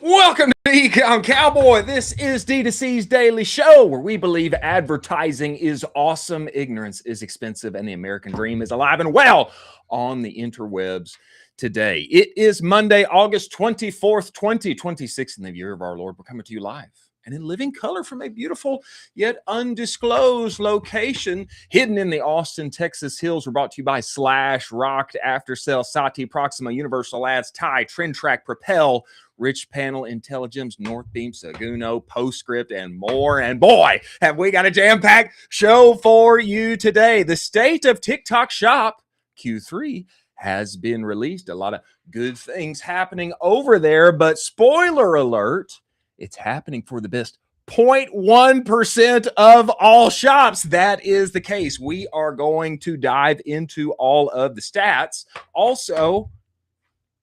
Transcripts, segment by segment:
Welcome to Ecomm Cowboy. This is D2C's daily show where we believe advertising is awesome, ignorance is expensive, and the American dream is alive and well on the interwebs today. It is Monday, August 24th, 2026, in the year of our Lord. We're coming to you live and in living color from a beautiful yet undisclosed location hidden in the Austin, Texas hills. We're brought to you by Slash, Rocked, Aftercell, Sati, Proxima, Universal Ads, Tie, Trend Track, Propel, Rich Panel, Intelligence, Northbeam, Saguno, Postscript, and more. And boy, have we got a jam-packed show for you today. The State of TikTok Shop Q3 has been released. A lot of good things happening over there, but spoiler alert, it's happening for the best 0.1% of all shops. That is the case. We are going to dive into all of the stats. Also,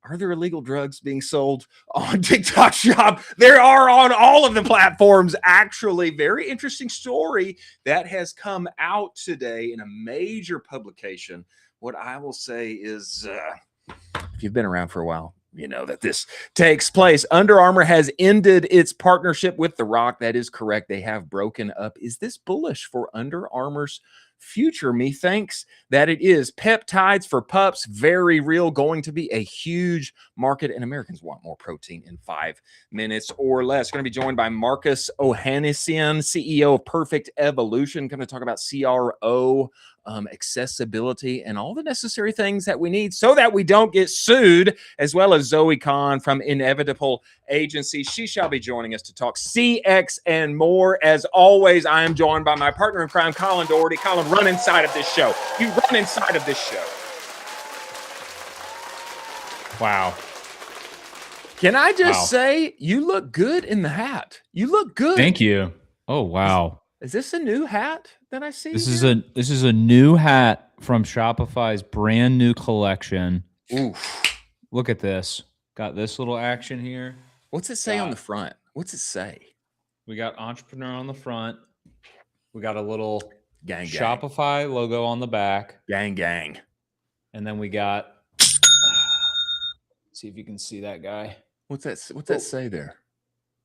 are there illegal drugs being sold on TikTok Shop? There are on all of the platforms. Actually, very interesting story that has come out today in a major publication. What I will say is, if you've been around for a while, you know that this takes place. Under Armour has ended its partnership with The Rock. That is correct. They have broken up. Is this bullish for Under Armour's future? Methinks that it is. Peptides for pups, very real, going to be a huge market, and Americans want more protein in 5 minutes or less. Going to be joined by Marcus Ohanesian, CEO of Perfect Evolution. Going to talk about CRO, accessibility, and all the necessary things that we need so that we don't get sued, as well as Zoe Kahn from Inevitable Agency. She shall be joining us to talk CX and more. As always, I am joined by my partner in crime, Colin Dougherty. Colin, run inside of this show. You run inside of this show. Wow. Can I just say, you look good in the hat. You look good. Thank you. Oh, wow. Is this a new hat that I see? This is a new hat from Shopify's brand new collection. Oof. Look at this. Got this little action here. What's it say on the front? What's it say? We got entrepreneur on the front. We got a little gang Shopify logo on the back. Gang. And then we got, see if you can see that guy. What's that say there?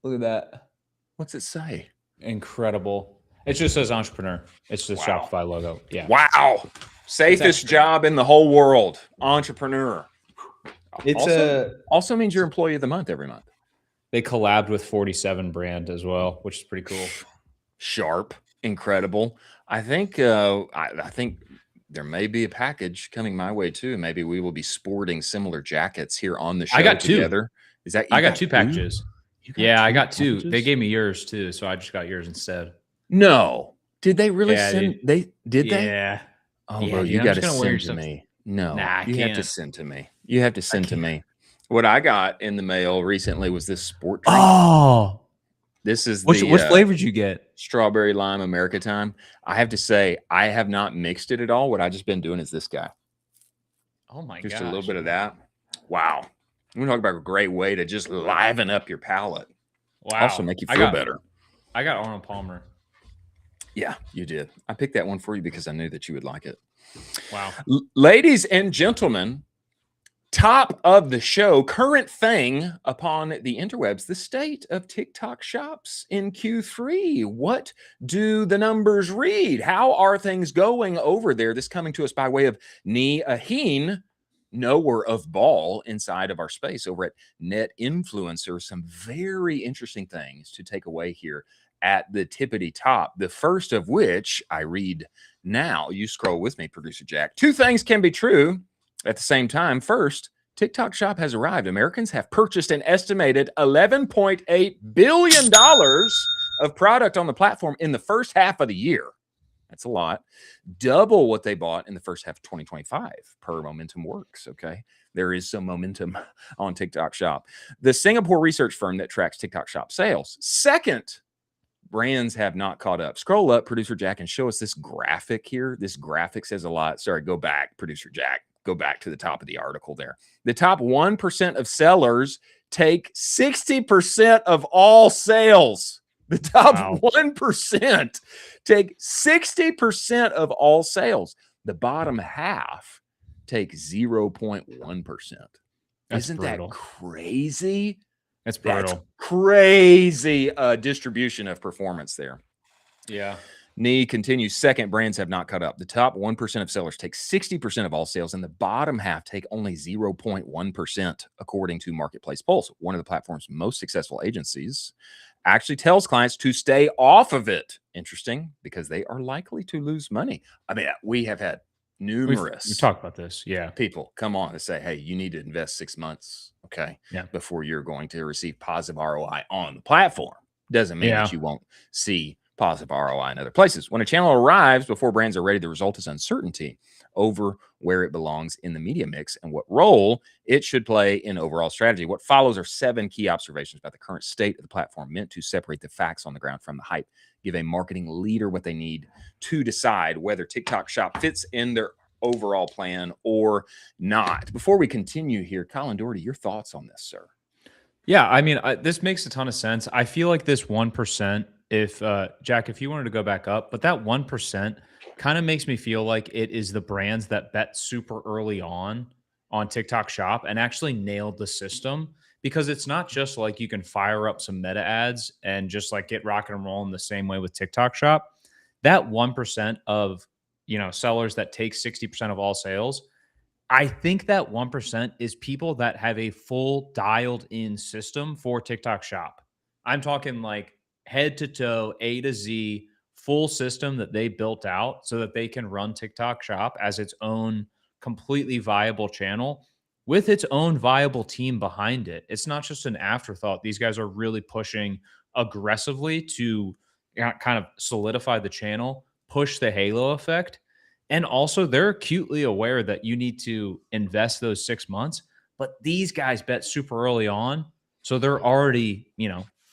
Look at that. What's it say? Incredible. It just says entrepreneur. It's the Shopify logo. Yeah. Wow. Safest job in the whole world. Entrepreneur. It's also means you're employee of the month every month. They collabed with 47 brand as well, which is pretty cool. Sharp. Incredible. I think I think there may be a package coming my way too. Maybe we will be sporting similar jackets here on the show. I got together. Is that I got two packages. I got two. Packages? They gave me yours too, so I just got yours instead. No. Did they really send? Dude. Did they? Yeah. Oh, bro, you got to send to me. No, you have to send to me. You have to send to me. What I got in the mail recently was this sport drink. Oh, this is what flavor did you get? Strawberry lime America time. I have to say, I have not mixed it at all. What I just been doing is this guy. Oh my god, just a little bit of that. Wow, we're talking about a great way to just liven up your palate. Wow, also make you feel better. I got Arnold Palmer. Yeah, you did. I picked that one for you because I knew that you would like it. Wow. Ladies and gentlemen, top of the show, current thing upon the interwebs, the state of TikTok shops in Q3. What do the numbers read? How are things going over there? This coming to us by way of Aheen, knower of ball inside of our space over at Net Influencer. Some very interesting things to take away here at the tippity top. The first of which I read now. You scroll with me, Producer Jack. Two things can be true at the same time. First, TikTok Shop has arrived. Americans have purchased an estimated $11.8 billion of product on the platform in the first half of the year. That's a lot. Double what they bought in the first half of 2025 per Momentum Works, okay? There is some momentum on TikTok Shop. The Singapore research firm that tracks TikTok Shop sales. Second, brands have not caught up. Scroll up, Producer Jack, and show us this graphic here. This graphic says a lot. Sorry, go back, Producer Jack. Go back to the top of the article there. The top 1% of sellers take 60% of all sales. The top 1% take 60% of all sales. The bottom half take 0.1%. Isn't that crazy? It's brutal. That's crazy distribution of performance there. Yeah. Nee continues, second, brands have not caught up. The top 1% of sellers take 60% of all sales, and the bottom half take only 0.1%, according to Marketplace Pulse. One of the platform's most successful agencies actually tells clients to stay off of it. Interesting, because they are likely to lose money. I mean, we have had numerous we've talked about this. Yeah. people come on and say, hey, you need to invest 6 months, okay, before you're going to receive positive ROI on the platform. Doesn't mean that you won't see positive ROI in other places. When a channel arrives before brands are ready, the result is uncertainty over where it belongs in the media mix and what role it should play in overall strategy. What follows are 7 key observations about the current state of the platform, meant to separate the facts on the ground from the hype, give a marketing leader what they need to decide whether TikTok Shop fits in their overall plan or not. Before we continue here, Colin Dougherty, your thoughts on this, sir? Yeah, I mean, this makes a ton of sense. I feel like this 1%, if Jack, if you wanted to go back up, but that 1% kind of makes me feel like it is the brands that bet super early on TikTok Shop and actually nailed the system, because it's not just like you can fire up some meta ads and just like get rock and roll in the same way with TikTok Shop. That 1% of, sellers that take 60% of all sales, I think that 1% is people that have a full dialed in system for TikTok Shop. I'm talking like head to toe, A to Z, full system that they built out so that they can run TikTok Shop as its own completely viable channel with its own viable team behind it. It's not just an afterthought. These guys are really pushing aggressively to kind of solidify the channel, push the halo effect. And also, they're acutely aware that you need to invest those 6 months, but these guys bet super early on. So they're already,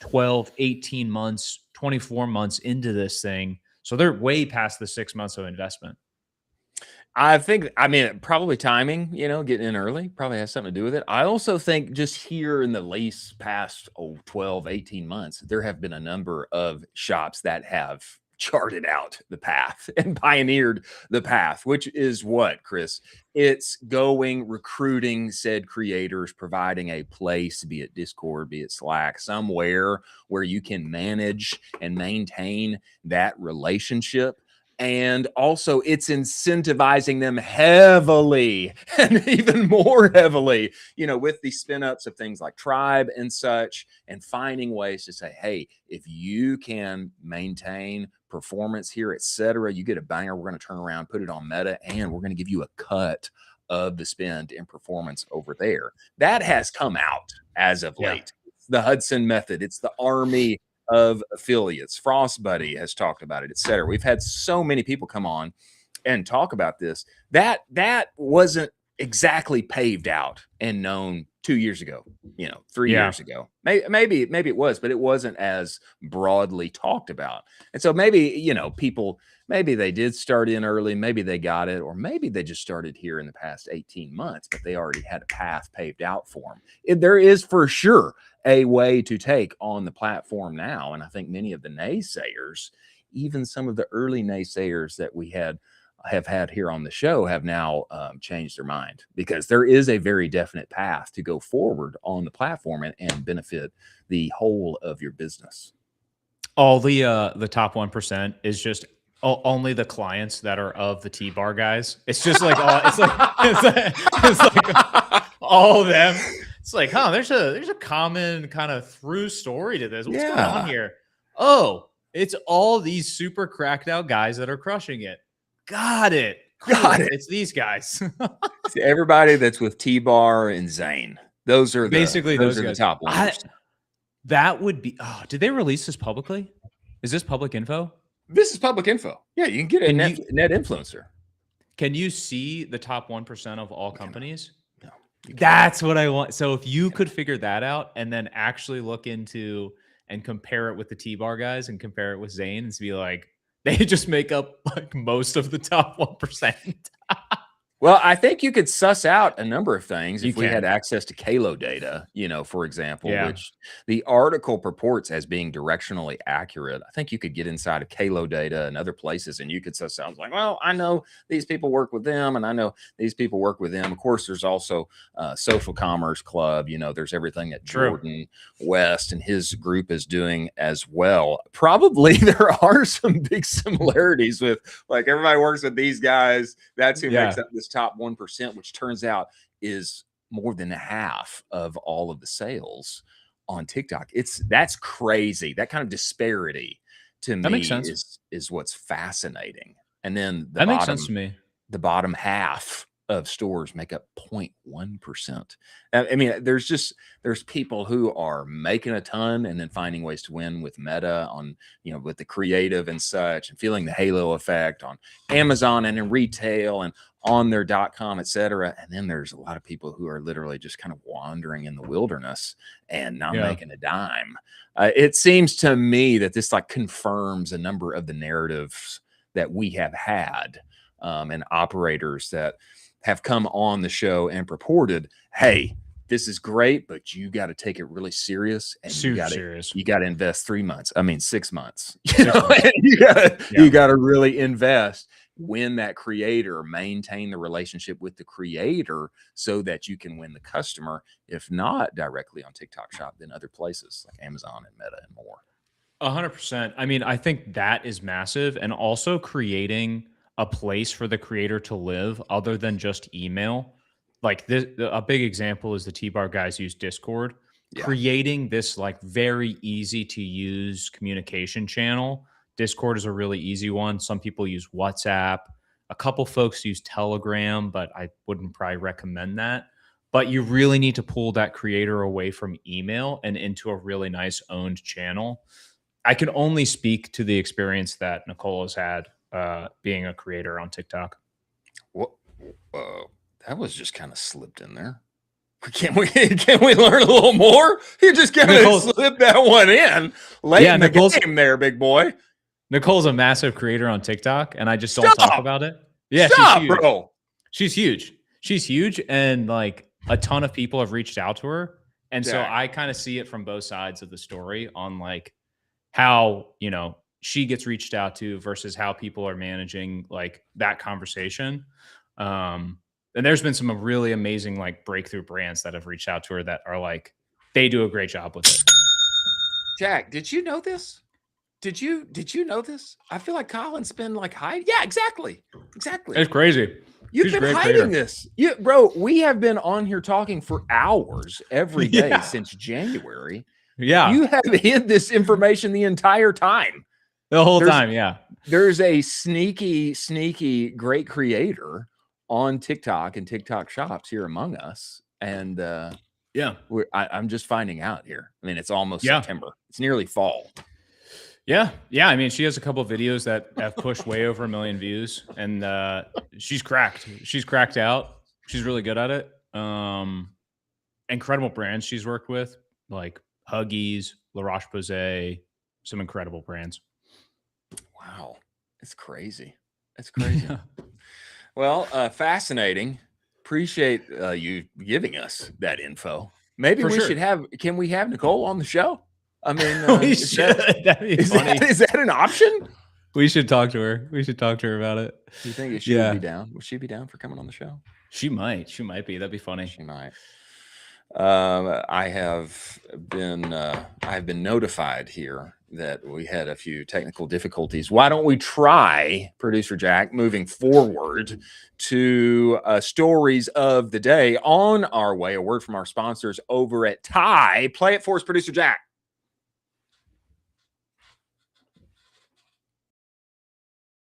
12, 18 months, 24 months into this thing. So they're way past the 6 months of investment. I mean, probably timing, getting in early probably has something to do with it. I also think just here in the least past 12, 18 months, there have been a number of shops that have charted out the path and pioneered the path, which is what, Chris? It's recruiting said creators, providing a place, be it Discord, be it Slack, somewhere where you can manage and maintain that relationship. And also it's incentivizing them heavily and even more heavily, with the spin ups of things like Tribe and such, and finding ways to say, hey, if you can maintain performance here, etc., you get a banger. We're going to turn around, put it on Meta, and we're going to give you a cut of the spend in performance over there. That has come out as of late. It's the Hudson method. It's the army of affiliates. Frostbuddy has talked about it, etc. We've had so many people come on and talk about this. That wasn't exactly paved out and known 2 years ago, 3 years ago. Maybe it was, but it wasn't as broadly talked about. And so maybe, people, maybe they did start in early, maybe they got it, or maybe they just started here in the past 18 months, but they already had a path paved out for them. There is for sure a way to take on the platform now. And I think many of the naysayers, even some of the early naysayers that we have had here on the show, have now changed their mind, because there is a very definite path to go forward on the platform and benefit the whole of your business. All the top 1% is just only the clients that are of the T-bar guys. It's just like it's like all of them. It's like, there's a common kind of through story to this. What's going on here? Oh, it's all these super cracked out guys that are crushing it. Got it. It's these guys. Everybody that's with T-Bar and Zane. Those are basically those are the top ones. That would be. Oh, did they release this publicly? Is this public info? This is public info. Yeah, you can get a net influencer. Can you see the top 1% of all companies? No. That's what I want. So if you could figure that out and then actually look into and compare it with the T-Bar guys and compare it with Zane and be like, they just make up like most of the top 1%. Well, I think you could suss out a number of things You if we had can. access to Kalo data, for example, Yeah. which the article purports as being directionally accurate. I think you could get inside of Kalo data and other places and you could suss out like, well, I know these people work with them and I know these people work with them. Of course, there's also Social Commerce Club. There's everything that Jordan West and his group is doing as well. Probably there are some big similarities with like everybody works with these guys. That's who makes up this top 1%, which turns out is more than half of all of the sales on TikTok. That's crazy. That kind of disparity to me is what's fascinating. And then that makes sense to me. The bottom half of stores make up 0.1%. I mean, there's people who are making a ton and then finding ways to win with Meta on, with the creative and such, and feeling the halo effect on Amazon and in retail and on their .com, etc. And then there's a lot of people who are literally just kind of wandering in the wilderness and not making a dime. It seems to me that this like confirms a number of the narratives that we have had and operators that have come on the show and purported, hey, this is great, but you got to take it really serious. And you got to invest 3 months. I mean, 6 months. You got to really invest when that creator, maintain the relationship with the creator so that you can win the customer. If not directly on TikTok Shop, then other places like Amazon and Meta and more. 100%. I mean, I think that is massive. And also creating a place for the creator to live other than just email. Like this, a big example is the T-Bar guys use Discord. Creating this like very easy to use communication channel. Discord is a really easy one. Some people use WhatsApp. A couple folks use Telegram, but I wouldn't probably recommend that. But you really need to pull that creator away from email and into a really nice owned channel. I can only speak to the experience that Nicole has had being a creator on TikTok. What? That was just kind of slipped in there. Can we learn a little more? You just kind of slipped that one in late in the game there, big boy. Nicole's a massive creator on TikTok, and I just don't talk about it. Yeah, she's huge. Bro. She's huge. She's huge, and like a ton of people have reached out to her, and so I kind of see it from both sides of the story on like how she gets reached out to versus how people are managing like that conversation. And there's been some really amazing like breakthrough brands that have reached out to her that are like, they do a great job with it. Jack, did you know this? Did you know this? I feel like Colin's been like hiding. Yeah, exactly. It's crazy. You've been hiding this. Bro, we have been on here talking for hours every day since January. Yeah. You have hid this information the entire time. The whole time, yeah. There's a sneaky great creator on TikTok and TikTok shops here among us. And I'm just finding out here. I mean, it's almost September. It's nearly fall. Yeah. I mean, she has a couple of videos that have pushed way over 1 million views, and she's cracked. She's cracked out. She's really good at it. Incredible brands she's worked with, like Huggies, La Roche-Posay, some incredible brands. Wow. It's crazy. Well, fascinating. Appreciate you giving us that info. Maybe can we have Nicole on the show? I mean, we should. Is that an option? We should talk to her. We should talk to her about it. Do you think she would be down? Would she be down for coming on the show? She might be. That'd be funny. She might. I have been notified here that we had a few technical difficulties. Why don't we try, Producer Jack, moving forward to stories of the day on our way? A word from our sponsors over at Ty. Play it for us, Producer Jack.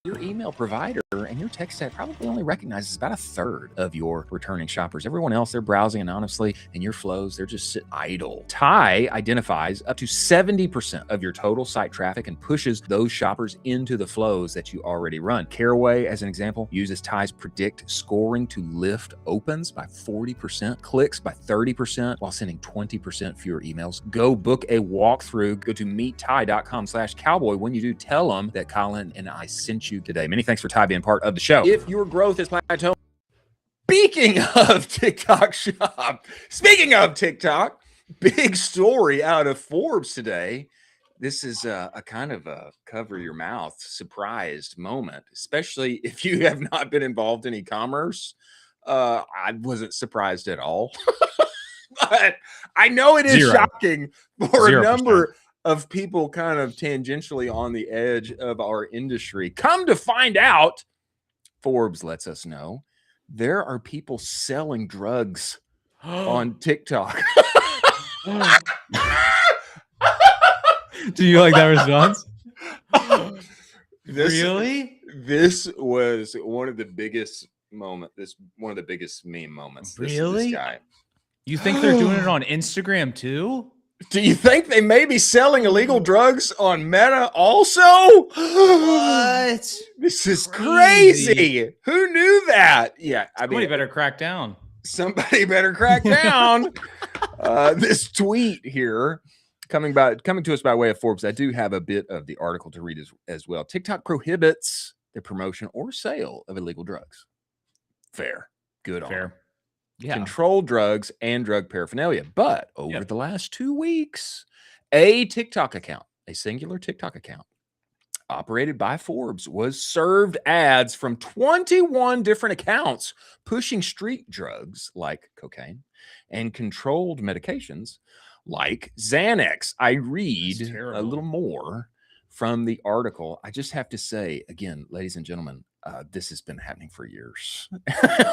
Your email provider and your tech stack probably only recognizes about 1/3 of your returning shoppers. Everyone else, they're browsing anonymously, and your flows, they're just sit idle. Ty identifies up to 70% of your total site traffic and pushes those shoppers into the flows that you already run. Caraway, as an example, uses Ty's predict scoring to lift opens by 40%, clicks by 30%, while sending 20% fewer emails. Go book a walkthrough. Go to meetty.com/cowboy. When you do, tell them that Colin and I sent you today. Many thanks for Ty being part of the show. If your growth is plateauing, Speaking of TikTok shop, speaking of TikTok, big story out of Forbes today. This is a kind of a cover your mouth surprised moment, especially if you have not been involved in e-commerce. I wasn't surprised at all, but I know it is shocking for a 0%. number of people kind of tangentially on the edge of our industry. Come to find out, Forbes lets us know there are people selling drugs on TikTok. Do you like that response? This was one of the biggest one of the biggest meme moments. This guy. You think they're doing it on Instagram too? Do you think they may be selling illegal drugs on Meta also? What? This is crazy. Who knew that? Yeah, Somebody better crack down. Somebody better crack down. This tweet here coming to us by way of Forbes. I do have a bit of the article to read as well. TikTok prohibits the promotion or sale of illegal drugs. Fair. Good on them. Yeah. Controlled drugs and drug paraphernalia. But over the last 2 weeks, a singular TikTok account operated by Forbes was served ads from 21 different accounts pushing street drugs like cocaine and controlled medications like Xanax. I read a little more from the article. I just have to say, again, ladies and gentlemen, this has been happening for years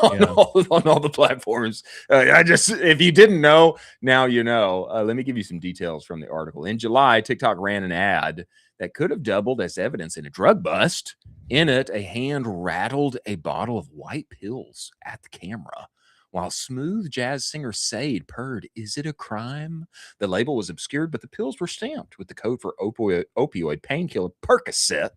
on all the platforms. If you didn't know, now you know. Let me give you some details from the article. In July, TikTok ran an ad that could have doubled as evidence in a drug bust. In it, a hand rattled a bottle of white pills at the camera, while smooth jazz singer Sade purred, "Is it a crime?" The label was obscured, but the pills were stamped with the code for opioid painkiller Percocet.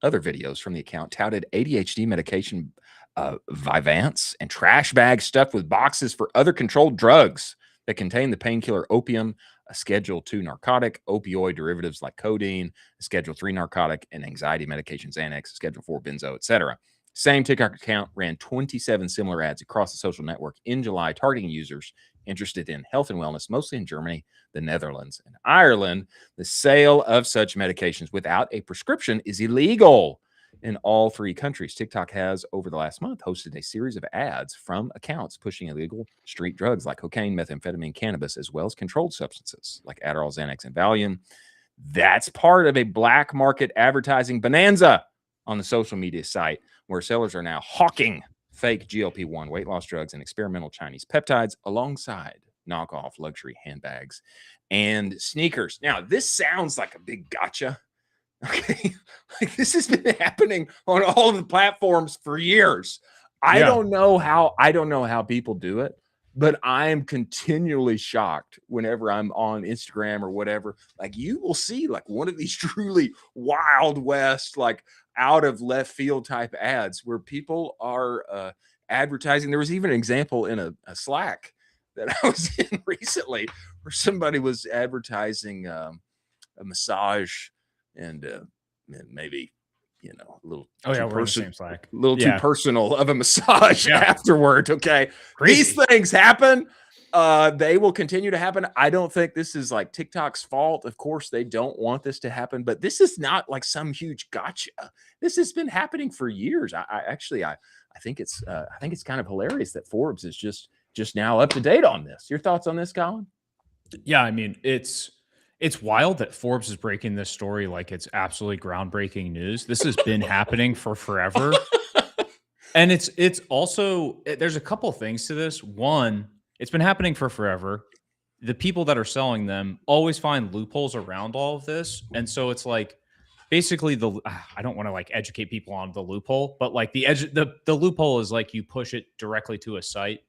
Other videos from the account touted ADHD medication, Vyvanse, and trash bags stuffed with boxes for other controlled drugs that contain the painkiller opium, a Schedule II narcotic, opioid derivatives like codeine, a Schedule III narcotic, and anxiety medication Xanax, Schedule IV benzo, etc. Same TikTok account ran 27 similar ads across the social network in July, targeting users interested in health and wellness, mostly in Germany, the Netherlands, and Ireland. The sale of such medications without a prescription is illegal in all 3 countries. TikTok has, over the last month, hosted a series of ads from accounts pushing illegal street drugs like cocaine, methamphetamine, cannabis, as well as controlled substances like Adderall, Xanax, and Valium. That's part of a black market advertising bonanza on the social media site, where sellers are now hawking fake GLP-1 weight loss drugs and experimental Chinese peptides alongside knockoff luxury handbags and sneakers. Now, this sounds like a big gotcha. Okay. Like, this has been happening on all of the platforms for years. I don't know how people do it, but I am continually shocked whenever I'm on Instagram or whatever. Like, you will see like one of these truly Wild West, like out of left field type ads where people are advertising. There was even an example in a Slack that I was in recently where somebody was advertising a massage and maybe, a little too personal of a massage afterward. Okay. Crazy. These things happen. They will continue to happen. I don't think this is like TikTok's fault. Of course, they don't want this to happen, but this is not like some huge gotcha. This has been happening for years. I think it's kind of hilarious that Forbes is just now up to date on this. Your thoughts on this, Colin? Yeah, I mean, it's wild that Forbes is breaking this story like it's absolutely groundbreaking news. This has been happening for forever. And it's also, there's a couple things to this. One, it's been happening for forever. The people that are selling them always find loopholes around all of this. And so it's like, basically I don't want to like educate people on the loophole, but like the loophole is like you push it directly to a site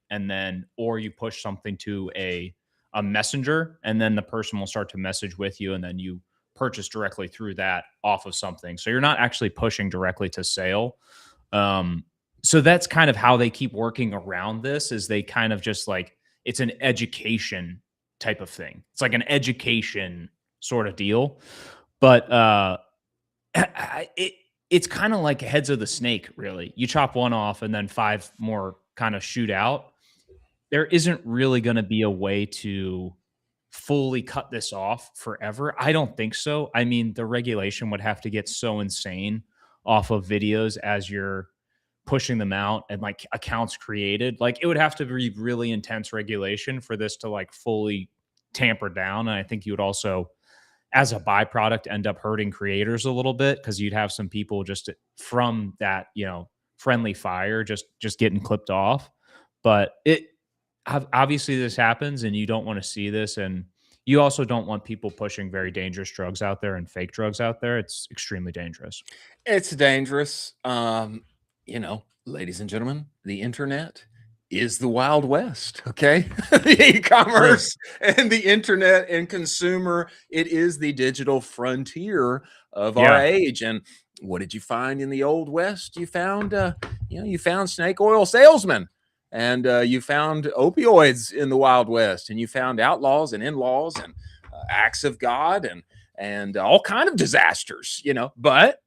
or you push something to a messenger, and then the person will start to message with you, and then you purchase directly through that off of something. So you're not actually pushing directly to sale. So that's kind of how they keep working around this, is they kind of just like, it's an education type of thing. It's like an education sort of deal. But it's kind of like heads of the snake, really. You chop one off and then 5 more kind of shoot out. There isn't really going to be a way to fully cut this off forever. I don't think so. I mean, the regulation would have to get so insane off of videos as you're pushing them out and like accounts created. Like it would have to be really intense regulation for this to like fully tamper down. And I think you would also, as a byproduct, end up hurting creators a little bit because you'd have some people just from that, friendly fire just getting clipped off. But obviously this happens and you don't want to see this, and you also don't want people pushing very dangerous drugs out there and fake drugs out there. It's extremely dangerous. It's dangerous. Ladies and gentlemen, the internet is the Wild West. Okay. The e-commerce and the internet and consumer, it is the digital frontier of our age. And what did you find in the old West? You found, you found snake oil salesmen, and you found opioids in the Wild West, and you found outlaws and in-laws and acts of God and all kind of disasters, but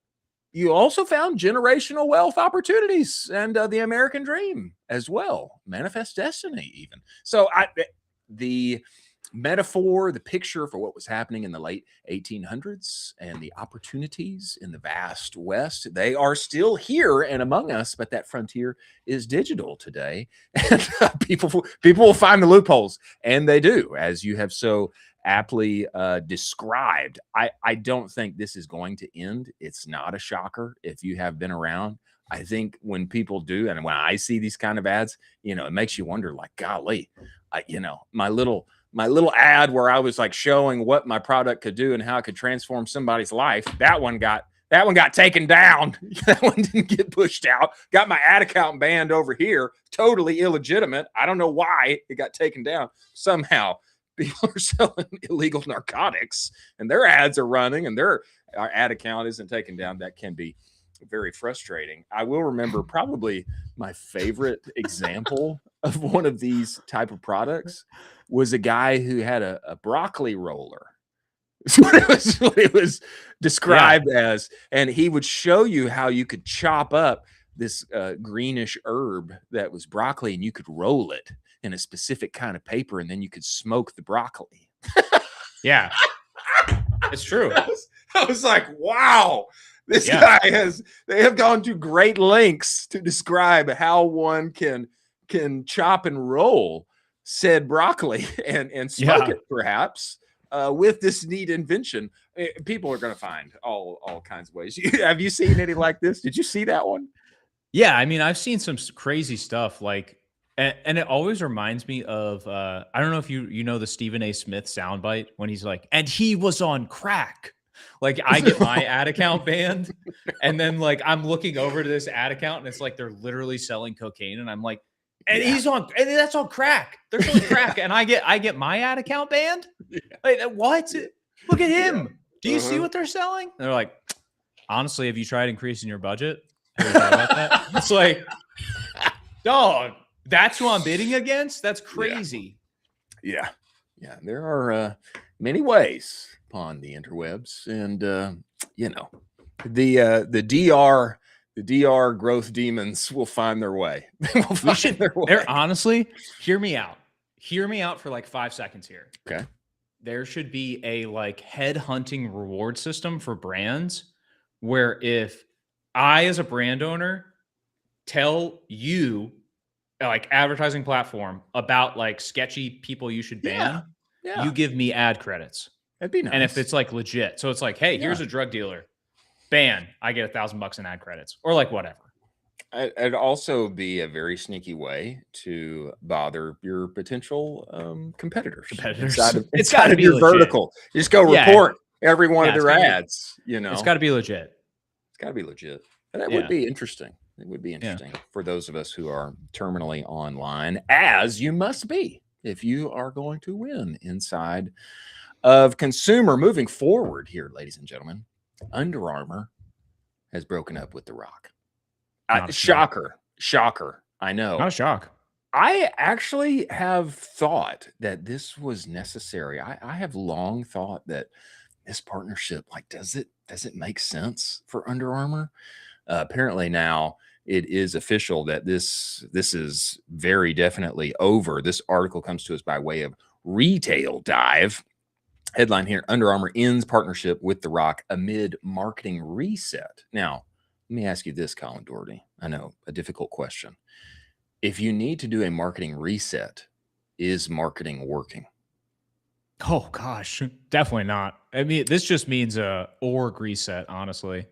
you also found generational wealth opportunities and the American dream as well, manifest destiny even. So the metaphor, the picture for what was happening in the late 1800s and the opportunities in the vast West, they are still here and among us, but that frontier is digital today. And people will find the loopholes, and they do, as you have so aptly described. I don't think this is going to end. It's not a shocker if you have been around. I think when people do, and when I see these kind of ads, it makes you wonder, like, golly, my little ad where I was like showing what my product could do and how it could transform somebody's life. That one got taken down. That one didn't get pushed out. Got my ad account banned over here. Totally illegitimate. I don't know why it got taken down. Somehow people are selling illegal narcotics and their ads are running and our ad account isn't taken down. That can be very frustrating. I will remember probably my favorite example of one of these type of products was a guy who had a broccoli roller. That's what it was described as. And he would show you how you could chop up this greenish herb that was broccoli, and you could roll it in a specific kind of paper, and then you could smoke the broccoli. Yeah, it's true. I was like, wow, this guy they have gone to great lengths to describe how one can chop and roll said broccoli and smoke it perhaps with this neat invention. People are going to find all kinds of ways. Have you seen any like this? Did you see that one? Yeah, I mean, I've seen some crazy stuff like, and it always reminds me of, I don't know if you know the Stephen A. Smith soundbite when he's like, and he was on crack. Like I get my ad account banned, and then like I'm looking over to this ad account and it's like they're literally selling cocaine, and I'm like, and he's on, and that's on crack. They're selling crack, and I get my ad account banned. Like what? Look at him. Do you see what they're selling? And they're like, honestly, have you tried increasing your budget? Have you thought about that? It's like, dog, that's who I'm bidding against? That's crazy. Yeah. There are many ways upon the interwebs, and the DR growth demons will find their way. They're honestly, hear me out for like 5 seconds here. Okay. There should be a like head hunting reward system for brands where if I, as a brand owner, tell you like advertising platform about like sketchy people you should ban, you give me ad credits. That'd be nice. And if it's like legit, so it's like, hey, here's a drug dealer, ban, I get $1,000 in ad credits, or like whatever. It'd also be a very sneaky way to bother your potential competitors. It's got to be your vertical. You just go report every one of their ads. It's got to be legit. It's got to be legit. And that would be interesting. It would be interesting for those of us who are terminally online, as you must be if you are going to win inside of consumer. Moving forward here, ladies and gentlemen, Under Armour has broken up with The Rock. Shocker. I know. Not a shock. I actually have thought that this was necessary. I have long thought that this partnership, like, does it make sense for Under Armour? Apparently now it is official that this is very definitely over. This article comes to us by way of Retail Dive. Headline here: Under Armour ends partnership with The Rock amid marketing reset. Now, let me ask you this, Colin Dougherty. I know, a difficult question. If you need to do a marketing reset, is marketing working? Oh gosh, definitely not. I mean, this just means a org reset, honestly.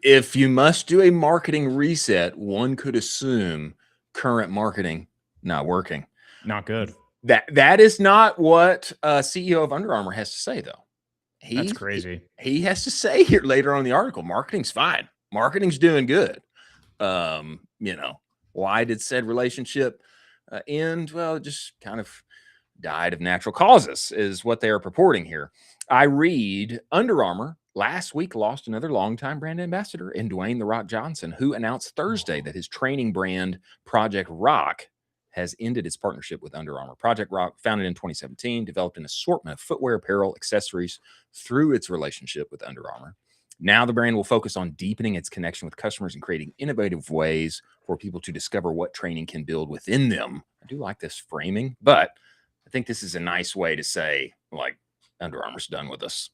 If you must do a marketing reset, one could assume current marketing not working. Not good. That is not what CEO of Under Armour has to say, though. That's crazy. He has to say here later on in the article, marketing's fine. Marketing's doing good. Why did said relationship end? Well, it just kind of died of natural causes, is what they are purporting here. I read Under Armour last week lost another longtime brand ambassador in Dwayne "The Rock" Johnson, who announced Thursday that his training brand Project Rock has ended its partnership with Under Armour. Project Rock, founded in 2017, developed an assortment of footwear, apparel, accessories through its relationship with Under Armour. Now the brand will focus on deepening its connection with customers and creating innovative ways for people to discover what training can build within them. I do like this framing, but I think this is a nice way to say, like, Under Armour's done with us.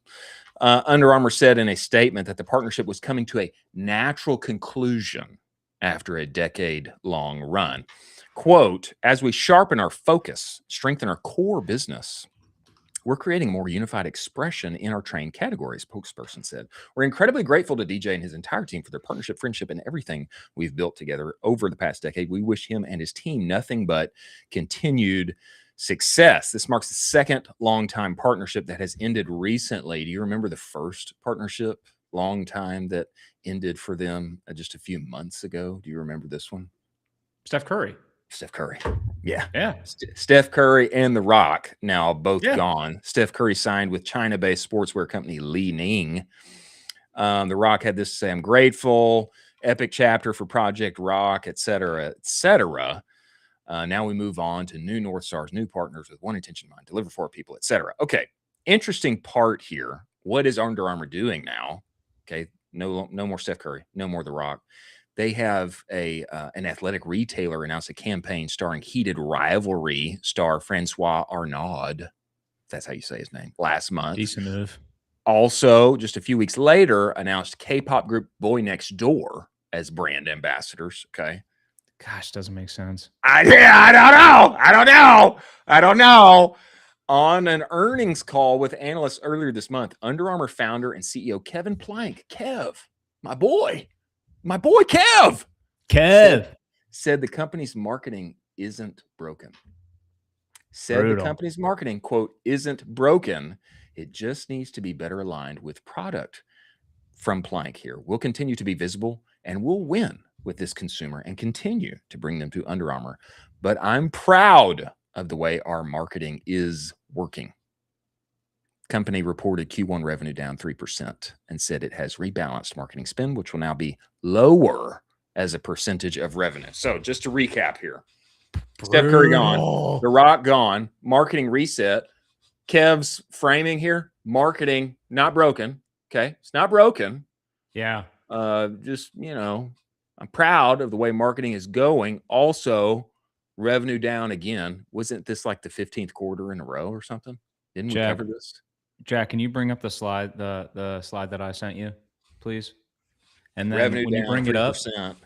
Under Armour said in a statement that the partnership was coming to a natural conclusion after a decade-long run. Quote, as we sharpen our focus, strengthen our core business, we're creating more unified expression in our train categories, spokesperson said. We're incredibly grateful to DJ and his entire team for their partnership, friendship, and everything we've built together over the past decade. We wish him and his team nothing but continued success. This marks the second long-time partnership that has ended recently. Do you remember the first partnership, long time, that ended for them just a few months ago? Do you remember this one? Steph Curry. Yeah. Steph Curry and The Rock now both gone. Steph Curry signed with China-based sportswear company Li Ning. The Rock had this to say: I'm grateful. Epic chapter for Project Rock, et cetera, et cetera. Now we move on to new North Stars, new partners with one intention in mind: deliver for our people, et cetera. Okay, interesting part here. What is Under Armour doing now? Okay, no more Steph Curry, no more The Rock. They have an athletic retailer announced a campaign starring heated rivalry star Francois Arnaud, if that's how you say his name, last month. Decent move. Also, just a few weeks later, announced K-pop group Boy Next Door as brand ambassadors. Okay. Gosh, doesn't make sense. I don't know. On an earnings call with analysts earlier this month, Under Armour founder and CEO Kevin Plank, Kev, my boy Kev, said the company's marketing isn't broken. The company's marketing, quote, isn't broken. It just needs to be better aligned with product. From Plank here, we'll continue to be visible and we'll win with this consumer and continue to bring them to Under Armour. But I'm proud of the way our marketing is working. Company reported Q1 revenue down 3% and said it has rebalanced marketing spend, which will now be lower as a percentage of revenue. So just to recap here: Steph Curry gone, The Rock gone, marketing reset. Kev's framing here: marketing not broken. Okay, it's not broken. Yeah. I'm proud of the way marketing is going. Also, revenue down again. Wasn't this like the 15th quarter in a row or something? Didn't we cover this? Jack, can you bring up the slide, the slide that I sent you, please? And then revenue when you bring 3%. It up,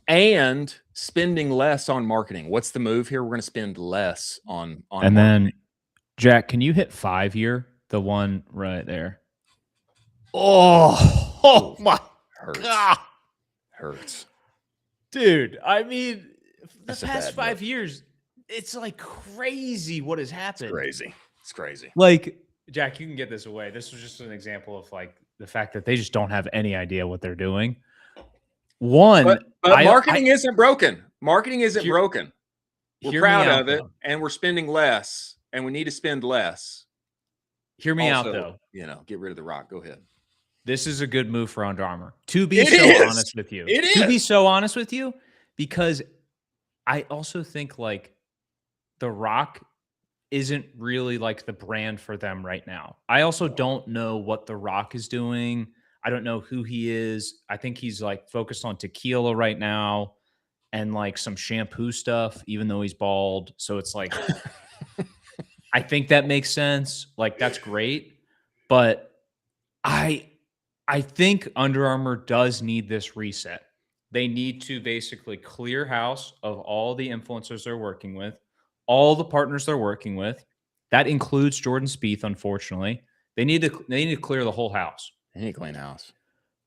and spending less on marketing. What's the move here? We're going to spend less on and marketing. Then, Jack, can you hit 5 here? The one right there. Oh my God. Hurts. Dude, I mean, the past 5 years, it's like crazy what has happened. It's crazy. Like, Jack, you can get this away. This was just an example of like the fact that they just don't have any idea what they're doing. But marketing isn't broken. Marketing isn't broken. We're proud of it, and we're spending less, and we need to spend less. Hear me out, though. Get rid of The Rock. Go ahead. This is a good move for Under Armour. To be honest with you. To be so honest with you, because I also think like The Rock isn't really like the brand for them right now. I also don't know what The Rock is doing. I don't know who he is. I think he's like focused on tequila right now and like some shampoo stuff, even though he's bald. So it's like, I think that makes sense. Like, that's great. But I think Under Armour does need this reset. They need to basically clear house of all the influencers they're working with, all the partners they're working with. That includes Jordan Spieth, unfortunately. They need to clear the whole house. They need to clean house.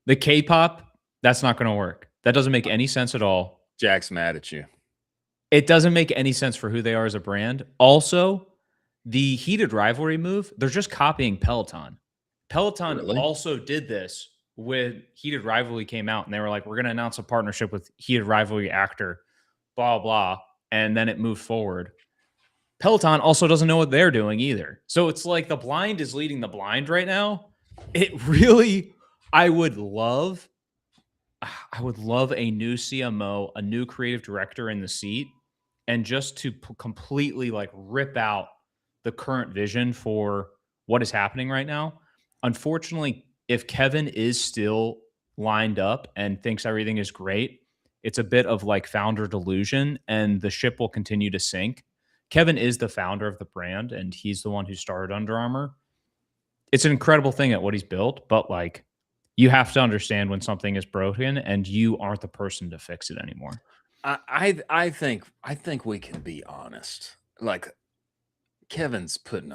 The K-pop, that's not going to work. That doesn't make any sense at all. Jack's mad at you. It doesn't make any sense for who they are as a brand. Also, the heated rivalry move, they're just copying Peloton. Peloton Really? also did this when Heated Rivalry came out, and they were like, we're going to announce a partnership with Heated Rivalry actor, blah, blah, and then it moved forward. Peloton also doesn't know what they're doing either. So it's like the blind is leading the blind right now. It really, I would love a new CMO, a new creative director in the seat, and just to completely like rip out the current vision for what is happening right now. Unfortunately, if Kevin is still lined up and thinks everything is great, it's a bit of like founder delusion, and the ship will continue to sink. Kevin is the founder of the brand, and he's the one who started Under Armour. It's an incredible thing at what he's built, but like, you have to understand when something is broken, and you aren't the person to fix it anymore. I think we can be honest. Like, Kevin's putting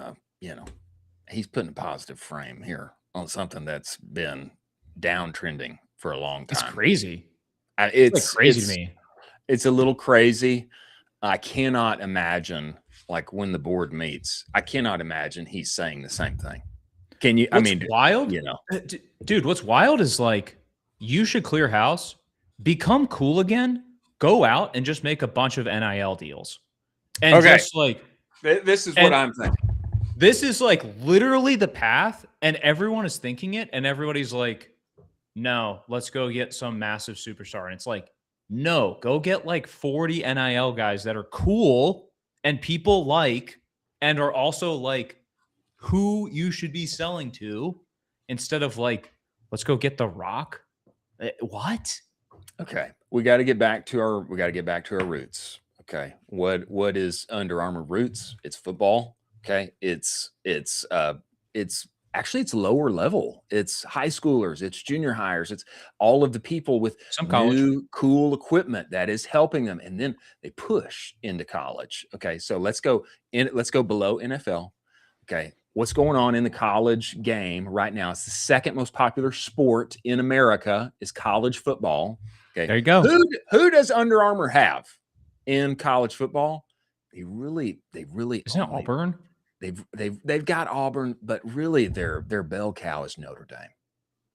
he's putting a positive frame here on something that's been downtrending for a long time. It's crazy. It's like crazy to me. It's a little crazy. I cannot imagine, like, when the board meets, I cannot imagine he's saying the same thing. Can you? What's wild? You know, dude, what's wild is like, you should clear house, become cool again, go out and just make a bunch of NIL deals. And just like, this is what I'm thinking. This is like literally the path, and everyone is thinking it, and everybody's like, no, let's go get some massive superstar. And it's like, no, go get like 40 NIL guys that are cool and people like, and are also like who you should be selling to, instead of like, let's go get The Rock. What? Okay. We got to get back to our roots. Okay. What is Under Armour roots? It's football. Okay. It's actually, it's lower level. It's high schoolers. It's junior hires. It's all of the people with some college new cool equipment that is helping them. And then they push into college. Okay. So let's go below NFL. Okay. What's going on in the college game right now? It's the second most popular sport in America is college football. Okay. There you go. Who does Under Armour have in college football? They really isn't it Auburn? They've got Auburn, but really their bell cow is Notre Dame.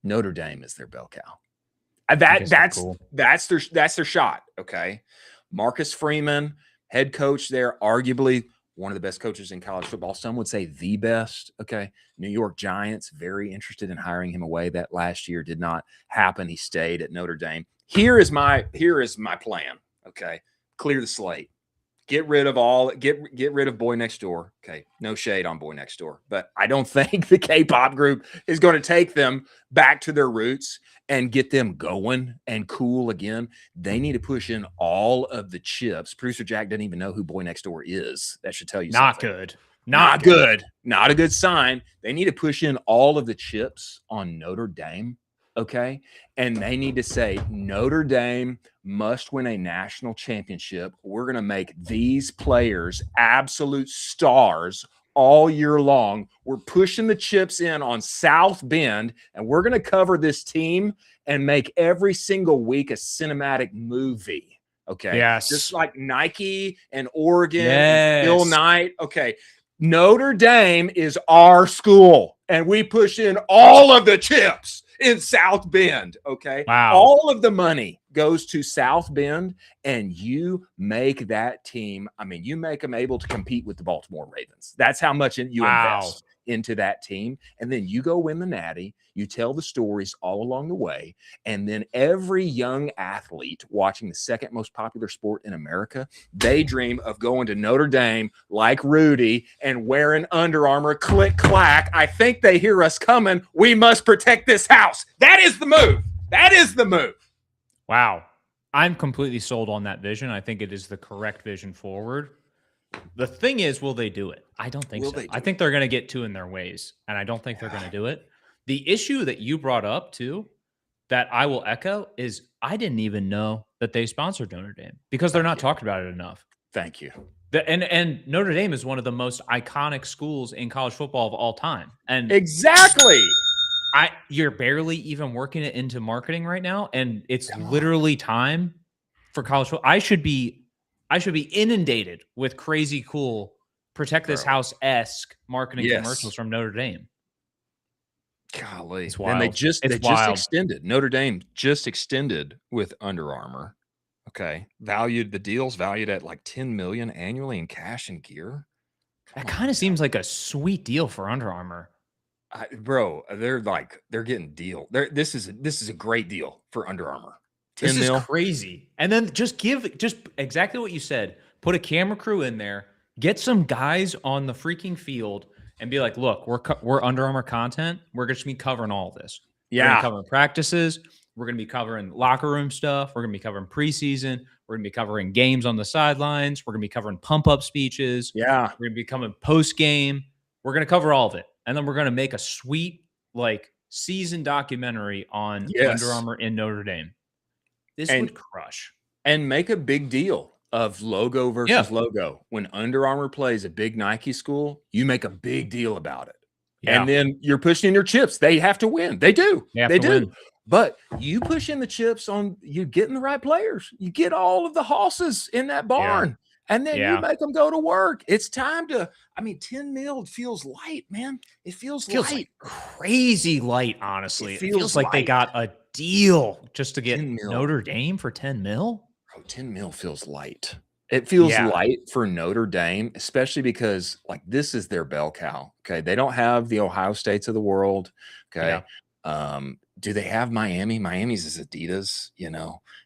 Notre Dame is their bell cow. That's their shot. Okay. Marcus Freeman, head coach there, arguably one of the best coaches in college football. Some would say the best. Okay. New York Giants, very interested in hiring him away. That last year did not happen. He stayed at Notre Dame. Here is my plan. Okay. Clear the slate. Get rid of Boy Next Door. Okay. No shade on Boy Next Door, but I don't think the K-pop group is going to take them back to their roots and get them going and cool again. They need to push in all of the chips. Producer Jack doesn't even know who Boy Next Door is. That should tell you not something. Good. Not good. Not a good sign. They need to push in all of the chips on Notre Dame. Okay. And they need to say Notre Dame must win a national championship. We're going to make these players absolute stars all year long. We're pushing the chips in on South Bend, and we're going to cover this team and make every single week a cinematic movie. Okay. Yes. Just like Nike and Oregon yes. and Phil Knight. Okay. Notre Dame is our school, and we push in all of the chips in South Bend. Okay. Wow. All of the money goes to South Bend, and you make that team. I mean, you make them able to compete with the Baltimore Ravens. That's how much you invest into that team. And then you go win the Natty. You tell the stories all along the way. And then every young athlete watching the second most popular sport in America, they dream of going to Notre Dame like Rudy and wearing Under Armour, click, clack. I think they hear us coming. We must protect this house. That is the move. That is the move. Wow. I'm completely sold on that vision. I think it is the correct vision forward. The thing is, will they do it? I don't think so. I think they're going to get too in their ways, and I don't think they're going to do it. The issue that you brought up, too, that I will echo is I didn't even know that they sponsored Notre Dame because they're not talking about it enough. Thank you. And Notre Dame is one of the most iconic schools in college football of all time. And exactly. You're barely even working it into marketing right now, and it's literally time for college football. I should be inundated with crazy cool protect this house-esque marketing commercials from Notre Dame. Golly. It's wild. And they just extended. Notre Dame just extended with Under Armour. Okay. The deal's valued at like $10 million annually in cash and gear. That kind of seems like a sweet deal for Under Armour. Bro, they're getting deal. This is a great deal for Under Armour. This is crazy. And then just exactly what you said. Put a camera crew in there, get some guys on the freaking field, and be like, "Look, we're Under Armour content. We're going to be covering all this. Yeah, we're going to cover practices. We're going to be covering locker room stuff. We're going to be covering preseason. We're going to be covering games on the sidelines. We're going to be covering pump up speeches. Yeah, we're going to be coming post game. We're going to cover all of it." And then we're going to make a sweet, season documentary on Under Armour in Notre Dame. This would crush. And make a big deal of logo versus logo. When Under Armour plays a big Nike school, you make a big deal about it. Yeah. And then you're pushing in your chips. They have to win. They do. They do. Win. But you push in the chips on you getting the right players. You get all of the hosses in that barn. Yeah. And then you make them go to work. It's time to, 10 mil feels light, man. It feels light. Like crazy light, honestly. It feels like they got a deal just to get Notre Dame for 10 mil. Bro, 10 mil feels light. It feels light for Notre Dame, especially because this is their bell cow. Okay. They don't have the Ohio States of the world. Okay. Yeah. Do they have Miami? Miami's is Adidas,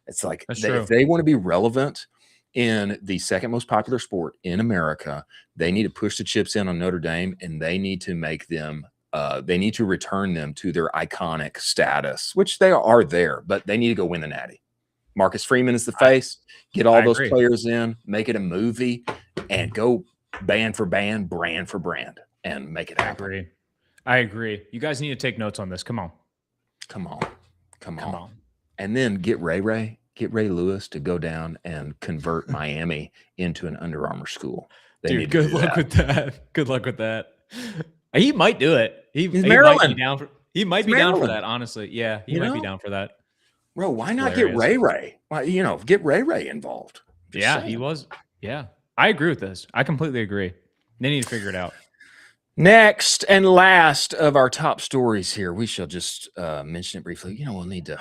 It's like if they want to be relevant in the second most popular sport in America, they need to push the chips in on Notre Dame, and they need to make them they need to return them to their iconic status, which they are there, but they need to go win the Natty. Marcus Freeman is the face. Get all those players in, make it a movie, and go band for band, brand for brand, and make it happen. I agree. You guys need to take notes on this. Come on. And then get Ray Lewis to go down and convert Miami into an Under Armour school. Dude, good luck with that. Good luck with that. He might do it. He might be down for that, honestly. Yeah, he might be down for that. Bro, why not get Ray? Well, get Ray involved. He was. Yeah, I agree with this. I completely agree. They need to figure it out. Next and last of our top stories here, we shall just mention it briefly. We'll need to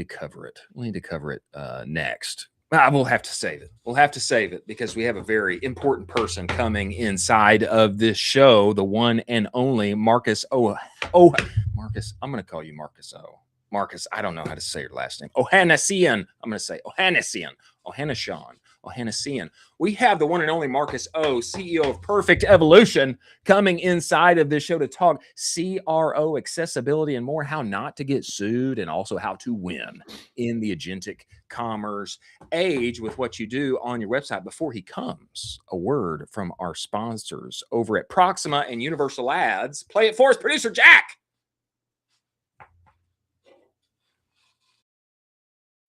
cover it. We'll need to cover it next. We'll have to save it. We'll have to save it because we have a very important person coming inside of this show, the one and only Marcus. Marcus. I'm going to call you Marcus O. Marcus, I don't know how to say your last name. Ohanesian. I'm going to say Ohanesian. Ohanesian. We have the one and only Marcus O, CEO of Perfect Evolution, coming inside of this show to talk CRO, accessibility, and more, how not to get sued, and also how to win in the agentic commerce age with what you do on your website. Before he comes, a word from our sponsors over at Proxima and Universal Ads. Play it for us, producer Jack.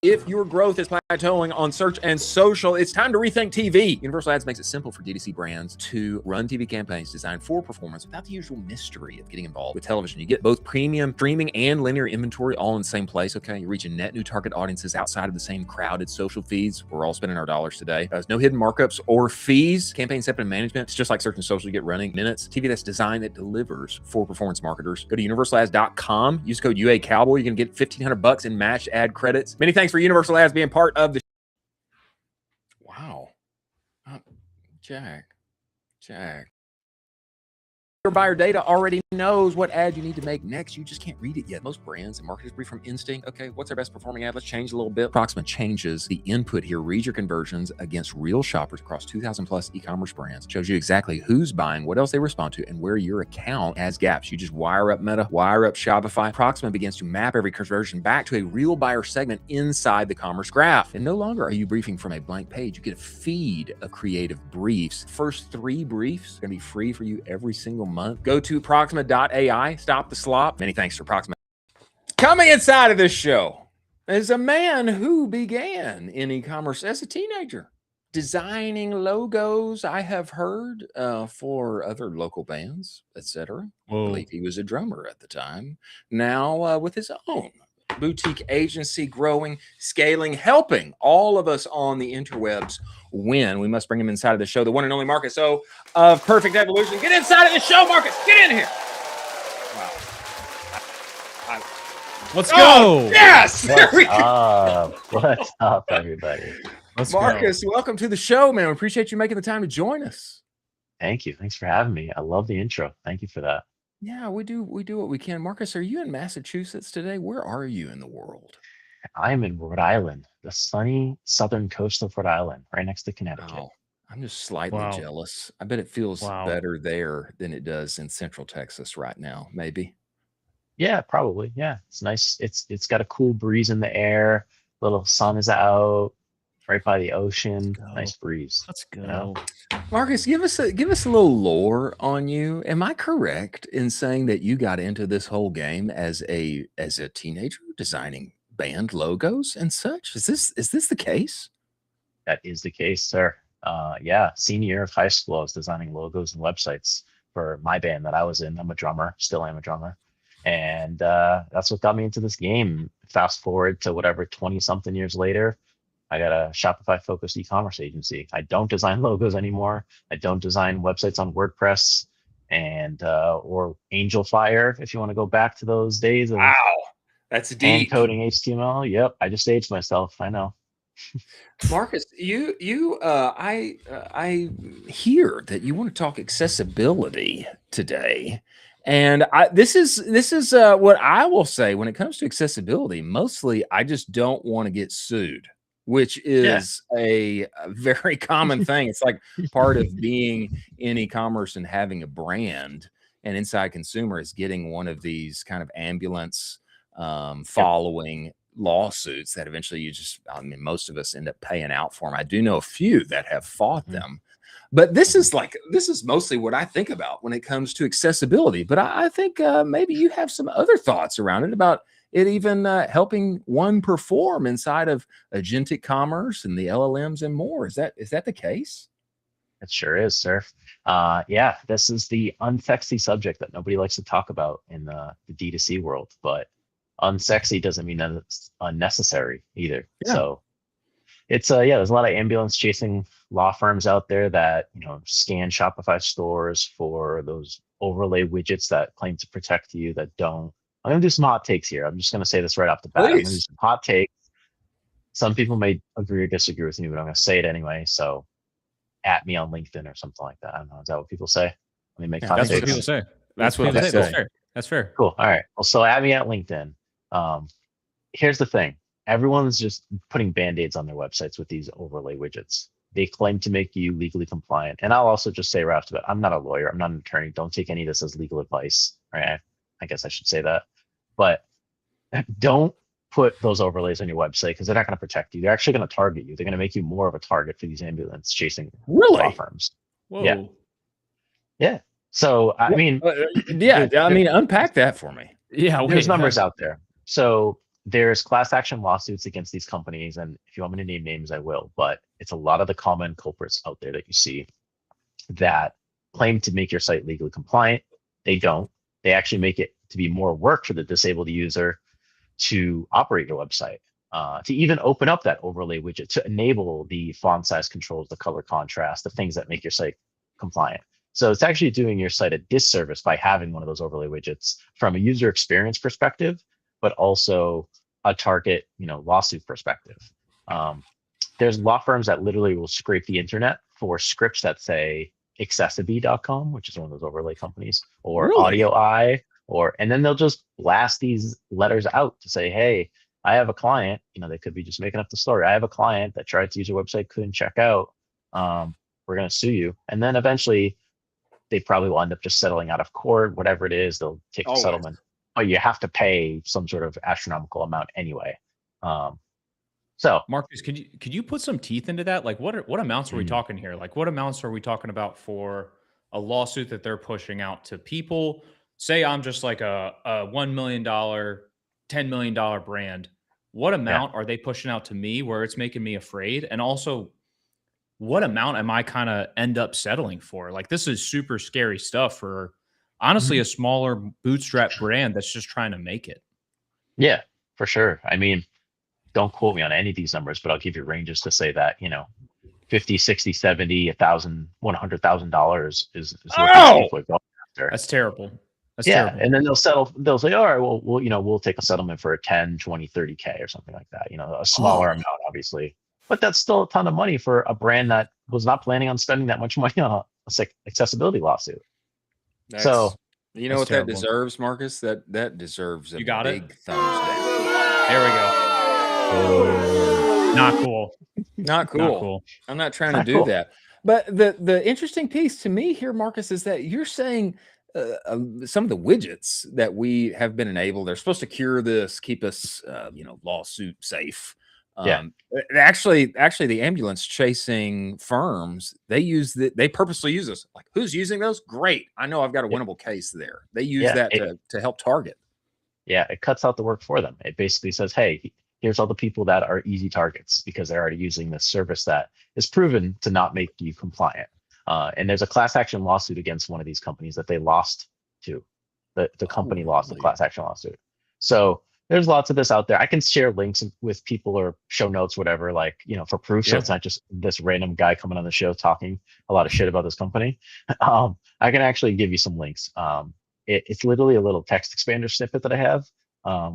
If your growth is plateauing on search and social, it's time to rethink TV. Universal Ads makes it simple for D2C brands to run TV campaigns designed for performance without the usual mystery of getting involved with television. You get both premium streaming and linear inventory all in the same place, okay? You're reaching net new target audiences outside of the same crowded social feeds. We're all spending our dollars today. There's no hidden markups or fees. Campaign separate management. It's just like search and social. You get running minutes. TV that's designed, that delivers for performance marketers. Go to universalads.com. Use code UA Cowboy. You can get $1,500 in matched ad credits. Many thanks for Universal Ads being part of the wow. Jack. Your buyer data already knows what ad you need to make next. You just can't read it yet. Most brands and marketers brief from instinct. Okay, what's our best performing ad? Let's change a little bit. Proxima changes the input here, reads your conversions against real shoppers across 2,000 plus e-commerce brands. Shows you exactly who's buying, what else they respond to, and where your account has gaps. You just wire up Meta, wire up Shopify. Proxima begins to map every conversion back to a real buyer segment inside the commerce graph. And no longer are you briefing from a blank page. You get a feed of creative briefs. First 3 briefs are going to be free for you every single month. Go to proxima.ai. Stop the slop. Many thanks to Proxima. Coming inside of this show is a man who began in e-commerce as a teenager, designing logos, I have heard, for other local bands, etc. I believe he was a drummer at the time. Now with his own boutique agency, growing, scaling, helping all of us on the interwebs win. We must bring him inside of the show, the one and only Marcus O of Perfect Evolution. Get inside of the show, Marcus. Get in here. Wow. Let's go. Yes. What's up, everybody? Marcus, welcome to the show, man. We appreciate you making the time to join us. Thank you. Thanks for having me. I love the intro. Thank you for that. Yeah, we do what we can. Marcus, are you in Massachusetts today? Where are you in the world? I am in Rhode Island, the sunny southern coast of Rhode Island, right next to Connecticut. Oh, I'm just slightly jealous. I bet it feels better there than it does in Central Texas right now, maybe. Yeah, probably. Yeah, it's nice. It's got a cool breeze in the air. Little sun is out, right by the ocean. Nice breeze. Let's go. You know? Marcus, give us a little lore on you. Am I correct in saying that you got into this whole game as a teenager designing band logos and such? Is this the case? That is the case, sir. Yeah, senior year of high school, I was designing logos and websites for my band that I was in. I'm a drummer, still am a drummer. And that's what got me into this game. Fast forward to whatever, 20 something years later, I got a Shopify focused e-commerce agency. I don't design logos anymore. I don't design websites on WordPress and or Angel Fire, if you want to go back to those days of that's deep. coding HTML. Yep, I just aged myself. I know. Marcus, I hear that you want to talk accessibility today. And this is what I will say when it comes to accessibility. Mostly, I just don't want to get sued, which is a very common thing. It's like part of being in e-commerce and having a brand. And Inside Consumer is getting one of these kind of ambulance following lawsuits that eventually most of us end up paying out for them. I do know a few that have fought them. But this is mostly what I think about when it comes to accessibility. But I think maybe you have some other thoughts around it, about it even helping one perform inside of agentic commerce and the LLMs and more. Is that the case? It sure is, sir. Yeah, this is the unsexy subject that nobody likes to talk about in the D2C world. But unsexy doesn't mean that it's unnecessary either. Yeah. So it's there's a lot of ambulance chasing law firms out there that scan Shopify stores for those overlay widgets that claim to protect you that don't. I'm gonna do some hot takes here. I'm just gonna say this right off the bat. I'm gonna do some hot takes. Some people may agree or disagree with me, but I'm gonna say it anyway. So at me on LinkedIn or something like that. I don't know. Is that what people say? Let me make hot takes. That's what people say. That's what they say. That's fair. Cool. All right. Well, so at me at LinkedIn. Here's the thing. Everyone's just putting band-aids on their websites with these overlay widgets. They claim to make you legally compliant. And I'll also just say right off the bat, I'm not a lawyer. I'm not an attorney. Don't take any of this as legal advice. Right? I guess I should say that. But don't put those overlays on your website because they're not going to protect you. They're actually going to target you. They're going to make you more of a target for these ambulance chasing law firms. Whoa. Yeah. Yeah. So, I mean... unpack that for me. Yeah. There's numbers out there. So there's class action lawsuits against these companies. And if you want me to name names, I will. But it's a lot of the common culprits out there that you see that claim to make your site legally compliant. They don't. They actually make it to be more work for the disabled user to operate your website, to even open up that overlay widget, to enable the font size controls, the color contrast, the things that make your site compliant. So it's actually doing your site a disservice by having one of those overlay widgets from a user experience perspective, but also a target, lawsuit perspective. There's law firms that literally will scrape the internet for scripts that say accessiby.com, which is one of those overlay companies, or Really? AudioEye, and then they'll just blast these letters out to say, hey, I have a client, they could be just making up the story. I have a client that tried to use your website, couldn't check out. We're going to sue you. And then eventually they probably will end up just settling out of court, whatever it is, they'll take the Always. settlement, but you have to pay some sort of astronomical amount anyway. So Marcus, could you put some teeth into that? Like what amounts are we talking here? Like what amounts are we talking about for a lawsuit that they're pushing out to people? Say I'm just like a $1 million, $10 million brand. What amount are they pushing out to me where it's making me afraid? And also, what amount am I kind of end up settling for? Like this is super scary stuff for honestly a smaller bootstrap brand that's just trying to make it. Yeah, for sure. I mean, don't quote me on any of these numbers, but I'll give you ranges to say that, 50, 60, 70, 1,000, $100,000 is what people are going after. That's terrible. That's Yeah. terrible. And then they'll say, all right, well, we'll take a settlement for a 10, 20, 30K or something like that, a smaller amount, obviously, but that's still a ton of money for a brand that was not planning on spending that much money on a accessibility lawsuit. So you know what terrible. That deserves, Marcus? That deserves a big thumbs down. There we go. Not cool. Not cool. I'm not trying to do that. But the interesting piece to me here, Marcus, is that you're saying some of the widgets that we have been enabled, they're supposed to cure this, keep us, lawsuit safe. Actually, the ambulance chasing firms, they purposely use this. Like, who's using those? Great. I know I've got a winnable case there. They use that to help target. Yeah, it cuts out the work for them. It basically says, hey, here's all the people that are easy targets because they're already using this service that is proven to not make you compliant. And there's a class action lawsuit against one of these companies that they lost to. The company lost the class action lawsuit. So there's lots of this out there. I can share links with people or show notes, whatever, for proof. So it's not just this random guy coming on the show talking a lot of shit about this company. I can actually give you some links. It's literally a little text expander snippet that I have,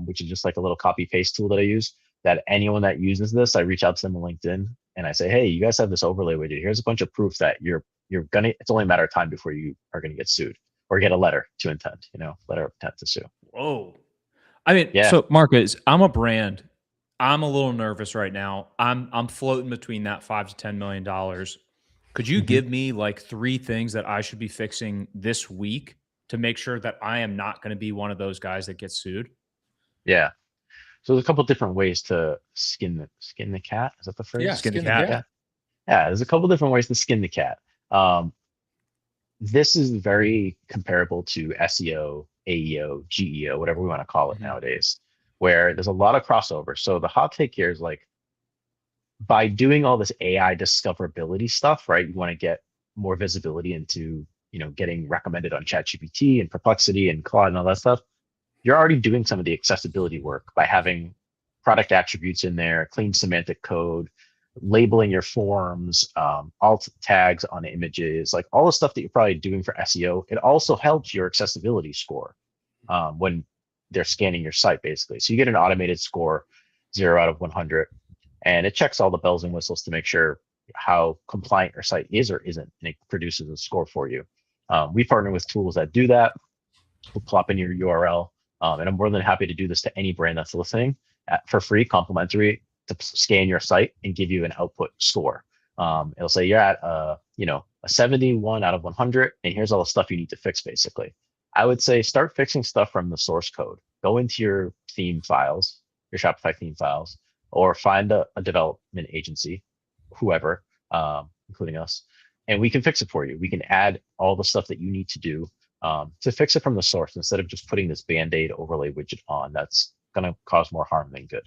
which is just like a little copy paste tool that I use, that anyone that uses this, I reach out to them on LinkedIn and I say, hey, you guys have this overlay widget. Here's a bunch of proof that it's only a matter of time before you are going to get sued or get a letter to intent, letter of intent to sue. Whoa. I mean, so Marcus, I'm a brand. I'm a little nervous right now. I'm floating between that $5 to $10 million. Could you give me like 3 things that I should be fixing this week to make sure that I am not going to be one of those guys that gets sued? Yeah. So there's a couple different ways to skin the cat. Is that the phrase? Yeah, skin the cat. Yeah, there's a couple different ways to skin the cat. This is very comparable to SEO, AEO, GEO, whatever we want to call it nowadays, where there's a lot of crossover. So the hot take here is like, by doing all this AI discoverability stuff, right? You want to get more visibility into, getting recommended on ChatGPT and Perplexity and Claude and all that stuff. You're already doing some of the accessibility work by having product attributes in there, clean semantic code, labeling your forms, alt tags on images, like all the stuff that you're probably doing for SEO. It also helps your accessibility score when they're scanning your site, basically. So you get an automated score, 0 out of 100, and it checks all the bells and whistles to make sure how compliant your site is or isn't, and it produces a score for you. We partner with tools that do that. We'll plop in your URL, and I'm more than happy to do this to any brand that's listening for free, complimentary, to scan your site and give you an output score. It'll say you're at a 71 out of 100, and here's all the stuff you need to fix, basically. I would say start fixing stuff from the source code. Go into your theme files, your Shopify theme files, or find a development agency, whoever, including us, and we can fix it for you. We can add all the stuff that you need to do to fix it from the source, instead of just putting this Band-Aid overlay widget on that's going to cause more harm than good.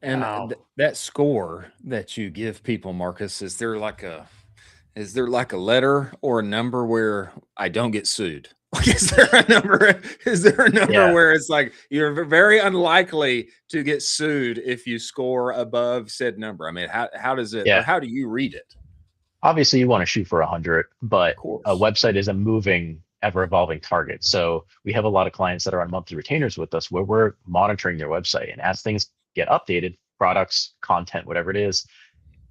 And that score that you give people, Marcus, is there like a letter or a number where I don't get sued? Like, is there a number where it's like you're very unlikely to get sued if you score above said number? I mean, how does it, or how do you read it? Obviously you want to shoot for 100, but a website is a moving, ever evolving target. So we have a lot of clients that are on monthly retainers with us where we're monitoring their website, and as things get updated, products, content, whatever it is,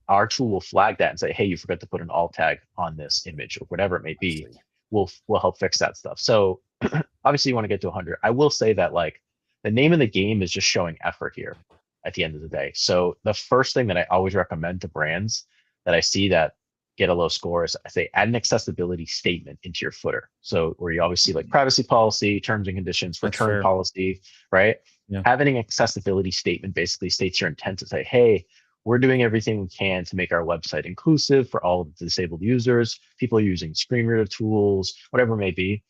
our tool will flag that and say, hey, you forgot to put an alt tag on this image or whatever it may be. We'll help fix that stuff. So obviously you want to get to 100. I will say that like the name of the game is just showing effort here at the end of the day. So the first thing that I always recommend to brands that I see that get a low score is I say add an accessibility statement into your footer. So where you always see like privacy policy, terms and conditions, return policy, right? Yeah. Having an accessibility statement basically states your intent to say, hey, we're doing everything we can to make our website inclusive for all of the disabled users, people using screen reader tools, whatever it may be.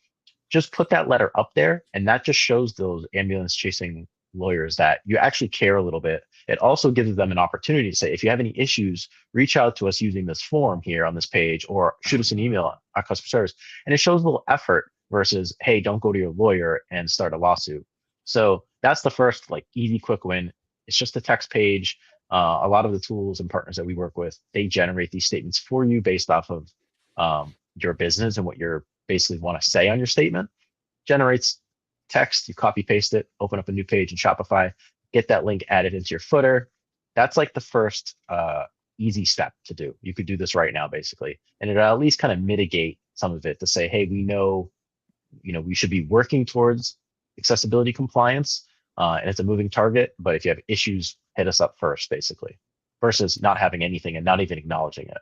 Just put that letter up there, and that just shows those ambulance chasing lawyers that you actually care a little bit. It also gives them an opportunity to say, if you have any issues, reach out to us using this form here on this page, or shoot us an email at customer service. And it shows a little effort versus, hey, don't go to your lawyer and start a lawsuit. So that's the first like easy, quick win. It's just a text page. A lot of the tools and partners that we work with, they generate these statements for you based off of your business and what you're basically want to say on your statement. Generates text, you copy paste it, open up a new page in Shopify, get that link added into your footer. That's like the first easy step to do. You could do this right now basically, and it'll at least kind of mitigate some of it to say, hey, we know, we should be working towards accessibility compliance, and it's a moving target, but if you have issues, hit us up first basically, versus not having anything and not even acknowledging it.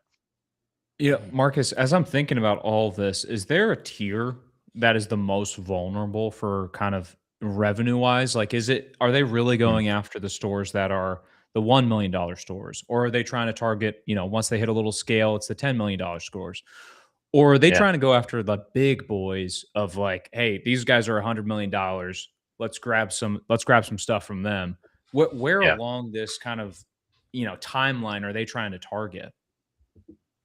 Yeah, Marcus, as I'm thinking about all this, is there a tier that is the most vulnerable for kind of revenue wise? Like, are they really going after the stores that are the $1 million stores? Or are they trying to target, once they hit a little scale, it's the $10 million stores? Or are they trying to go after the big boys of like, hey, these guys are $100 million. Let's grab some stuff from them. Where along this kind of, timeline are they trying to target?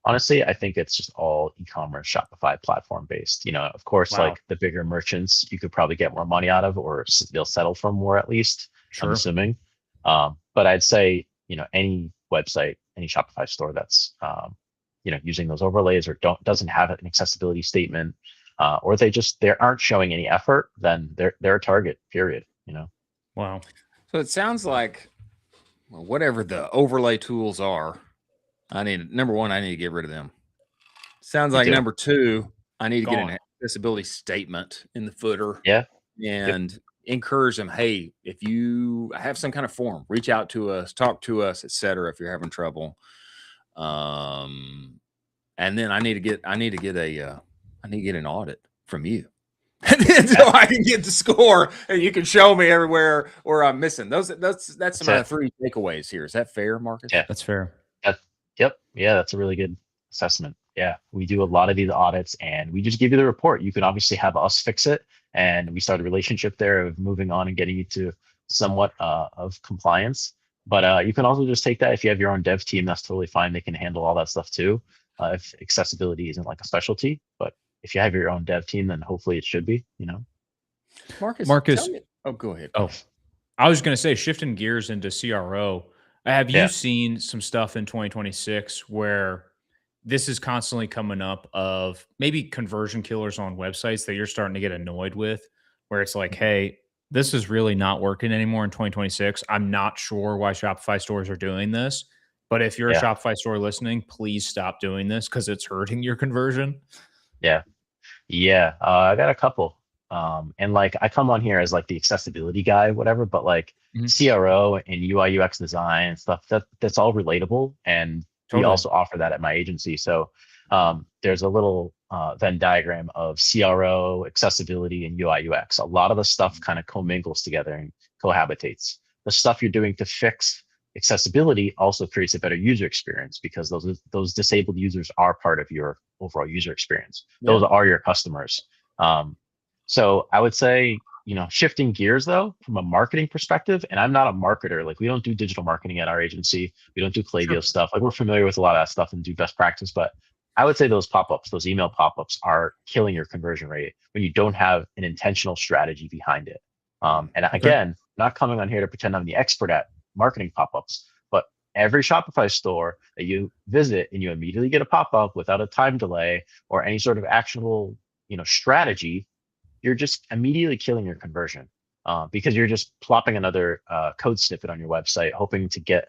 Honestly, I think it's just all e-commerce Shopify platform based. Of course, like the bigger merchants, you could probably get more money out of, or they'll settle for more at least. Sure. I'm assuming. But I'd say, any website, any Shopify store that's, using those overlays or doesn't have an accessibility statement, or they aren't showing any effort, then they're a target. Period. Wow. So it sounds like whatever the overlay tools are, number one, I need to get rid of them. Sounds like number two, I need to get an accessibility statement in the footer. Yeah. And encourage them, hey, if you have some kind of form, reach out to us, talk to us, etc. if you're having trouble. And then I need to get an audit from you. And then so I can get the score and you can show me everywhere where I'm missing. That's my three takeaways here. Is that fair, Marcus? Yeah, that's fair. Yep. Yeah, that's a really good assessment. Yeah, we do a lot of these audits and we just give you the report. You can obviously have us fix it, and we start a relationship there of moving on and getting you to somewhat of compliance. But you can also just take that if you have your own dev team. That's totally fine. They can handle all that stuff too. If accessibility isn't like a specialty, but if you have your own dev team, then hopefully it should be. Marcus. Tell me, go ahead. Oh, I was going to say, shifting gears into CRO. Have you seen some stuff in 2026 where this is constantly coming up of maybe conversion killers on websites that you're starting to get annoyed with, where it's like, hey, this is really not working anymore in 2026. I'm not sure why Shopify stores are doing this, but if you're a Shopify store listening, please stop doing this because it's hurting your conversion. Yeah. I got a couple. And like I come on here as like the accessibility guy, whatever, but like CRO and UI UX design and stuff, that's all relatable. And we also offer that at my agency. So there's a little Venn diagram of CRO, accessibility, and UI UX. A lot of the stuff kind of commingles together and cohabitates. The stuff you're doing to fix accessibility also creates a better user experience because those disabled users are part of your overall user experience. Those are your customers. So I would say, shifting gears though, from a marketing perspective, and I'm not a marketer, like we don't do digital marketing at our agency. We don't do Klaviyo stuff. Like we're familiar with a lot of that stuff and do best practice, but I would say those pop-ups, those email pop-ups are killing your conversion rate when you don't have an intentional strategy behind it. And again, not coming on here to pretend I'm the expert at marketing pop-ups, but every Shopify store that you visit and you immediately get a pop-up without a time delay or any sort of actionable, strategy, you're just immediately killing your conversion because you're just plopping another code snippet on your website, hoping to get,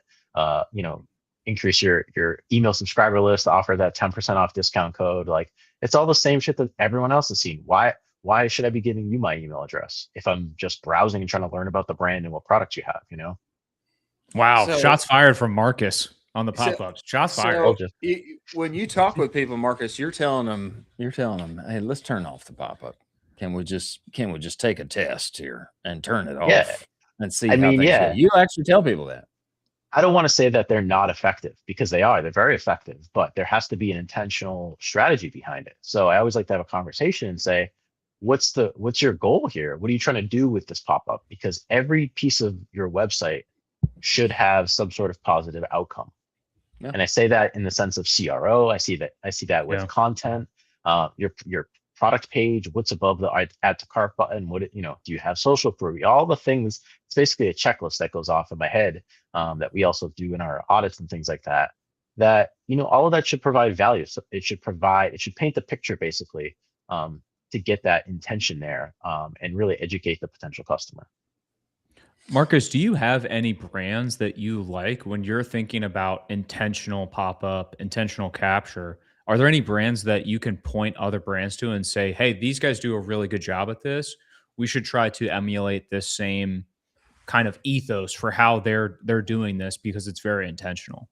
increase your email subscriber list, offer that 10% off discount code. Like it's all the same shit that everyone else has seen. Why should I be giving you my email address if I'm just browsing and trying to learn about the brand and what products you have, you know? Wow. So- Shots fired from Marcus on the So- pop-ups. Shots fired. So when you talk with people, Marcus, you're telling them, hey, let's turn off the pop-up. Can we just take a test here and turn it Yeah. off and see I how mean, things yeah. go? You actually tell people that. I don't want to say that they're not effective because they are. They're very effective, but there has to be an intentional strategy behind it. So I always like to have a conversation and say, what's your goal here? What are you trying to do with this pop-up? Because every piece of your website should have some sort of positive outcome. Yeah. And I say that in the sense of CRO. I see that with content, your product page, what's above the add to cart button, do you have social proof? All the things. It's basically a checklist that goes off in my head that we also do in our audits and things like that. That all of that should provide value. So it should paint the picture basically to get that intention there and really educate the potential customer. Marcus, do you have any brands that you like when you're thinking about intentional pop-up, intentional capture? Are there any brands that you can point other brands to and say, hey, these guys do a really good job at this. We should try to emulate this same kind of ethos for how they're doing this because it's very intentional.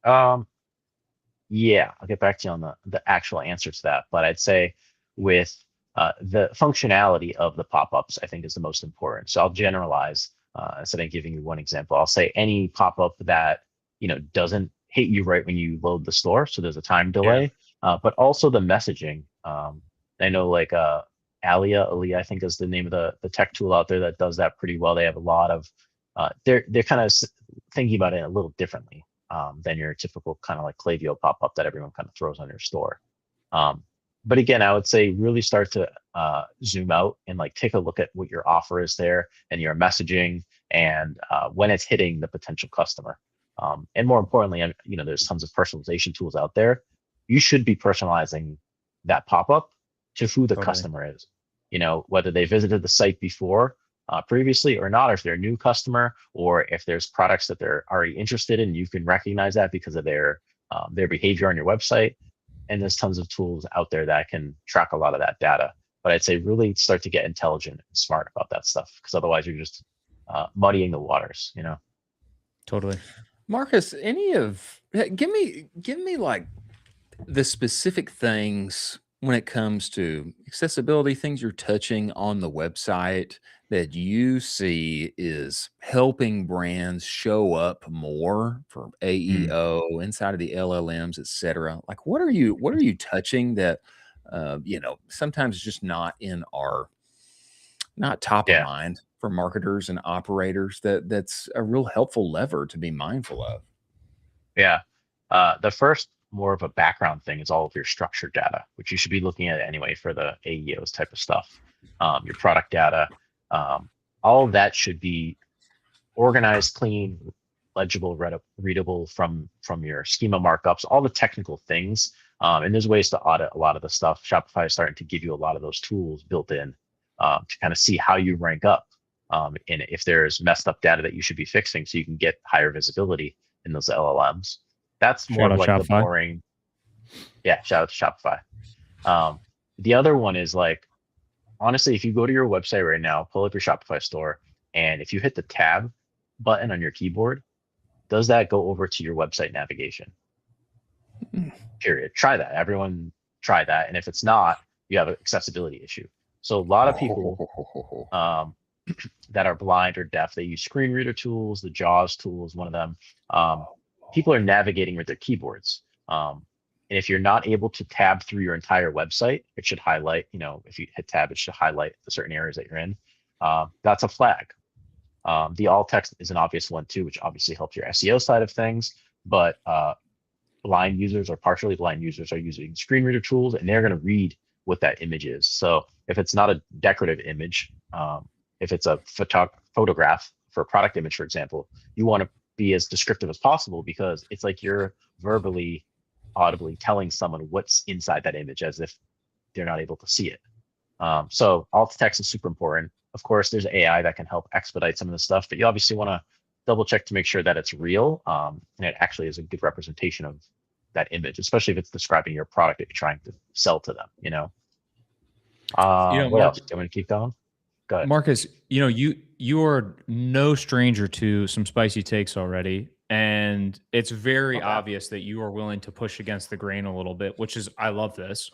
Yeah, I'll get back to you on the actual answer to that. But I'd say with the functionality of the pop-ups, I think is the most important. So I'll generalize instead of giving you one example. I'll say any pop-up that doesn't hit you right when you load the store, so there's a time delay, but also the messaging. I know like Alia, I think is the name of the tech tool out there that does that pretty well. They have a lot of they're kind of thinking about it a little differently than your typical kind of like Klaviyo pop-up that everyone kind of throws on your store. But again, I would say really start to zoom out and like take a look at what your offer is there and your messaging and when it's hitting the potential customer. And more importantly, there's tons of personalization tools out there. You should be personalizing that pop-up to who the customer is. Whether they visited the site before previously or not, or if they're a new customer, or if there's products that they're already interested in, you can recognize that because of their behavior on your website. And there's tons of tools out there that can track a lot of that data. But I'd say really start to get intelligent and smart about that stuff, because otherwise you're just muddying the waters. Totally. Marcus, give me like the specific things when it comes to accessibility, things you're touching on the website that you see is helping brands show up more for AEO inside of the LLMs, et cetera. Like, what are you touching that, sometimes just not top of mind for marketers and operators that's a real helpful lever to be mindful of? Yeah. The first more of a background thing is all of your structured data, which you should be looking at anyway for the AEOs type of stuff. Your product data, all of that should be organized, clean, legible, readable from your schema markups, all the technical things. And there's ways to audit a lot of the stuff. Shopify is starting to give you a lot of those tools built in to kind of see how you rank up and if there's messed up data that you should be fixing so you can get higher visibility in those LLMs. That's more of like Shopify. The boring. Yeah, shout out to Shopify. The other one is like, honestly, if you go to your website right now, pull up your Shopify store, and if you hit the tab button on your keyboard, does that go over to your website navigation? Period. Try that. Everyone try that. And if it's not, you have an accessibility issue. So a lot of people that are blind or deaf, they use screen reader tools. The JAWS tool is one of them. People are navigating with their keyboards. And if you're not able to tab through your entire website, it should highlight, if you hit tab, it should highlight the certain areas that you're in. That's a flag. The alt text is an obvious one too, which obviously helps your SEO side of things. But blind users or partially blind users are using screen reader tools, and they're going to read what that image is. So if it's not a decorative image, if it's a photograph for a product image, for example, you want to be as descriptive as possible, because it's like you're verbally, audibly telling someone what's inside that image as if they're not able to see it. So alt text is super important. Of course, there's AI that can help expedite some of the stuff, but you obviously want to double check to make sure that it's real, and it actually is a good representation of that image, especially if it's describing your product that you're trying to sell to them. What else? Do you want me to keep going? Go ahead. Marcus, you are no stranger to some spicy takes already, and it's very obvious that you are willing to push against the grain a little bit, which is, I love this.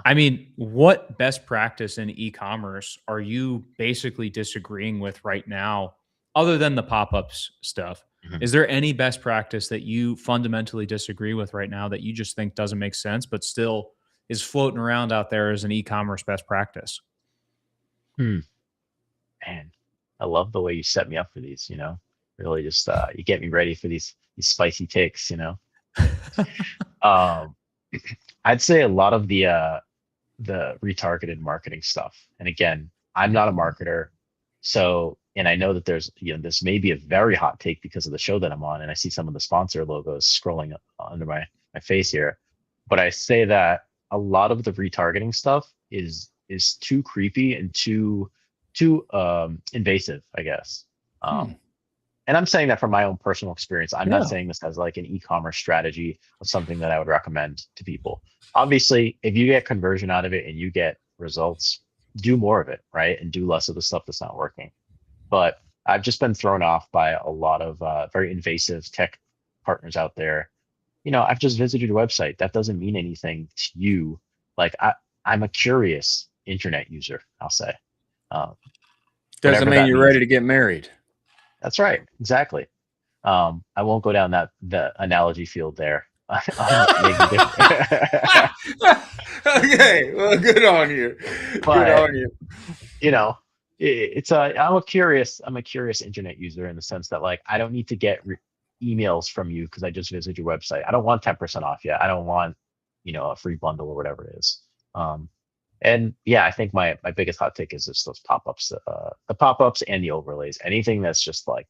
I mean, what best practice in e-commerce are you basically disagreeing with right now, other than the pop-ups stuff? Is there any best practice that you fundamentally disagree with right now that you just think doesn't make sense, but still is floating around out there as an e-commerce best practice? Man, I love the way you set me up for these, really just, you get me ready for these spicy takes, I'd say a lot of the retargeted marketing stuff. And again, I'm not a marketer, so, and I know that there's, this may be a very hot take because of the show that I'm on, and I see some of the sponsor logos scrolling under my face here. But I say that a lot of the retargeting stuff is too creepy and too invasive, I guess. And I'm saying that from my own personal experience. I'm not saying this as like an e-commerce strategy or something that I would recommend to people. Obviously, if you get conversion out of it and you get results, do more of it, right? And do less of the stuff that's not working. But I've just been thrown off by a lot of very invasive tech partners out there. I've just visited your website. That doesn't mean anything to you. Like, I'm a curious internet user, I'll say. Doesn't mean you're ready to get married. That's right. Exactly. I won't go down the analogy field there. Okay. Well, good on you. But, good on you. I'm a curious internet user in the sense that, like, I don't need to get emails from you because I just visited your website. I don't want 10% off yet. I don't want, a free bundle or whatever it is. And yeah, I think my biggest hot take is just those pop-ups, the pop-ups and the overlays. Anything that's just like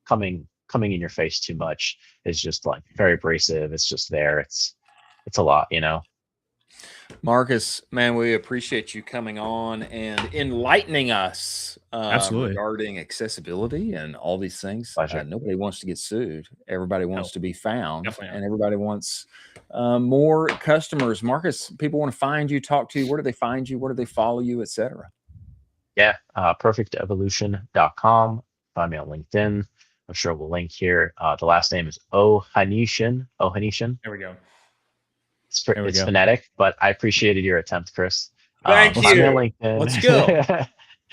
coming in your face too much is just like very abrasive. It's just there. It's a lot, Marcus, man, we appreciate you coming on and enlightening us regarding accessibility and all these things. Nobody wants to get sued. Everybody wants to be found, and everybody wants more customers. Marcus, people want to find you, talk to you. Where do they find you? Where do they follow you, etc.? Yeah, perfectevolution.com. Find me on LinkedIn. I'm sure we'll link here. The last name is Ohanesian. There we go. It's phonetic, but I appreciated your attempt, Chris. Thank you. Let's go.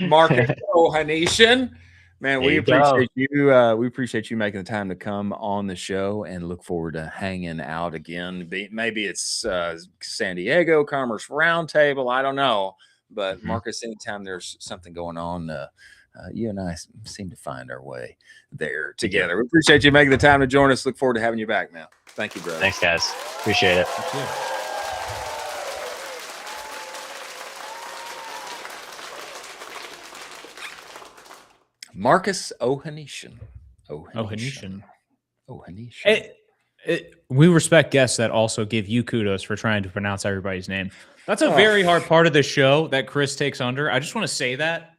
Marcus Ohanesian. Man, we appreciate you. We appreciate you making the time to come on the show, and look forward to hanging out again. Maybe it's San Diego Commerce Roundtable. I don't know. But Marcus, anytime there's something going on, you and I seem to find our way there together. We appreciate you making the time to join us. Look forward to having you back, man. Thank you, brother. Thanks, guys. Appreciate it. Marcus Ohanesian. We respect guests that also give you kudos for trying to pronounce everybody's name. That's a very hard part of the show that Chris takes under. I just want to say that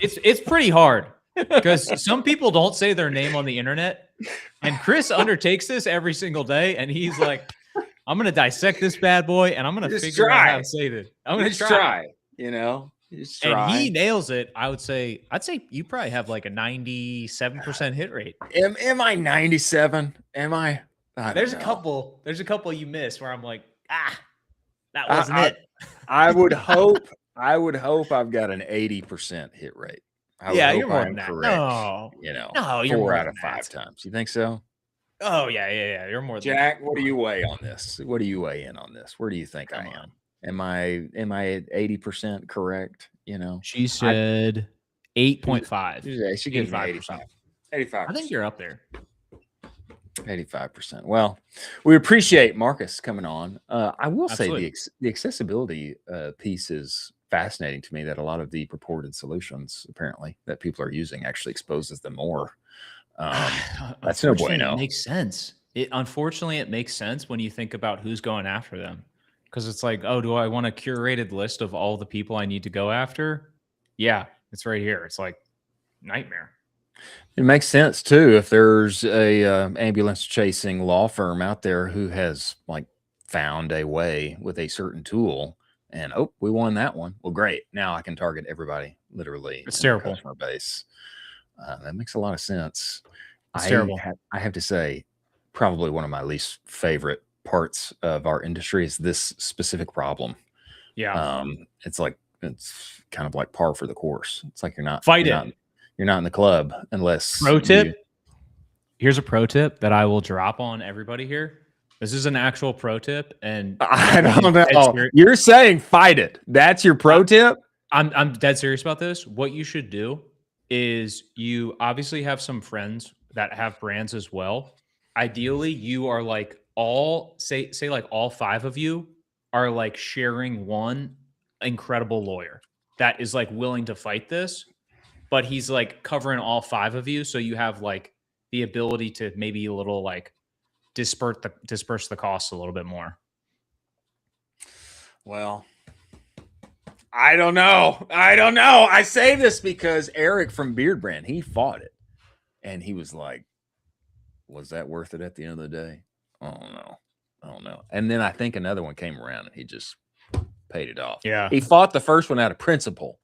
it's pretty hard because some people don't say their name on the internet, and Chris undertakes this every single day, and he's like, I'm going to dissect this bad boy, and I'm going to figure out how to say this. I'm going to try. And he nails it. I'd say you probably have like a 97% hit rate. Am I 97? Am I? There's a couple you miss where I'm like, that wasn't it. I would hope I've got an 80% hit rate. You're more than that. Correct. No, you're 4 out of 5 times. You think so? Oh yeah. You're more than Jack. What do you weigh on this? What do you weigh in on this? Where do you think I am? Am I at 80% correct? She said 8.5. Yeah, she gives me 85%. 85%. I think you're up there. 85%. Well, we appreciate Marcus coming on. I will Absolutely. say the accessibility piece is fascinating to me, that a lot of the purported solutions apparently that people are using actually exposes them more. That's no bueno. It makes sense. Unfortunately, it makes sense when you think about who's going after them. Because it's like, oh, do I want a curated list of all the people I need to go after? Yeah, it's right here. It's like nightmare. It makes sense too if there's a ambulance chasing law firm out there who has like found a way with a certain tool, and oh, we won that one. Well, great. Now I can target everybody literally It's in the terrible. customer base. That makes a lot of sense. It's terrible. I have to say, probably one of my least favorite parts of our industry is this specific problem. Yeah. It's kind of like par for the course. It's like you're not in the club unless Pro tip. Here's a pro tip that I will drop on everybody here. This is an actual pro tip, and I don't know. You're saying fight it. That's your pro tip? I'm dead serious about this. What you should do is you obviously have some friends that have brands as well. Ideally, you are like all say like all 5 of you are like sharing one incredible lawyer that is like willing to fight this, but he's like covering all 5 of you, so you have like the ability to maybe a little like disperse the costs a little bit more. Well, I don't know. I say this because Eric from Beard Brand, he fought it. And he was like, was that worth it at the end of the day? I don't know. And then I think another one came around and he just paid it off. Yeah. He fought the first one out of principle.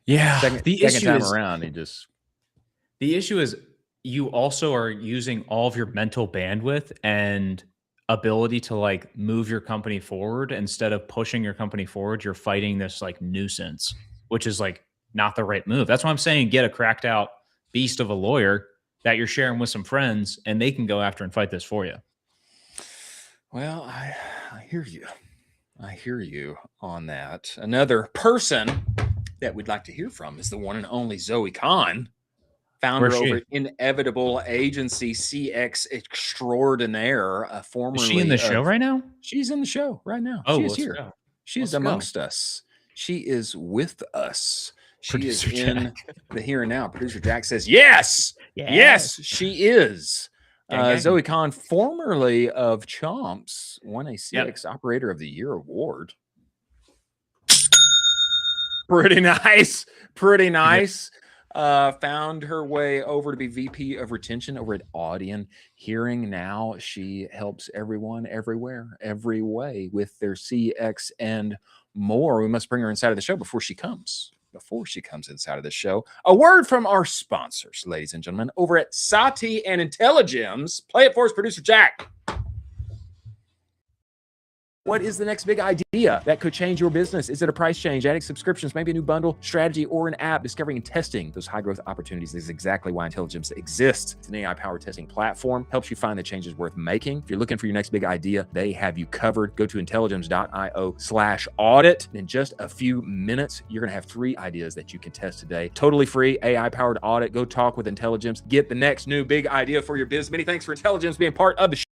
Yeah. Second time around, the issue is you also are using all of your mental bandwidth and ability to like move your company forward. Instead of pushing your company forward, you're fighting this like nuisance, which is like not the right move. That's why I'm saying get a cracked out beast of a lawyer that you're sharing with some friends, and they can go after and fight this for you. Well, I hear you. I hear you on that. Another person that we'd like to hear from is the one and only Zoe Kahn, founder over Inevitable Agency, CX extraordinaire, formerly. Is she in the show right now? She's in the show right now. Oh, she is here. Go. She is amongst us. She is with us. She is in the here and now. Producer Jack says, yes, she is. Zoe Kahn, formerly of Chomps, won a CX Operator of the Year award. Pretty nice. Found her way over to be VP of Retention over at Audion Hearing. Now she helps everyone, everywhere, every way with their CX and more. We must bring her inside of the show before she comes inside of the show. A word from our sponsors, ladies and gentlemen, over at Sati and Intelligems. Play it for us, producer Jack. What is the next big idea that could change your business? Is it a price change, adding subscriptions, maybe a new bundle, strategy, or an app? Discovering and testing those high growth opportunities is exactly why Intelligems exists. It's an AI-powered testing platform, helps you find the changes worth making. If you're looking for your next big idea, they have you covered. Go to intelligems.io/audit. In just a few minutes, you're going to have 3 ideas that you can test today. Totally free, AI-powered audit. Go talk with Intelligems. Get the next new big idea for your business. Many thanks for Intelligems being part of the show.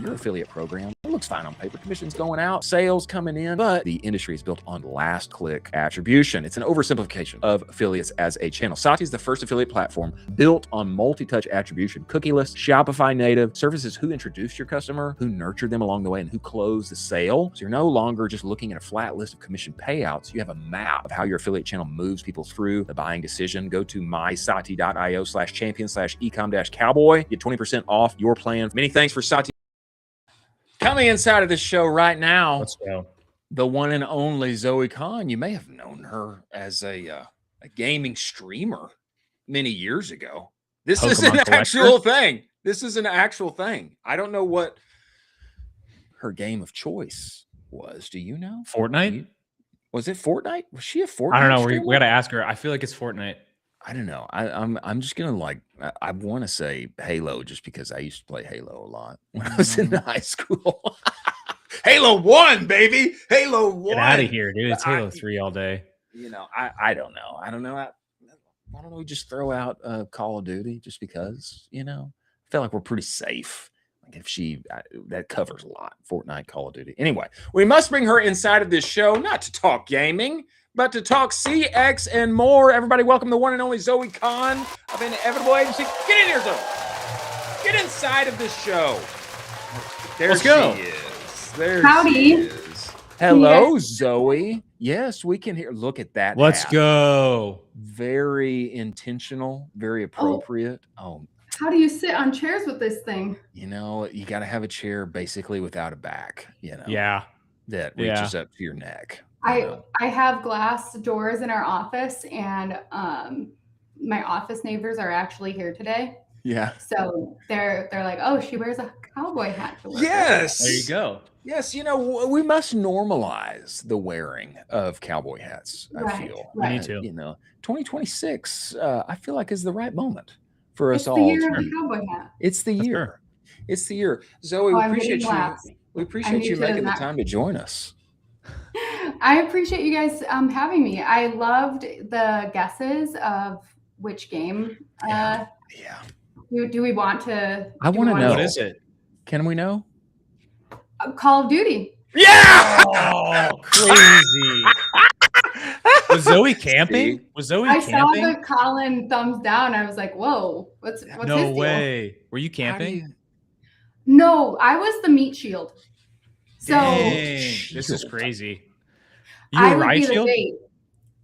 Your affiliate program, it looks fine on paper. Commissions going out, sales coming in, but the industry is built on last click attribution. It's an oversimplification of affiliates as a channel. Sati is the first affiliate platform built on multi-touch attribution, cookieless, Shopify native, services who introduced your customer, who nurtured them along the way, and who closed the sale. So you're no longer just looking at a flat list of commission payouts. You have a map of how your affiliate channel moves people through the buying decision. Go to mysati.io/champion/ecom-cowboy. Get 20% off your plan. Many thanks for Sati. Coming inside of this show right now, let's go. The one and only Zoe Kahn. You may have known her as a gaming streamer many years ago. This is an actual thing. I don't know what her game of choice was. Do you know? Fortnite? Was it Fortnite? Was she a Fortnite? I don't know. We got to ask her. I feel like it's Fortnite. I don't know. I'm just gonna I want to say Halo just because I used to play Halo a lot when I was in high school. Halo 1, baby. Halo 1. Get out of here, dude. It's Halo 3 all day. You know, I don't know. I don't know. Why don't we just throw out Call of Duty just because, you know? I feel like we're pretty safe. Like if that covers a lot. Fortnite, Call of Duty. Anyway, we must bring her inside of this show, not to talk gaming, but to talk CX and more. Everybody, welcome the one and only Zoe Kahn of Inevitable Agency. Get in here, Zoe. Get inside of this show. There Let's go. She is. There Howdy. she is. Hello, Zoe. Yes, we can hear. Look at that. Let's hat. go. Very intentional, very appropriate. Oh, how do you sit on chairs with this thing? you got to have a chair basically without a back, Yeah. that reaches up to your neck. I have glass doors in our office, and my office neighbors are actually here today. Yeah. So they're like, oh, she wears a cowboy hat to work. Yes. There you go. Yes, we must normalize the wearing of cowboy hats. I feel we need to. 2026. I feel like is the right moment for us all. It's the year of the cowboy hat. It's the year. Sure. It's the year. Zoe, we appreciate you. Laughs. We appreciate you making the time to join us. I appreciate you guys having me. I loved the guesses of which game. Yeah. Do we want to? I want to know. What is it? Can we know? Call of Duty. Yeah. Oh, crazy. Was Zoe camping? I saw the Colin thumbs down. I was like, whoa, what's no his way. deal? Were you camping? No, I was the meat shield. So dang, this is crazy. You I were would be shield? the bait.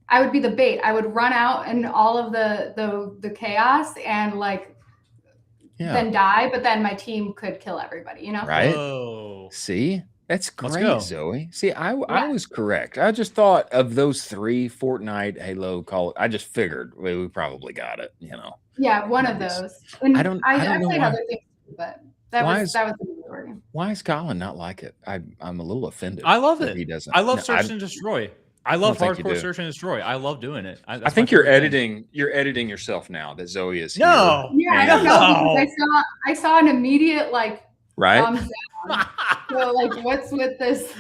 I would be the bait. I would run out in all of the chaos and then die, but then my team could kill everybody, Right. Whoa. See, that's great, Zoe. See, I was correct. I just thought of those three: Fortnite, Halo, Call. I just figured we probably got it. Yeah, one of those. And I don't know played why. other things, but that was the majority. Why is Colin not like it? I'm a little offended. I love that it. He doesn't. I love search and destroy. I love hardcore search and destroy. I love doing it. I think you're editing. You're editing yourself now that Zoe is here. No. Yeah, I don't know. I saw an immediate right. thumbs down. So what's with this?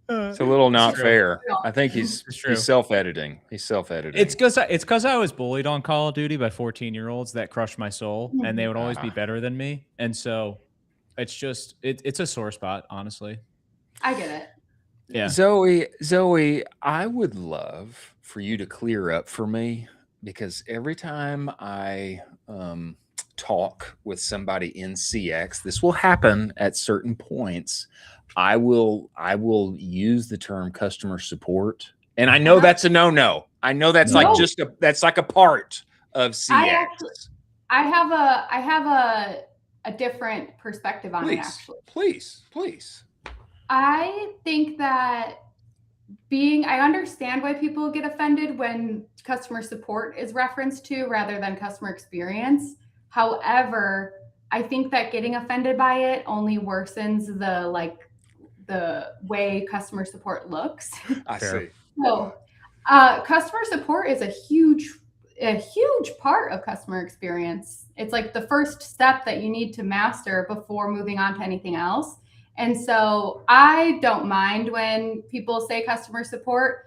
It's a little not fair. I think he's self-editing. He's self-editing. It's because I was bullied on Call of Duty by 14-year-olds that crushed my soul, and they would always be better than me. And so it's just it's a sore spot, honestly. I get it. Yeah. Zoe, I would love for you to clear up for me, because every time I talk with somebody in CX, this will happen at certain points. I will use the term customer support, and I know that's a no. I know that's that's like a part of CX. I have a different perspective on it, actually. Please. I think that I understand why people get offended when customer support is referenced to rather than customer experience. However, I think that getting offended by it only worsens the way customer support looks. I see. So, customer support is a huge part of customer experience. It's like the first step that you need to master before moving on to anything else. And so I don't mind when people say customer support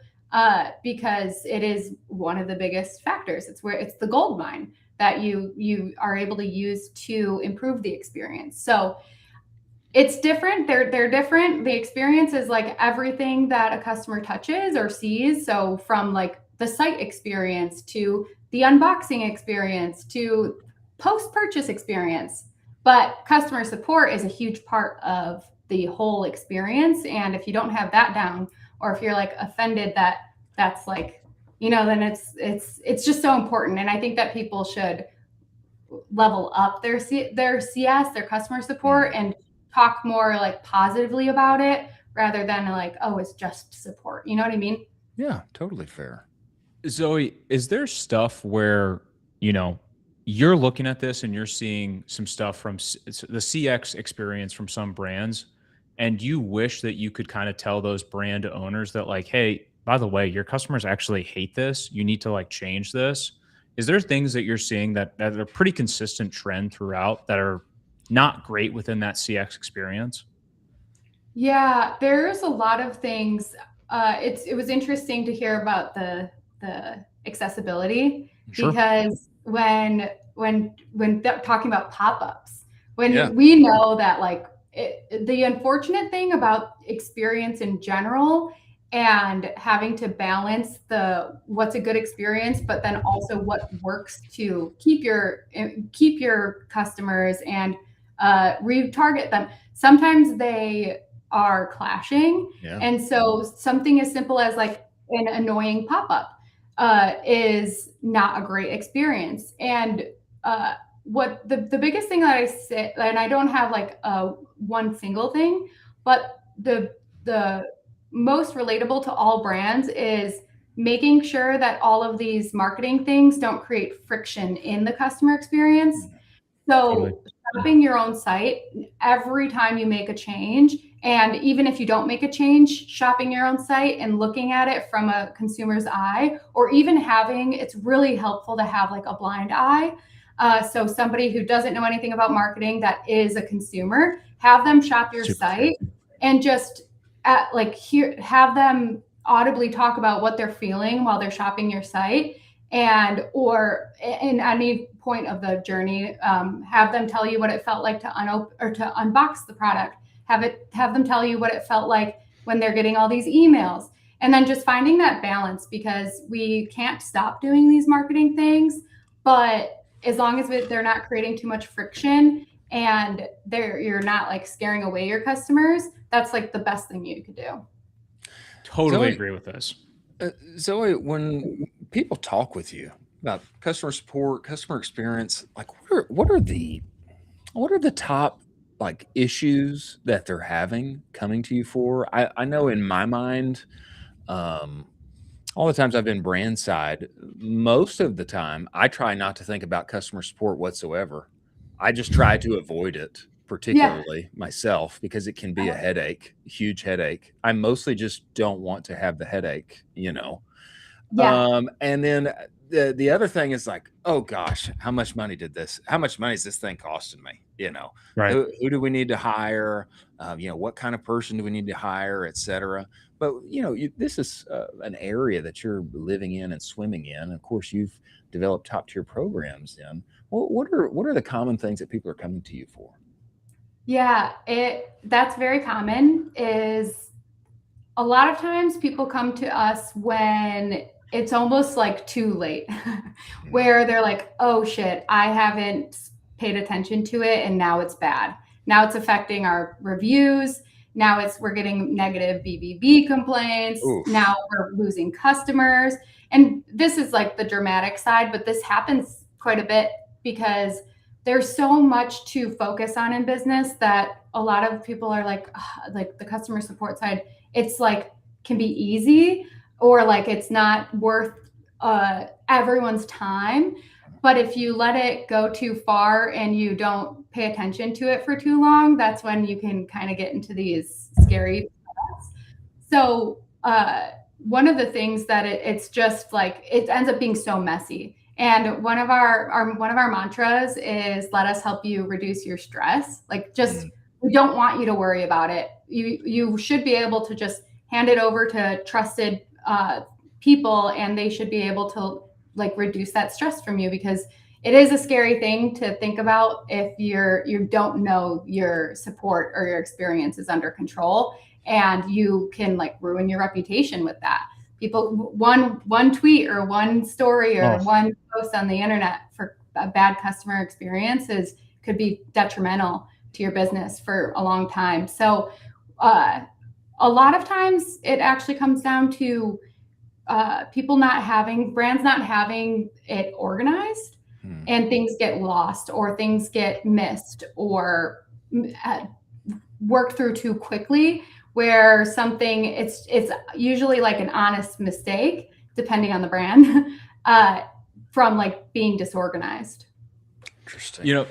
because it is one of the biggest factors. It's the gold mine that you are able to use to improve the experience. So it's different. They're different. The experience is like everything that a customer touches or sees. So from the site experience to the unboxing experience to post-purchase experience. But customer support is a huge part of the whole experience. And if you don't have that down, or if you're offended that's then it's just so important. And I think that people should level up their CS, their customer support, and talk more positively about it rather than oh, it's just support. You know what I mean? Yeah, totally fair. Zoe, is there stuff where, you're looking at this and you're seeing some stuff from the CX experience from some brands, and you wish that you could kind of tell those brand owners that hey, by the way, your customers actually hate this. You need to change this. Is there things that you're seeing that are pretty consistent trend throughout that are not great within that CX experience? Yeah, there's a lot of things. It was interesting to hear about the accessibility, because when talking about pop-ups, we know that the unfortunate thing about experience in general and having to balance what's a good experience, but then also what works to keep your customers and retarget them. Sometimes they are clashing. Yeah. And so something as simple as an annoying pop-up is not a great experience. And what the biggest thing that I say, and I don't have like one single thing, but the most relatable to all brands is making sure that all of these marketing things don't create friction in the customer experience. So Totally. shopping your own site every time you make a change, and even if you don't make a change, shopping your own site and looking at it from a consumer's eye, or even it's really helpful to have like a blind eye. So somebody who doesn't know anything about marketing that is a consumer, have them shop your site and just have them audibly talk about what they're feeling while they're shopping your site, or in any point of the journey, have them tell you what it felt like to unbox the product. Have them tell you what it felt like when they're getting all these emails, and then just finding that balance, because we can't stop doing these marketing things, but as long as they're not creating too much friction and you're not like scaring away your customers, that's like the best thing you could do. Totally agree with this. Zoe, when people talk with you about customer support, customer experience, like what are the top like issues that they're having coming to you for? I know in my mind, all the times I've been brand side, most of the time I try not to think about customer support whatsoever. I just try to avoid it, particularly myself, because it can be a headache, a huge headache. I mostly just don't want to have the headache, you know? Yeah. And then the other thing is like, oh gosh, how much money is this thing costing me? You know, Right. Who do we need to hire? You know, what kind of person do we need to hire, et cetera. But, you know, this is an area that you're living in and swimming in. Of course, you've developed top tier programs in. What are the common things that people are coming to you for? Yeah, that's very common. Is a lot of times people come to us when it's almost like too late, where they're like, oh shit, I haven't paid attention to it, and now it's bad. Now it's affecting our reviews. Now we're getting negative BBB complaints. Oof. Now we're losing customers. And this is like the dramatic side, but this happens quite a bit because there's so much to focus on in business that a lot of people are like the customer support side, it's like can be easy, or like it's not worth everyone's time. But if you let it go too far and you don't pay attention to it for too long, that's when you can kind of get into these scary thoughts. So one of the things that it's just like it ends up being so messy. And one of our mantras is let us help you reduce your stress. Like we don't want you to worry about it. You should be able to just hand it over to trusted people, and they should be able to like reduce that stress from you, because it is a scary thing to think about if you don't know your support or your experience is under control, and you can like ruin your reputation with that. People, one tweet or one story or one post on the internet for a bad customer experience could be detrimental to your business for a long time. So a lot of times it actually comes down to brands not having it organized, and things get lost or things get missed or worked through too quickly, where something it's usually like an honest mistake, depending on the brand, from like being disorganized. Interesting. You know,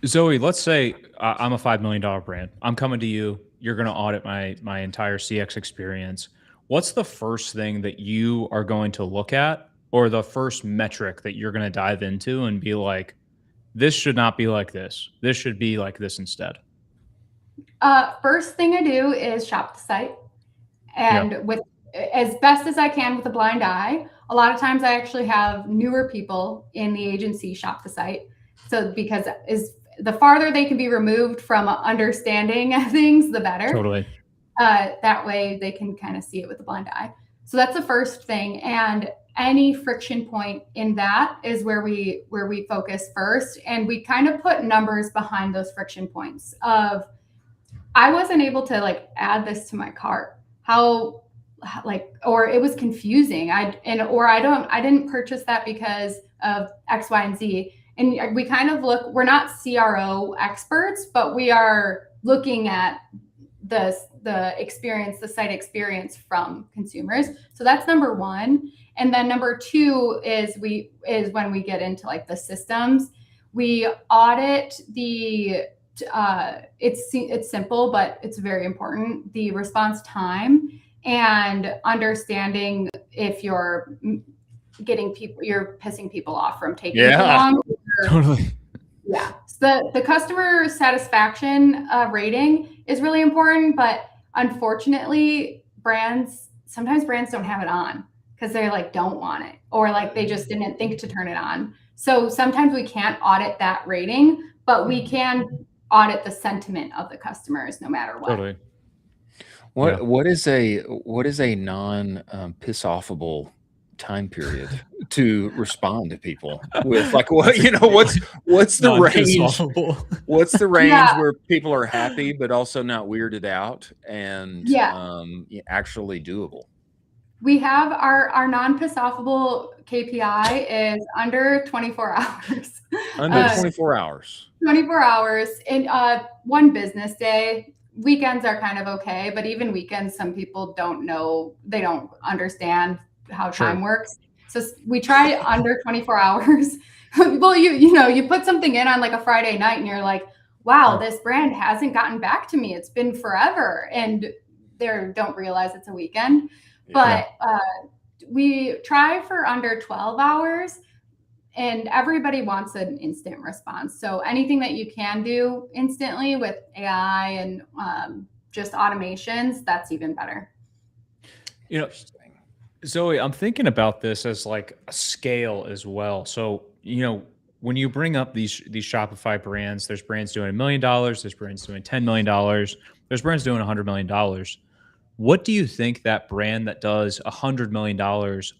Zoe, let's say I'm a $5 million brand. I'm coming to you. You're going to audit my entire CX experience. What's the first thing that you are going to look at, or the first metric that you're going to dive into and be like, this should not be like this. This should be like this instead? First thing I do is shop the site, and with as best as I can with a blind eye. A lot of times I actually have newer people in the agency shop the site. So because the farther they can be removed from understanding things, the better. Totally. That way they can kind of see it with a blind eye. So that's the first thing. And any friction point in that is where we focus first. And we kind of put numbers behind those friction points of, I wasn't able to like add this to my cart. How like, or it was confusing. I didn't purchase that because of X, Y, and Z. And we kind of we're not CRO experts, but we are looking at the experience, the site experience from consumers. So that's number one. And then number two is when we get into like the systems, we audit the it's simple, but it's very important. The response time and understanding if you're pissing people off from taking too long. Totally. Yeah. So the customer satisfaction rating is really important, but unfortunately, sometimes brands don't have it on because they like don't want it, or like they just didn't think to turn it on. So sometimes we can't audit that rating, but we can audit the sentiment of the customers no matter what. Totally. What is a non piss offable time period to respond to people with, like, what, what's the range? What's the range where people are happy but also not weirded out and actually doable? We have our non-piss offable KPI is under 24 hours. Under 24 hours. 24 hours in one business day. Weekends are kind of okay, but even weekends, some people they don't understand how time works. So we try under 24 hours. Well, you put something in on like a Friday night and you're like, wow, this brand hasn't gotten back to me. It's been forever. And they don't realize it's a weekend. But we try for under 12 hours, and everybody wants an instant response. So anything that you can do instantly with AI and just automations, that's even better. Zoe, I'm thinking about this as like a scale as well. So, when you bring up these Shopify brands, there's brands doing $1 million, there's brands doing $10 million, there's brands doing $100 million. What do you think that brand that does $100 million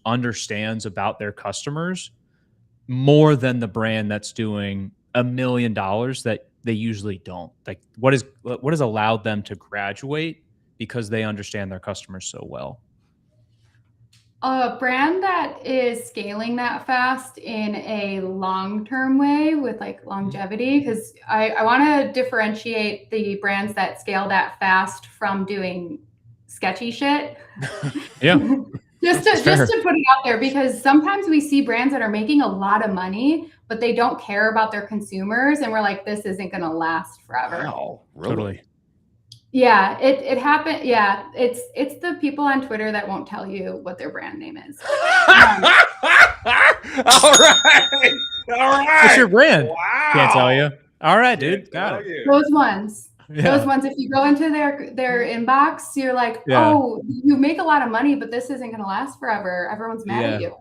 understands about their customers more than the brand that's doing $1 million that they usually don't? Like, what has allowed them to graduate because they understand their customers so well? A brand that is scaling that fast in a long-term way with like longevity, because I want to differentiate the brands that scale that fast from doing sketchy shit. Yeah. just to put it out there, because sometimes we see brands that are making a lot of money, but they don't care about their consumers, and we're like, this isn't going to last forever. Wow, really? Totally. Yeah, it happened. Yeah, it's the people on Twitter that won't tell you what their brand name is. All right. What's your brand? Wow. Can't tell you. All right, dude. Got it. Those ones. Yeah. Those ones, if you go into their inbox, you're like, oh, you make a lot of money, but this isn't going to last forever. Everyone's mad at you.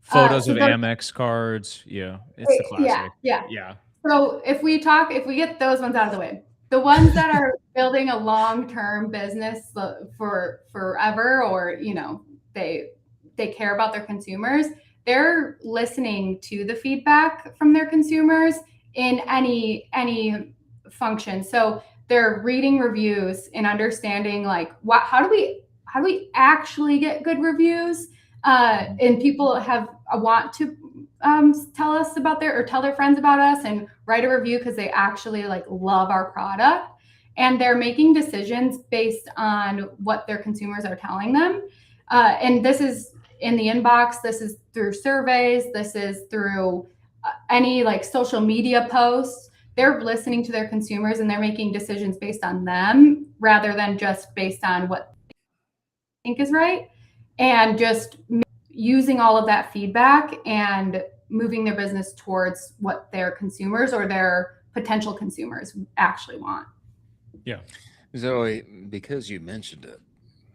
Photos of Amex cards. Yeah, it's the classic. Yeah. So if we get those ones out of the way, the ones that are building a long-term business for forever, or they care about their consumers, they're listening to the feedback from their consumers in any function. So they're reading reviews and understanding like how do we actually get good reviews, and people want to tell us about tell their friends about us and write a review because they actually like love our product, and they're making decisions based on what their consumers are telling them. And this is in the inbox, this is through surveys, this is through any like social media posts. They're listening to their consumers and they're making decisions based on them rather than just based on what they think is right, and just using all of that feedback and moving their business towards what their consumers or their potential consumers actually want. Yeah. Zoe, because you mentioned it,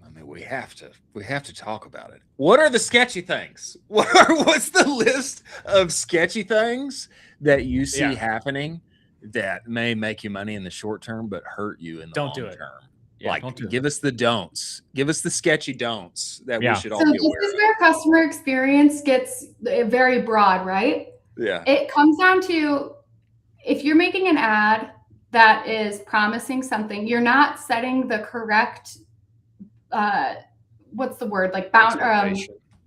I mean, we have to talk about it. What are the sketchy things? What's the list of sketchy things that you see happening that may make you money in the short term but hurt you in the long term? Yeah, give us the don'ts. Give us the sketchy don'ts that we should all be aware of. So this is where customer experience gets very broad, right? Yeah. It comes down to, if you're making an ad that is promising something, you're not setting the correct what's the word, like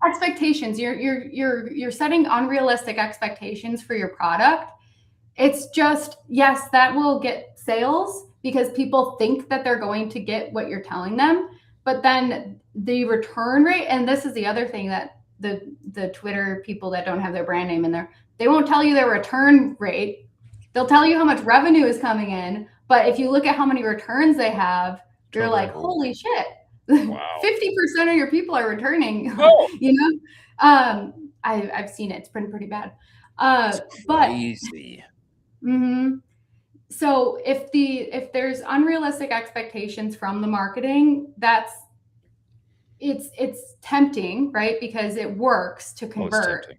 expectations. You're setting unrealistic expectations for your product. It's just, yes, that will get sales because people think that they're going to get what you're telling them, but then the return rate, and this is the other thing that the Twitter people that don't have their brand name in there, they won't tell you their return rate. They'll tell you how much revenue is coming in, but if you look at how many returns they have, you're like, holy shit. Wow. 50% of your people are returning. I've seen it. It's been pretty bad. Crazy. So if there's unrealistic expectations from the marketing, it's tempting, right? Because it works to convert.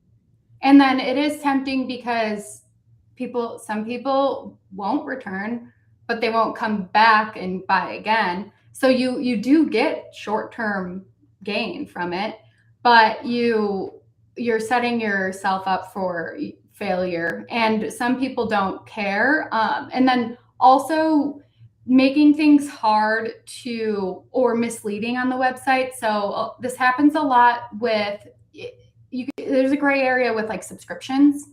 And then it is tempting because some people won't return, but they won't come back and buy again. So you do get short-term gain from it, but you're setting yourself up for failure. And some people don't care. And then also making things hard or misleading on the website. So this happens a lot with, there's a gray area with like subscriptions.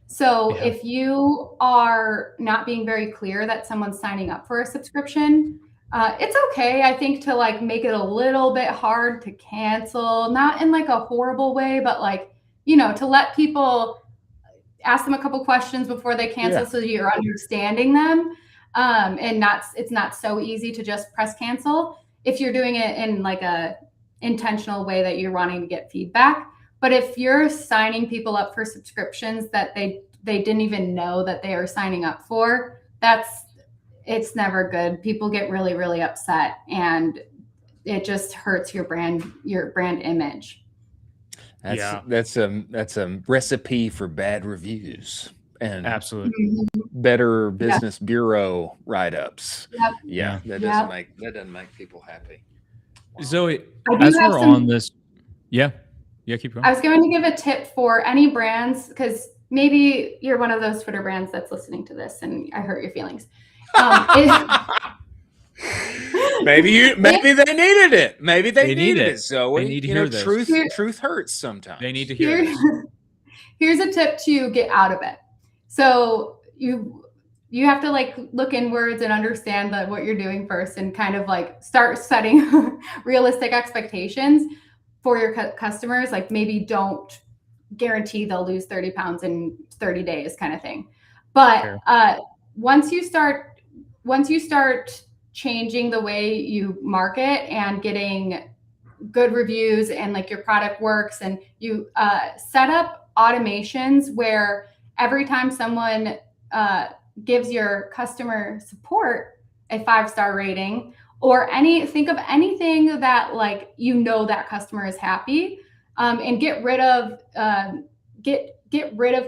So if you are not being very clear that someone's signing up for a subscription, it's okay, I think, to like make it a little bit hard to cancel, not in like a horrible way, but like, to let people ask them a couple questions before they cancel so you're understanding them. And it's not so easy to just press cancel if you're doing it in like a intentional way that you're wanting to get feedback. But if you're signing people up for subscriptions that they didn't even know that they are signing up for, it's never good. People get really, really upset, and it just hurts your brand image. That's a recipe for bad reviews and absolutely better business bureau write-ups. That doesn't make people happy. Wow. Zoe, as we're on this, keep going. I was going to give a tip for any brands, because maybe you're one of those Twitter brands that's listening to this and I hurt your feelings. Maybe they needed it. Maybe they needed it. So they need to hear this. Truth hurts sometimes. They need to hear this. Here's a tip to get out of it. So you have to like look inwards and understand what you're doing first, and kind of like start setting realistic expectations for your customers. Like maybe don't guarantee they'll lose 30 pounds in 30 days kind of thing. But once you start changing the way you market and getting good reviews and like your product works, and you set up automations where every time someone gives your customer support a 5-star rating, or think of anything that like that customer is happy, and get rid of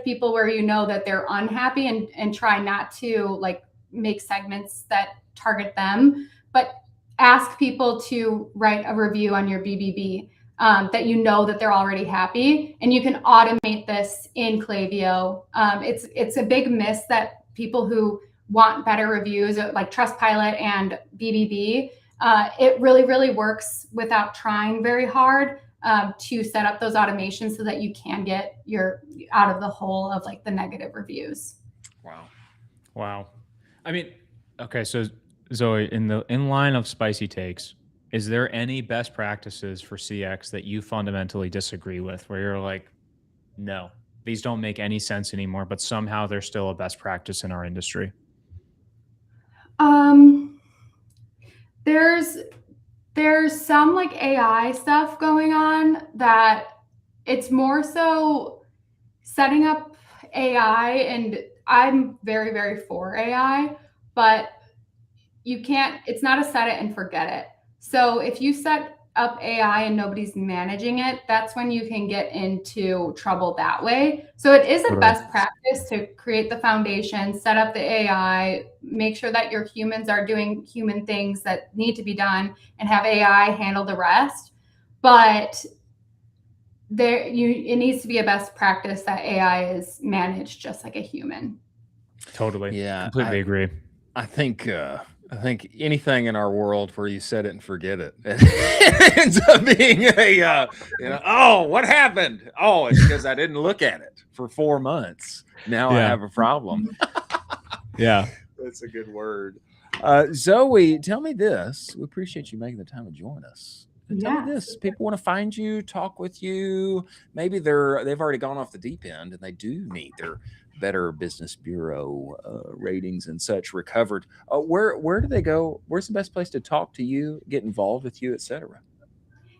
people where that they're unhappy, and try not to like make segments that target them, but ask people to write a review on your BBB that that they're already happy, and you can automate this in Klaviyo. It's a big miss that people who want better reviews like Trustpilot and BBB, it really, really works without trying very hard to set up those automations so that you can get out of the hole of like the negative reviews. Wow. I mean, okay, so Zoe, in line of spicy takes, is there any best practices for CX that you fundamentally disagree with, where you're like, no, these don't make any sense anymore, but somehow they're still a best practice in our industry? There's some like AI stuff going on that it's more so setting up AI, and I'm very, very for AI, but it's not a set it and forget it. So if you set up AI and nobody's managing it, that's when you can get into trouble that way. So it is a best practice to create the foundation, set up the AI, make sure that your humans are doing human things that need to be done, and have AI handle the rest. But it needs to be a best practice that AI is managed just like a human. Totally. Yeah. Completely agree. I think I think anything in our world where you set it and forget it, it ends up being a, oh, what happened? Oh, it's because I didn't look at it for 4 months. Now I have a problem. Yeah. That's a good word. Zoe, tell me this. We appreciate you making the time to join us. Tell me this. People want to find you, talk with you. Maybe they've already gone off the deep end and they do need their Better Business Bureau ratings and such recovered. Where do they go? Where's the best place to talk to you, get involved with you, etc.?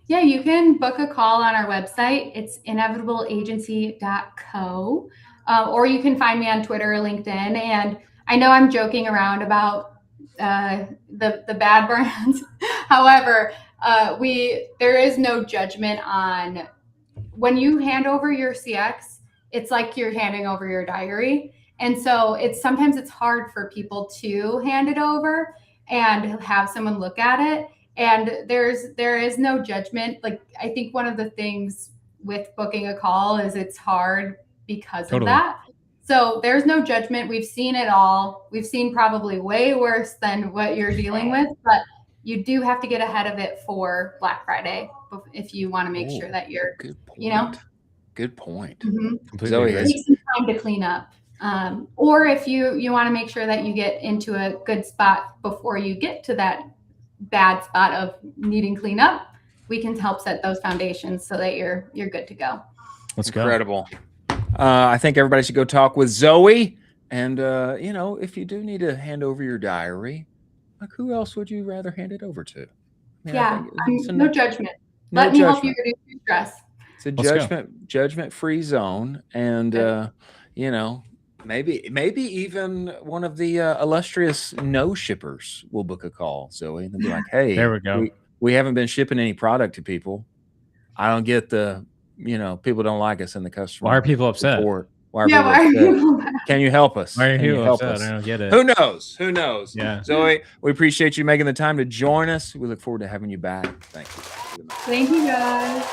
Yeah, you can book a call on our website. It's inevitableagency.co, or you can find me on Twitter or LinkedIn. And I know I'm joking around about the bad brands. However, there is no judgment on when you hand over your CX. It's like you're handing over your diary. And so sometimes it's hard for people to hand it over and have someone look at it. And there is no judgment. Like, I think one of the things with booking a call is it's hard because of that. So there's no judgment. We've seen it all. We've seen probably way worse than what you're dealing with, but you do have to get ahead of it for Black Friday if you want to make sure that you're, Good point. Zoe, take some time to clean up. Or if you want to make sure that you get into a good spot before you get to that bad spot of needing cleanup, we can help set those foundations so that you're good to go. Let's go. Incredible. I think everybody should go talk with Zoe. And if you do need to hand over your diary, like, who else would you rather hand it over to? No judgment. Let me help you reduce your stress. It's a judgment-free zone, and maybe even one of the illustrious no shippers will book a call, Zoe, and they'll be like, "Hey, there we go. We haven't been shipping any product to people. I don't get the, people don't like us in the customer. Why are people upset? Support. Why are people upset? Can you help us? Why are Can you help upset? us? I don't get it. Who knows? Who knows? Yeah. Zoe, we appreciate you making the time to join us. We look forward to having you back. Thank you. Thank you, guys.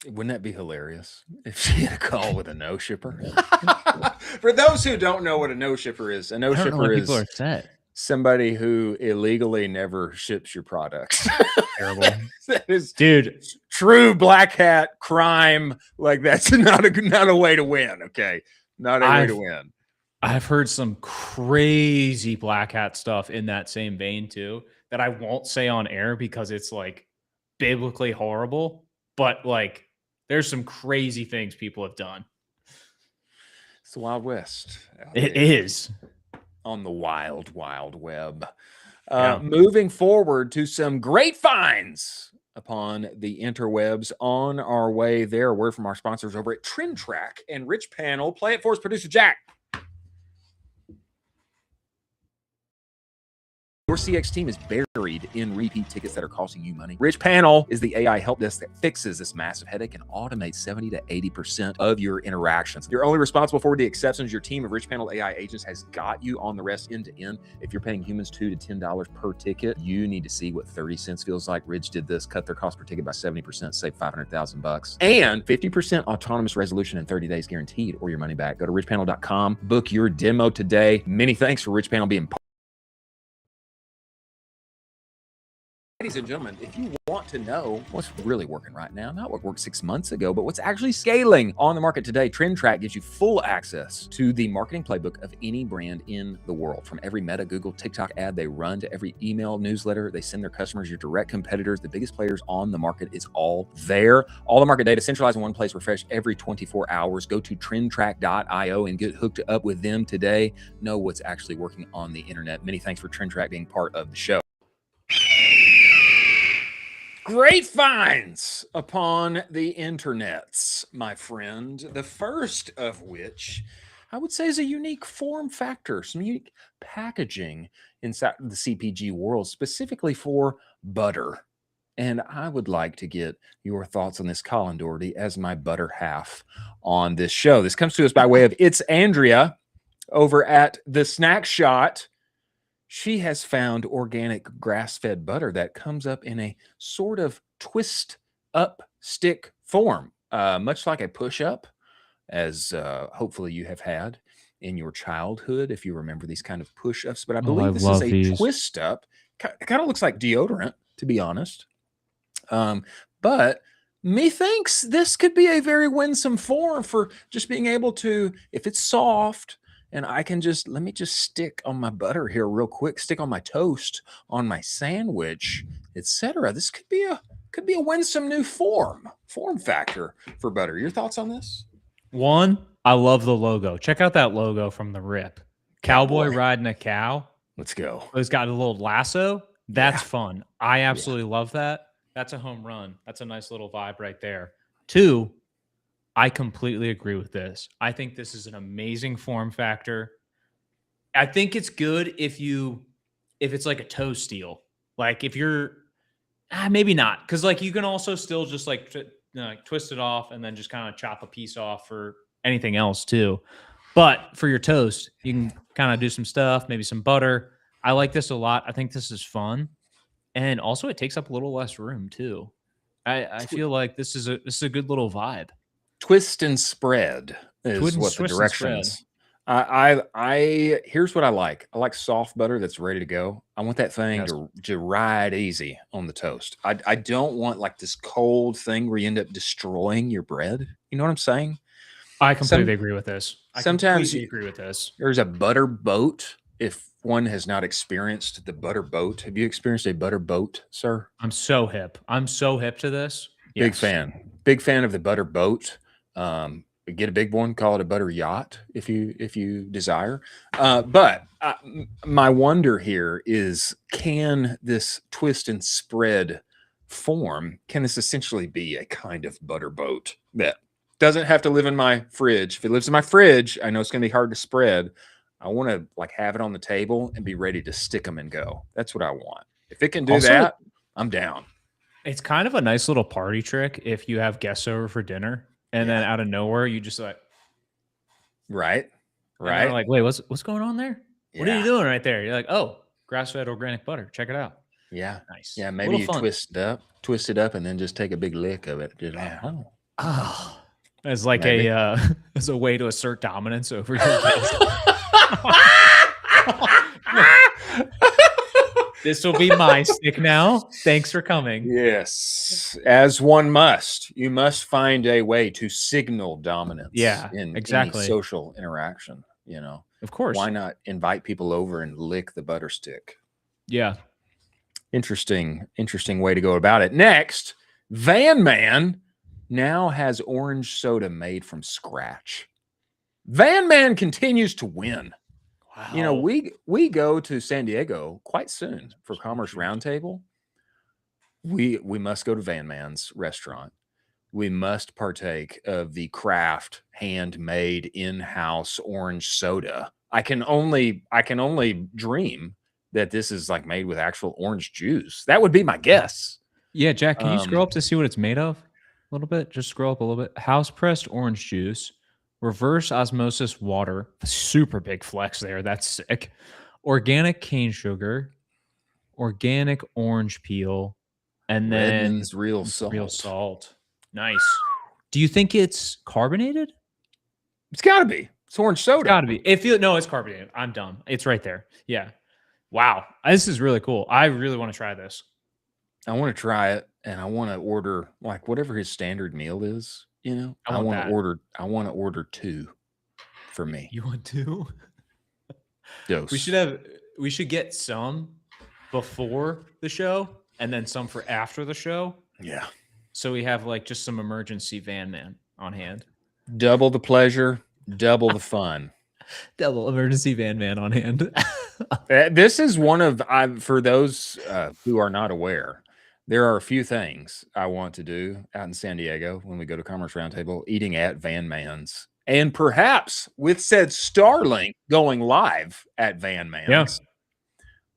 Wouldn't that be hilarious if she had a call with a no shipper? For those who don't know what a no shipper is, a no shipper is people are upset. Somebody who illegally never ships your products. Terrible. That is, dude, true black hat crime. Like, that's not a way to win. Okay, not a way to win. I've heard some crazy black hat stuff in that same vein too, that I won't say on air because it's like biblically horrible, but like there's some crazy things people have done. It's the Wild West. It is. On the wild, wild web. Moving forward to some great finds upon the interwebs on our way there. A word from our sponsors over at Trend Track and Rich Panel. Play it for us, producer Jack. Your CX team is buried in repeat tickets that are costing you money. Rich Panel is the AI help desk that fixes this massive headache and automates 70 to 80% of your interactions. You're only responsible for the exceptions. Your team of Rich Panel AI agents has got you on the rest end to end. If you're paying humans $2 to $10 per ticket, you need to see what 30 cents feels like. Ridge did this, cut their cost per ticket by 70%, save $500,000, and 50% autonomous resolution in 30 days guaranteed, or your money back. Go to richpanel.com, book your demo today. Many thanks for Rich Panel being part. Ladies and gentlemen, if you want to know what's really working right now, not what worked 6 months ago, but what's actually scaling on the market today, Trend Track gives you full access to the marketing playbook of any brand in the world. From every Meta, Google, TikTok ad they run to every email newsletter they send their customers, your direct competitors, the biggest players on the market, is all there. All the market data centralized in one place, refreshed every 24 hours. Go to trendtrack.io and get hooked up with them today. Know what's actually working on the internet. Many thanks for Trend Track being part of the show. Great finds upon the internets, my friend. The first of which I would say is a unique form factor, some unique packaging inside the CPG world, specifically for butter. And I would like to get your thoughts on this, Colin Dougherty, as my butter half on this show. This comes to us by way of It's Andrea over at the Snack Shot. She has found organic grass-fed butter that comes up in a sort of twist up stick form. much like a push-up, as hopefully you have had in your childhood, if you remember these kind of push-ups. But I believe this is a twist-up. Kind of looks like deodorant, to be honest. But methinks this could be a very winsome form for just being able to, if it's soft, and I can just, let me just stick on my butter here real quick, stick on my toast, on my sandwich, etc. This could be a winsome new form factor for butter. Your thoughts on this? One, I love the logo. Check out that logo from the rip. Cowboy riding a cow. Let's go. It's got a little lasso. That's fun. I absolutely love that. That's a home run. That's a nice little vibe right there. Two, I completely agree with this. I think this is an amazing form factor. I think it's good if it's like a toe steal. Like if you're, maybe not. Because like you can also still just like twist it off and then just kind of chop a piece off for anything else too. But for your toast, you can kind of do some stuff, maybe some butter. I like this a lot. I think this is fun. And also it takes up a little less room too. I feel like this is a good little vibe. Twist and spread is what the directions. Here's what I like. I like soft butter that's ready to go. I want that thing to ride easy on the toast. I don't want like this cold thing where you end up destroying your bread. You know what I'm saying? I completely agree with this. Sometimes you agree with this. There's a butter boat. If one has not experienced the butter boat, have you experienced a butter boat, sir? I'm so hip. I'm so hip to this. Big fan of the butter boat. Get a big one, call it a butter yacht if you desire. But my wonder here is, can this twist and spread form, can this essentially be a kind of butter boat that doesn't have to live in my fridge? If it lives in my fridge, I know it's going to be hard to spread. I want to like have it on the table and be ready to stick them and go. That's what I want. If it can do that, I'm down. It's kind of a nice little party trick if you have guests over for dinner and then out of nowhere you just like, right. Like, wait, what's going on there? What are you doing right there? You're like, oh, grass-fed organic butter. Check it out. Yeah, nice. Yeah, maybe you twist it up, and then just take a big lick of it. Just as like as a way to assert dominance over your guest. This will be my stick now. Thanks for coming. Yes, as one must. You must find a way to signal dominance. Yeah, in exactly. any social interaction. You know, of course. Why not invite people over and lick the butter stick? Yeah. Interesting way to go about it. Next, Van Man now has orange soda made from scratch. Van Man continues to win. Wow. You know, we go to San Diego quite soon for Commerce Roundtable. We must go to Van Man's restaurant. We must partake of the craft, handmade, in-house orange soda. I can only dream that this is like made with actual orange juice. That would be my guess. Yeah, Jack, can you scroll up to see what it's made of? A little bit. Just scroll up a little bit. House pressed orange juice. Reverse osmosis water, super big flex there. That's sick. Organic cane sugar, organic orange peel, and then Redmond's real salt. Nice. Do you think it's carbonated? It's got to be. It's orange soda. It's got to be. No, it's carbonated. I'm dumb. It's right there. Yeah. Wow. This is really cool. I really want to try this. I want to try it, and I want to order like whatever his standard meal is. You know, I want to order 2 for me. You want 2? Dose. We should get some before the show and then some for after the show. Yeah. So we have like just some emergency Van Man on hand. Double the pleasure, double the fun. Double emergency Van Man on hand. This is one of for those who are not aware. There are a few things I want to do out in San Diego when we go to Commerce Roundtable, eating at Van Man's, and perhaps with said Starlink going live at Van Man's.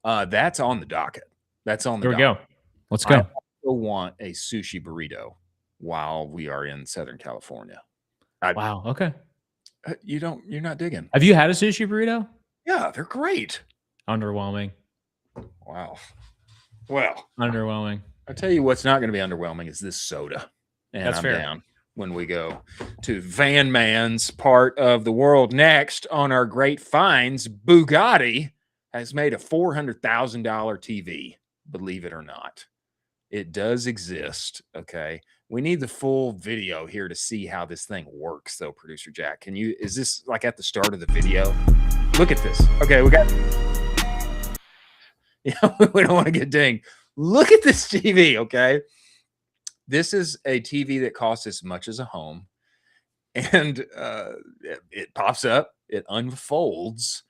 Yeah. That's on the docket. That's on the docket. There we go. Let's go. I also want a sushi burrito while we are in Southern California. Wow. Okay. You're not digging. Have you had a sushi burrito? Yeah, they're great. Underwhelming. Wow. Well, underwhelming. I'll tell you what's not going to be underwhelming is this soda. And That's I'm fair. down. when we go to Van Man's part of the world. Next on our great finds, Bugatti has made a $400,000 TV. Believe it or not, it does exist. Okay, we need the full video here to see how this thing works, though. Producer Jack, can you? Is this like at the start of the video? Look at this. Okay, we got. Yeah, we don't want to get dinged. Look at this TV. Okay, this is a TV that costs as much as a home, and it pops up. It unfolds.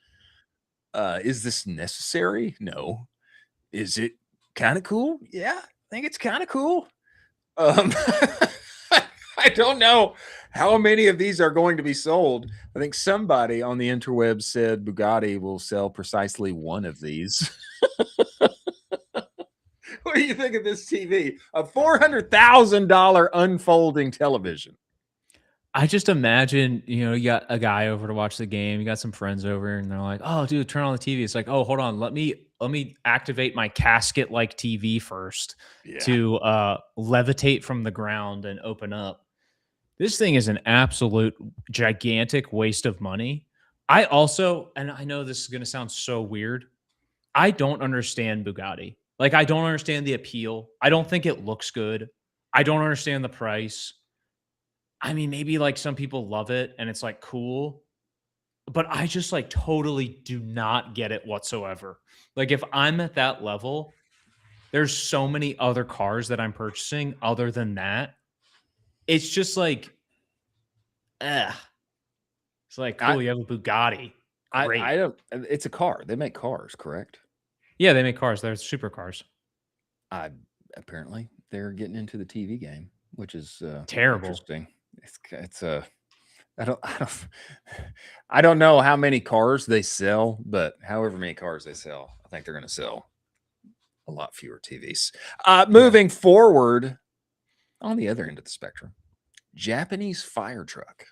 Is this necessary? No. Is it kind of cool? Yeah, I think it's kind of cool. I don't know how many of these are going to be sold. I think somebody on the interweb said Bugatti will sell precisely one of these. What do you think of this TV? A $400,000 unfolding television. I just imagine, you got a guy over to watch the game. You got some friends over, and they're like, "Oh, dude, turn on the TV." It's like, "Oh, hold on, let me activate my casket-like TV first to levitate from the ground and open up." This thing is an absolute gigantic waste of money. I also, and I know this is going to sound so weird, I don't understand Bugatti. Like, I don't understand the appeal. I don't think it looks good. I don't understand the price. I mean, maybe like some people love it and it's like cool, but I just like totally do not get it whatsoever. Like, if I'm at that level, there's so many other cars that I'm purchasing other than that. It's just like, it's like, cool, you have a Bugatti. Great. I don't. It's a car. They make cars, correct? Yeah, they make cars. They're supercars. Apparently they're getting into the TV game, which is terrible. Interesting. It's I don't know how many cars they sell, but however many cars they sell, I think they're going to sell a lot fewer TVs. Moving forward, on the other end of the spectrum, Japanese fire truck.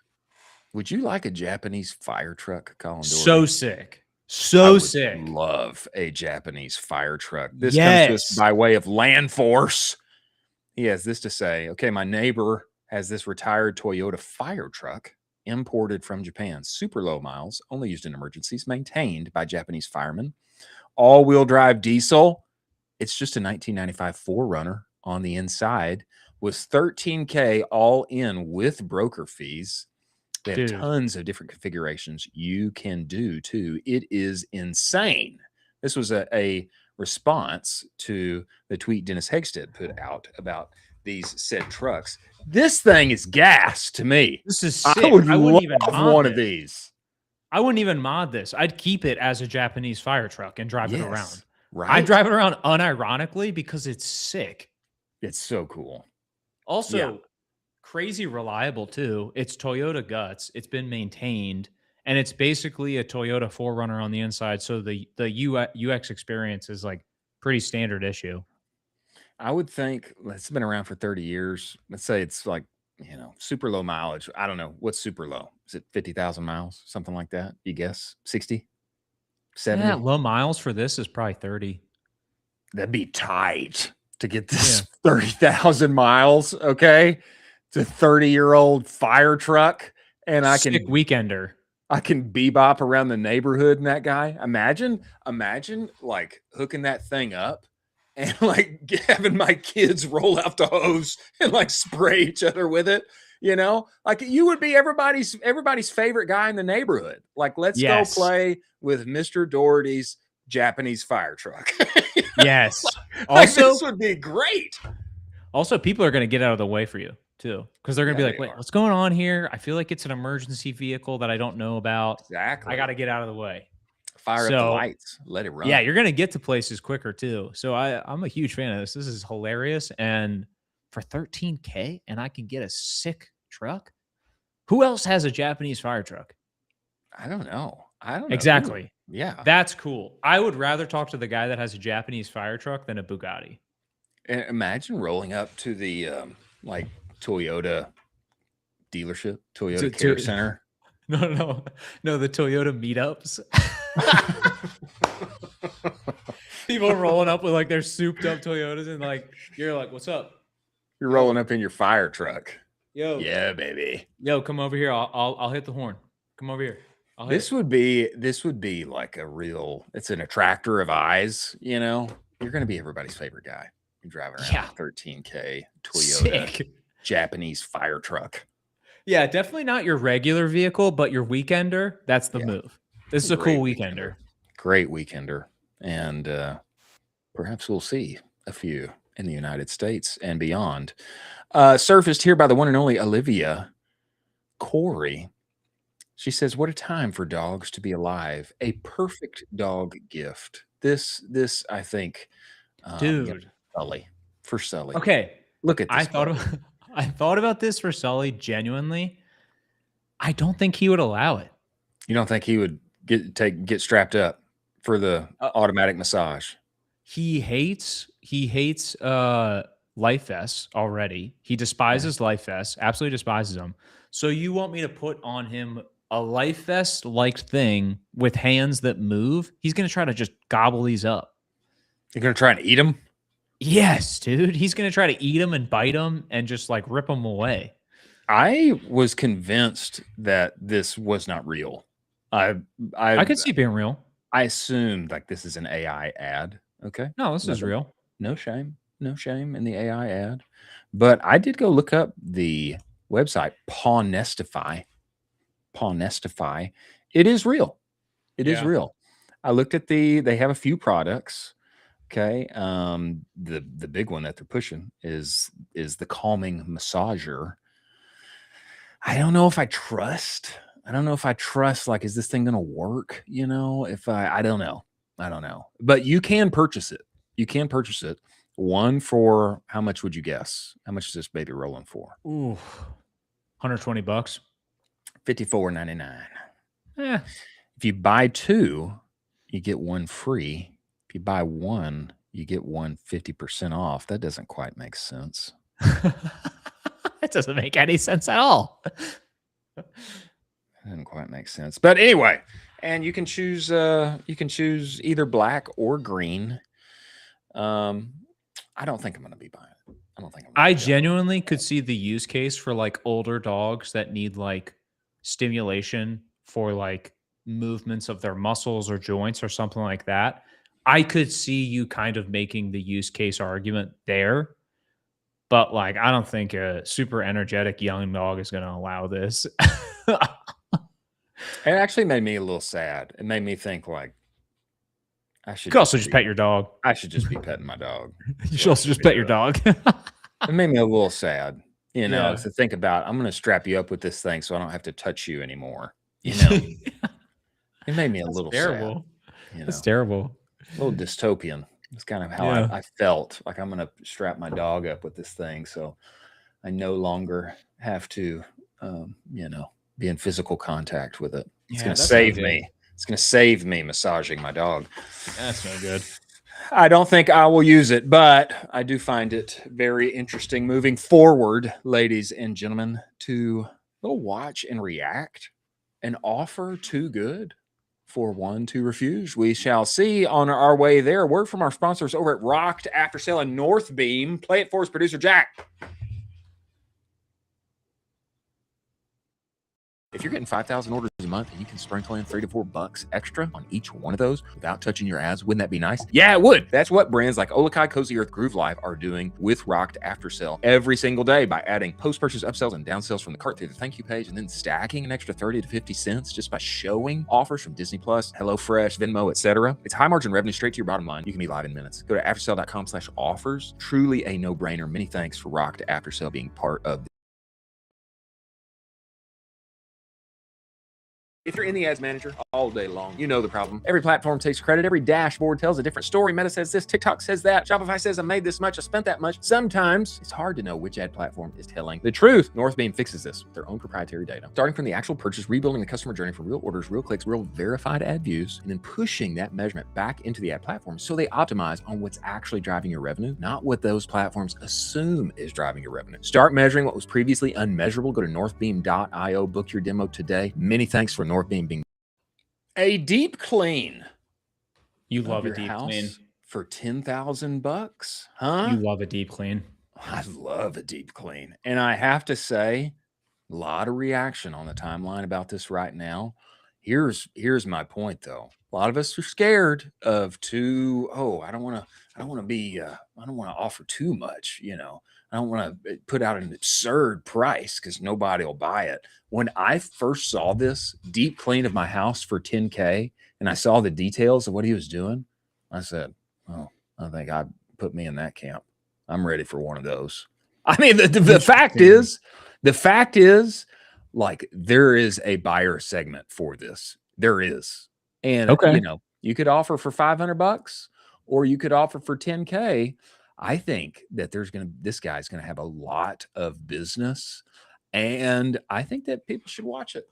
Would you like a Japanese fire truck, Colin? So sick. So sick. Love a Japanese fire truck. This comes to us by way of Land Force. He has this to say. Okay, my neighbor has this retired Toyota fire truck imported from Japan. Super low miles, only used in emergencies, maintained by Japanese firemen. All-wheel drive diesel. It's just a 1995 4Runner on the inside. Was $13K all in with broker fees. They have tons of different configurations you can do too. It is insane. This was a response to the tweet Dennis Hegstead put out about these said trucks. This thing is gas to me. This is sick. I would love one of these. I wouldn't even mod this. I'd keep it as a Japanese fire truck and drive it around. Right. I drive it around unironically because it's sick. It's so cool. Also, crazy reliable too. It's Toyota guts. It's been maintained, and it's basically a Toyota 4Runner on the inside. So the UX experience is like pretty standard issue. I would think it's been around for 30 years. Let's say it's like, super low mileage. I don't know. What's super low? Is it 50,000 miles? Something like that? You guess? 60? 70? Yeah, low miles for this is probably 30. That'd be tight to get this 30,000 miles. Okay. It's a 30-year-old fire truck. And I Sick weekender. I can bebop around the neighborhood in that guy. Imagine like hooking that thing up and like having my kids roll out the hose and like spray each other with it. Like you would be everybody's favorite guy in the neighborhood. Like, let's go play with Mr. Dougherty's Japanese fire truck. Yes. Also, this would be great. Also, people are going to get out of the way for you too, because they're going to be like, wait, what's going on here? I feel like it's an emergency vehicle that I don't know about. Exactly. I got to get out of the way. Fire up the lights. Let it run. Yeah, you're going to get to places quicker too. So I'm a huge fan of this. This is hilarious. And for $13K and I can get a sick truck. Who else has a Japanese fire truck? I don't know. Exactly. Yeah. That's cool. I would rather talk to the guy that has a Japanese fire truck than a Bugatti. And imagine rolling up to the like Toyota dealership, Toyota Care Center. No, the Toyota meetups. People are rolling up with like their souped up Toyotas and like you're like, what's up? You're rolling up in your fire truck. Yo, Yeah, baby. yo, come over here. I'll hit the horn. Come over here. I'll hit This would be like a real. It's an attractor of eyes. You know, you're going to be everybody's favorite guy. You're driving around Yeah. a 13K Toyota Sick. Japanese fire truck. Yeah, definitely not your regular vehicle, but your weekender. That's the Yeah. move. This is a Great cool weekender. Great weekender, and perhaps we'll see a few in the United States and beyond. Surfaced here by the one and only Olivia Corey. She says, "What a time for dogs to be alive! A perfect dog gift." This, I think, Dude. Sully for Sully. Okay. Look at this. I thought about this for Sully genuinely. I don't think he would allow it. You don't think he would get strapped up for the automatic massage? He hates life vests already. He despises life vests, absolutely despises them. So you want me to put on him a life vest like thing with hands that move? He's going to try to just gobble these up. You're going to try and eat them? Yes, dude. He's going to try to eat them and bite them and just like rip them away. I was convinced that this was not real. I could see it being real. I assumed like this is an AI ad. Okay. No, this is real. No shame in the AI ad. But I did go look up the website Pawnestify. It is real. It is real. I looked at they have a few products. Okay. The big one that they're pushing is the calming massager. I don't know if I trust. Like, is this thing gonna work? You know, I don't know. But you can purchase it. One for how much would you guess? How much is this baby rolling for? Ooh, $120. $54.99. Yeah. If you buy two, you get one free. If you buy one, you get one 50% off. That doesn't quite make sense. That doesn't make any sense at all. That doesn't quite make sense. But anyway, and you can choose either black or green. I don't think I'm going to be buying it. I genuinely could see the use case for like older dogs that need like stimulation for like movements of their muscles or joints or something like that. I could see you kind of making the use case argument there. But like, I don't think a super energetic young dog is going to allow this. It actually made me a little sad. It made me think like, you could also just pet your dog. I should just be petting my dog. You should also just pet your dog. It made me a little sad, you know, to think about, I'm going to strap you up with this thing so I don't have to touch you anymore. You know, it made me a little terrible. Sad. That's terrible. A little dystopian. It's kind of how I felt. Like, I'm going to strap my dog up with this thing so I no longer have to, be in physical contact with it. It's going to save me. It's going to save me massaging my dog. That's no good. I don't think I will use it, but I do find it very interesting moving forward, ladies and gentlemen, to watch and react. An offer too good for one to refuse. We shall see on our way there. A word from our sponsors over at Rocked After Sale and North Beam. Play it for us, producer Jack. If you're getting 5,000 orders a month and you can sprinkle in $3 to $4 extra on each one of those without touching your ads, wouldn't that be nice? Yeah, it would. That's what brands like Olakai, Cozy Earth, Groove Life are doing with Rocked After Sale every single day by adding post-purchase upsells and downsells from the cart through the thank you page and then stacking an extra 30 to 50 cents just by showing offers from Disney Plus, HelloFresh, Venmo, etc. It's high margin revenue straight to your bottom line. You can be live in minutes. Go to aftersale.com/offers. Truly a no-brainer. Many thanks for Rocked After Sale being part of If you're in the ads manager all day long, you know the problem. Every platform takes credit. Every dashboard tells a different story. Meta says this, TikTok says that. Shopify says I made this much, I spent that much. Sometimes it's hard to know which ad platform is telling the truth. Northbeam fixes this with their own proprietary data. Starting from the actual purchase, rebuilding the customer journey from real orders, real clicks, real verified ad views, and then pushing that measurement back into the ad platform so they optimize on what's actually driving your revenue, not what those platforms assume is driving your revenue. Start measuring what was previously unmeasurable. Go to northbeam.io, book your demo today. Many thanks for Northbeam being a deep clean. You love a deep clean for $10,000, huh? You love a deep clean. I love a deep clean. And I have to say, a lot of reaction on the timeline about this right now. Here's my point though. A lot of us are scared of I don't want to offer too much, you know. I don't want to put out an absurd price because nobody will buy it. When I first saw this deep clean of my house for 10K and I saw the details of what he was doing, I said, oh, I think I put me in that camp. I'm ready for one of those. I mean, the fact is, like, there is a buyer segment for this. There is. And, Okay. you know, you could offer for $500 or you could offer for 10K. I think that this guy's going to have a lot of business. And I think that people should watch it.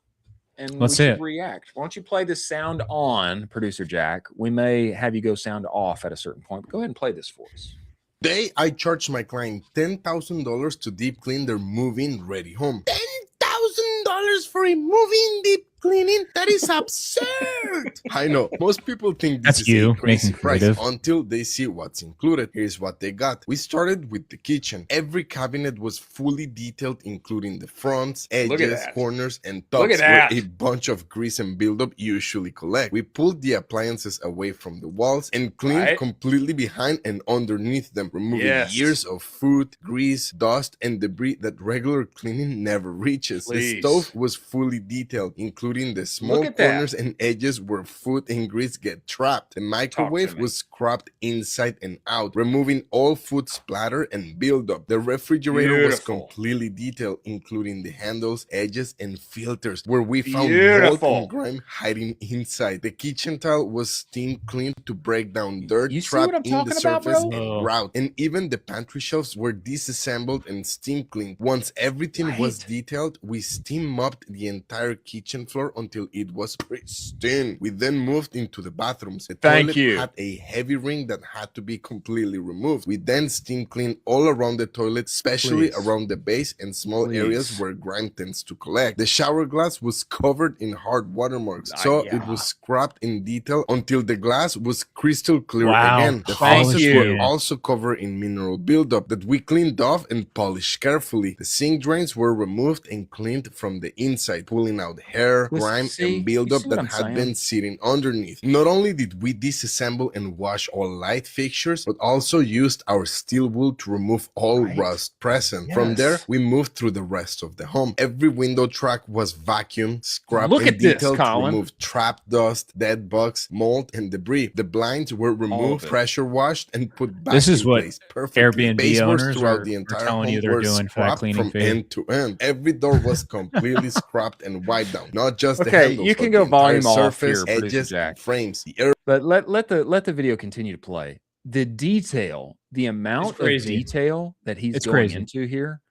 And Let's we see should it. react. Why don't you play this sound on, Producer Jack? We may have you go sound off at a certain point. But go ahead and play this for us. Today, I charged my client $10,000 to deep clean their move-in ready home. $10,000 for a move-in deep cleaning? That is absurd! I know, most people think this That's is you a crazy making price creative. until they see what's included. Here's what they got. We started with the kitchen. Every cabinet was fully detailed, including the fronts, Look at edges, that. corners, and Look tops at where that. a bunch of grease and buildup usually collect. We pulled the appliances away from the walls and cleaned Right. completely behind and underneath them, removing Yes. years of food, grease, dust, and debris that regular cleaning never reaches. Please. The stove was fully detailed, including the small Look at that. corners and edges where food and grease get trapped. The microwave me. was scrubbed inside and out, removing all food splatter and buildup. The refrigerator was Beautiful. completely detailed, including the handles, edges, and filters, where we found mold Beautiful. and grime hiding inside. The kitchen tile was steam cleaned to break down dirt You see what trapped I'm in the talking about, surface bro? and Oh. grout. And even the pantry shelves were disassembled and steam cleaned. Once everything was Right. detailed, we steam mopped the entire kitchen floor until it was pristine. We then moved into the bathrooms. The Thank toilet you. had a heavy ring that had to be completely removed. We then steam cleaned all around the toilet, especially Please. around the base and small areas Please. where grime tends to collect. The shower glass was covered in hard watermarks, so it yeah. was scrubbed in detail until the glass was crystal clear Wow. again. The Thank faucets you. were also covered in mineral buildup that we cleaned off and polished carefully. The sink drains were removed and cleaned from the inside, pulling out hair, Listen, grime, see? You and buildup see what that I'm had saying? been sitting underneath. Not only did we disassemble and wash all light fixtures, but also used our steel wool to remove all Right. rust present. From there, Yes. we moved through the rest of the home. Every window track was vacuumed, scrubbed, Look and at this, detailed to Colin. remove trapped dust, dead bugs, mold, and debris. The blinds were removed, it. pressure washed, and put back This is in what place perfectly. Airbnb Baseboards owners throughout are- the are entire telling you home they're were doing for that scrubbed cleaning from fee. end to end. Every door was completely scrubbed and wiped down. Not just the Okay, handles, you can but go the entire volume off surface, here, Producer edges, Jack. and frames. The air But let the video continue to play. The detail, the amount of crazy. detail that he's It's going crazy. into here.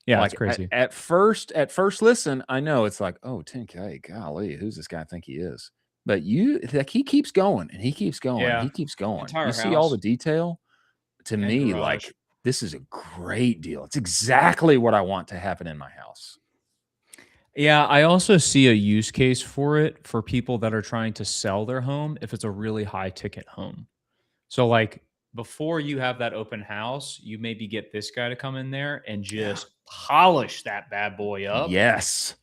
Yeah, like it's crazy. At first listen, I know it's like, oh, 10K, golly, who's this guy think he is? But he keeps going and he keeps going. Yeah. He keeps going. Entire You see all house. the detail. To And me, garage. like, this is a great deal. It's exactly what I want to happen in my house. Yeah, I also see a use case for it for people that are trying to sell their home if it's a really high ticket home. So like before you have that open house, you maybe get this guy to come in there and just polish that bad boy up. Yes.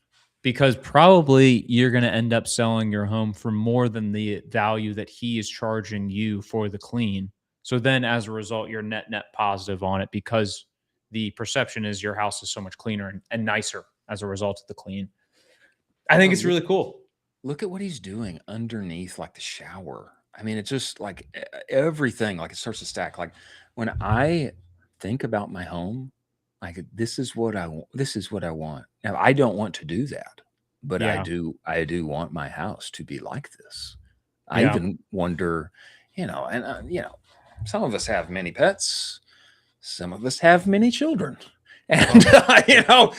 Because probably you're going to end up selling your home for more than the value that he is charging you for the clean. So then as a result, you're net positive on it because the perception is your house is so much cleaner and nicer as a result of the clean. I think it's really cool. Look at what he's doing underneath, like the shower. I mean, it's just like everything, like it starts to stack. Like when I think about my home, like this is what I want. This is what I want. Now, I don't want to do that, but Yeah. I do want my house to be like this. Yeah. I even wonder, some of us have many pets. Some of us have many children. And,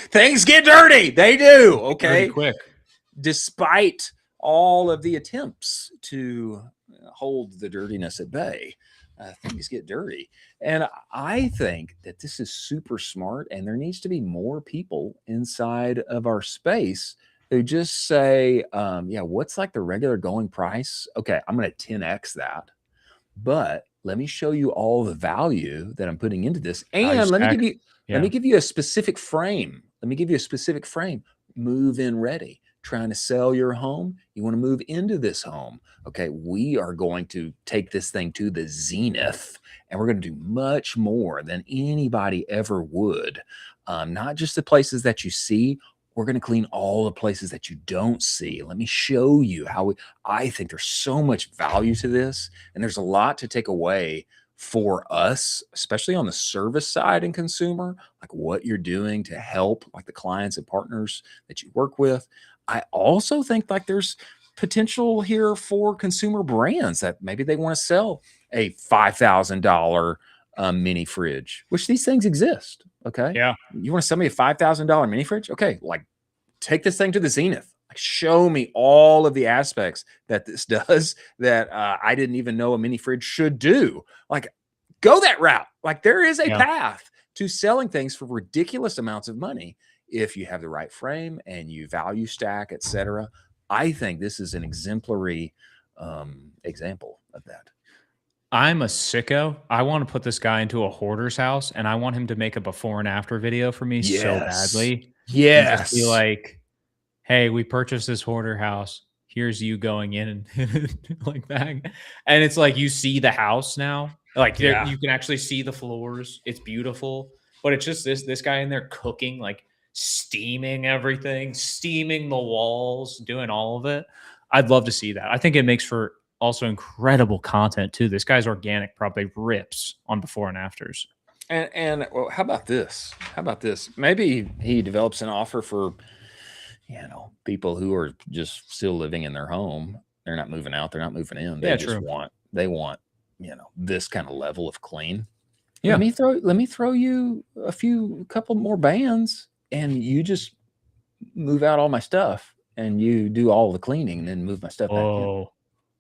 things get dirty. They do. Okay. Pretty quick. Despite all of the attempts to hold the dirtiness at bay, things get dirty. And I think that this is super smart. And there needs to be more people inside of our space who just say, what's like the regular going price? Okay, I'm going to 10x that. But let me show you all the value that I'm putting into this. And Nice, let me Jack. give you, Yeah. let me give you a specific frame. Let me give you a specific frame. Move in ready. Trying to sell your home. You want to move into this home. Okay. We are going to take this thing to the zenith, and we're going to do much more than anybody ever would. Not just the places that you see. We're going to clean all the places that you don't see. Let me show you how I think there's so much value to this, and there's a lot to take away for us, especially on the service side and consumer, like what you're doing to help like the clients and partners that you work with. I also think like there's potential here for consumer brands that maybe they want to sell a $5,000 mini fridge, which these things exist. Okay. Yeah. You want to sell me a $5,000 mini fridge? Okay. Like take this thing to the zenith. Like show me all of the aspects that this does that I didn't even know a mini fridge should do. Like go that route. Like there is a path to selling things for ridiculous amounts of money if you have the right frame and you value stack, etc. I think this is an exemplary example of that. I'm a sicko. I want to put this guy into a hoarder's house, and I want him to make a before and after video for me so badly. Yes. And just be like, hey, we purchased this hoarder house. Here's you going in and like that. And it's like you see the house now. Like you can actually see the floors. It's beautiful. But it's just this guy in there cooking, like steaming everything, steaming the walls, doing all of it. I'd love to see that. I think it makes for also incredible content too. This guy's organic probably rips on before and afters. And well, how about this? How about this? Maybe he develops an offer for, people who are just still living in their home. They're not moving out. They're not moving in. They they want, this kind of level of clean. Yeah. Let me throw you a couple more bands, and you just move out all my stuff, and you do all the cleaning, and then move my stuff back in.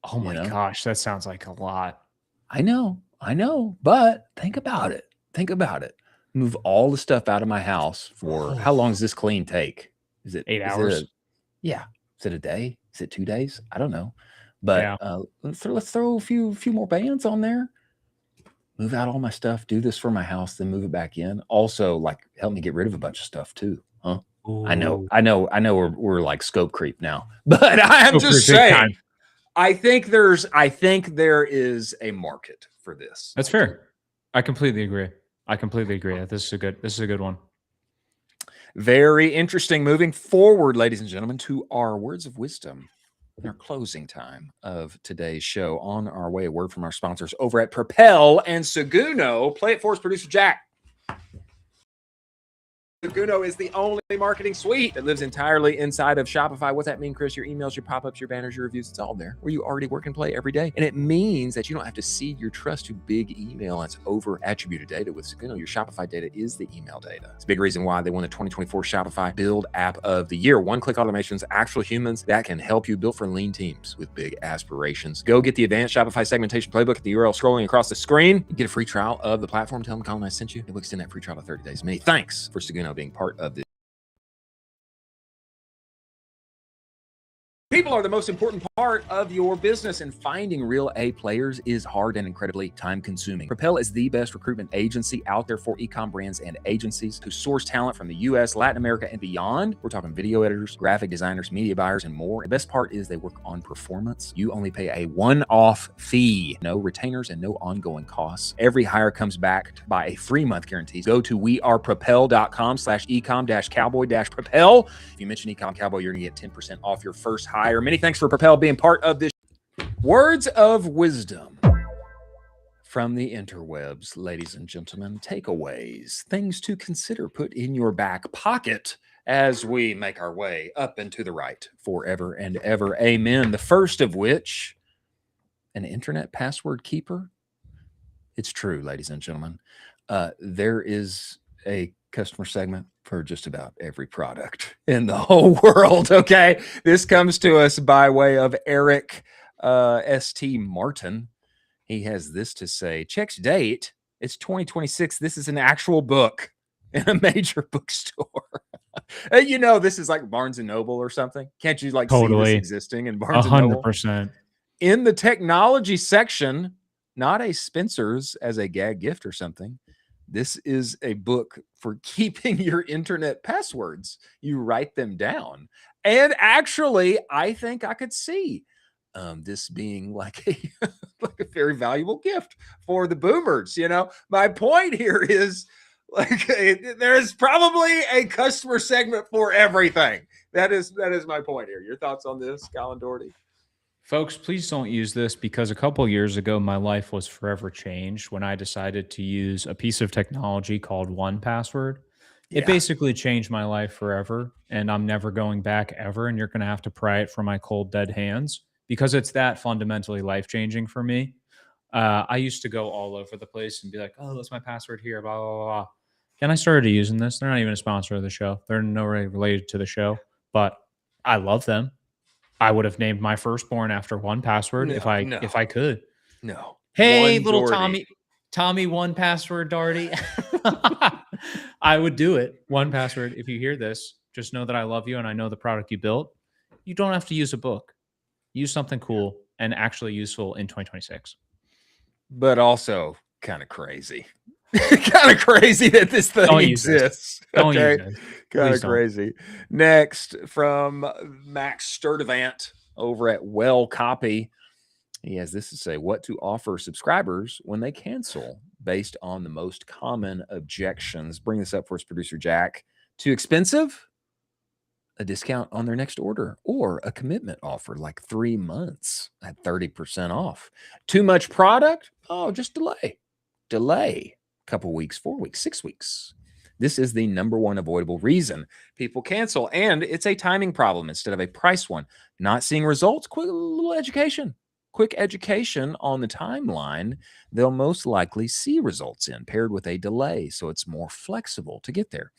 Oh my gosh, that sounds like a lot. I know, but think about it. Move all the stuff out of my house for how long does this clean take? Is it 8 hours? Is it a day? Is it 2 days? I don't know. But let's throw a few more bands on there. Move out all my stuff. Do this for my house, then move it back in. Also, like help me get rid of a bunch of stuff too. Huh? Ooh. I know. We're like scope creep now, but I am just saying. I think there is a market for this. That's fair. I completely agree. This is a good one. Very interesting. Moving forward, ladies and gentlemen, to our words of wisdom in our closing time of today's show. On our way, a word from our sponsors over at Propel and Seguno. Play it for us, producer Jack. Seguno is the only marketing suite that lives entirely inside of Shopify. What's that mean, Chris? Your emails, your pop-ups, your banners, your reviews, it's all there where you already work and play every day. And it means that you don't have to seed your trust to big email. That's over attributed data. With Seguno, your Shopify data is the email data. It's a big reason why they won the 2024 Shopify Build App of the Year. One-click automations, actual humans that can help you build for lean teams with big aspirations. Go get the advanced Shopify segmentation playbook at the URL scrolling across the screen. You get a free trial of the platform. Tell them Colin I sent you. It will extend that free trial to 30 days. Many thanks for Seguno being part of this. People are the most important part of your business, and finding real A players is hard and incredibly time-consuming. Propel is the best recruitment agency out there for e-com brands and agencies who source talent from the US, Latin America, and beyond. We're talking video editors, graphic designers, media buyers, and more. The best part is they work on performance. You only pay a one-off fee, no retainers and no ongoing costs. Every hire comes backed by a free month guarantee. Go to wearepropel.com/ecom-cowboy-propel. If you mention Ecomm Cowboy, you're going to get 10% off your first hire. Many thanks for Propel being part of this. Words of wisdom from the interwebs, ladies and gentlemen. Takeaways, things to consider, put in your back pocket as we make our way up and to the right forever and ever. Amen. The first of which, an internet password keeper. It's true, ladies and gentlemen. There is a customer segment for just about every product in the whole world. Okay. This comes to us by way of Eric St. Martin. He has this to say: checks date. It's 2026. This is an actual book in a major bookstore. This is like Barnes and Noble or something. Can't you see this existing in Barnes and Noble? 100%. In the technology section, not a Spencer's as a gag gift or something. This is a book for keeping your internet passwords. You write them down. And actually, I think I could see this being like a, like a very valuable gift for the boomers. You know, my point here is like there's probably a customer segment for everything. That is my point here. Your thoughts on this, Colin Dougherty? Folks, please don't use this, because a couple years ago, my life was forever changed when I decided to use a piece of technology called 1Password. Yeah. It basically changed my life forever, and I'm never going back ever. And you're going to have to pry it from my cold, dead hands, because it's that fundamentally life-changing for me. I used to go all over the place and be like, oh, that's my password here, blah, blah, blah. Then I started using this. They're not even a sponsor of the show. They're no way related to the show, but I love them. I would have named my firstborn after 1Password if I could. No. Hey, One little Dougherty. Tommy 1Password Dougherty. I would do it. 1Password. If you hear this, just know that I love you and I know the product you built. You don't have to use a book. Use something cool and actually useful in 2026. But also kind of crazy. Kind of crazy that this thing Don't use this. exists. Don't use Okay. it. Kind of Please don't. crazy. Next, from Max Sturdivant over at Well Copy. He has this to say: what to offer subscribers when they cancel based on the most common objections. Bring this up for us, producer Jack. Too expensive? A discount on their next order, or a commitment offer like 3 months at 30% off. Too much product? Oh, just delay. Delay. A couple weeks, 4 weeks, 6 weeks. This is the number one avoidable reason people cancel, and it's a timing problem instead of a price one. Not seeing results? Quick little education. Quick education on the timeline. They'll most likely see results in, paired with a delay, so it's more flexible to get there.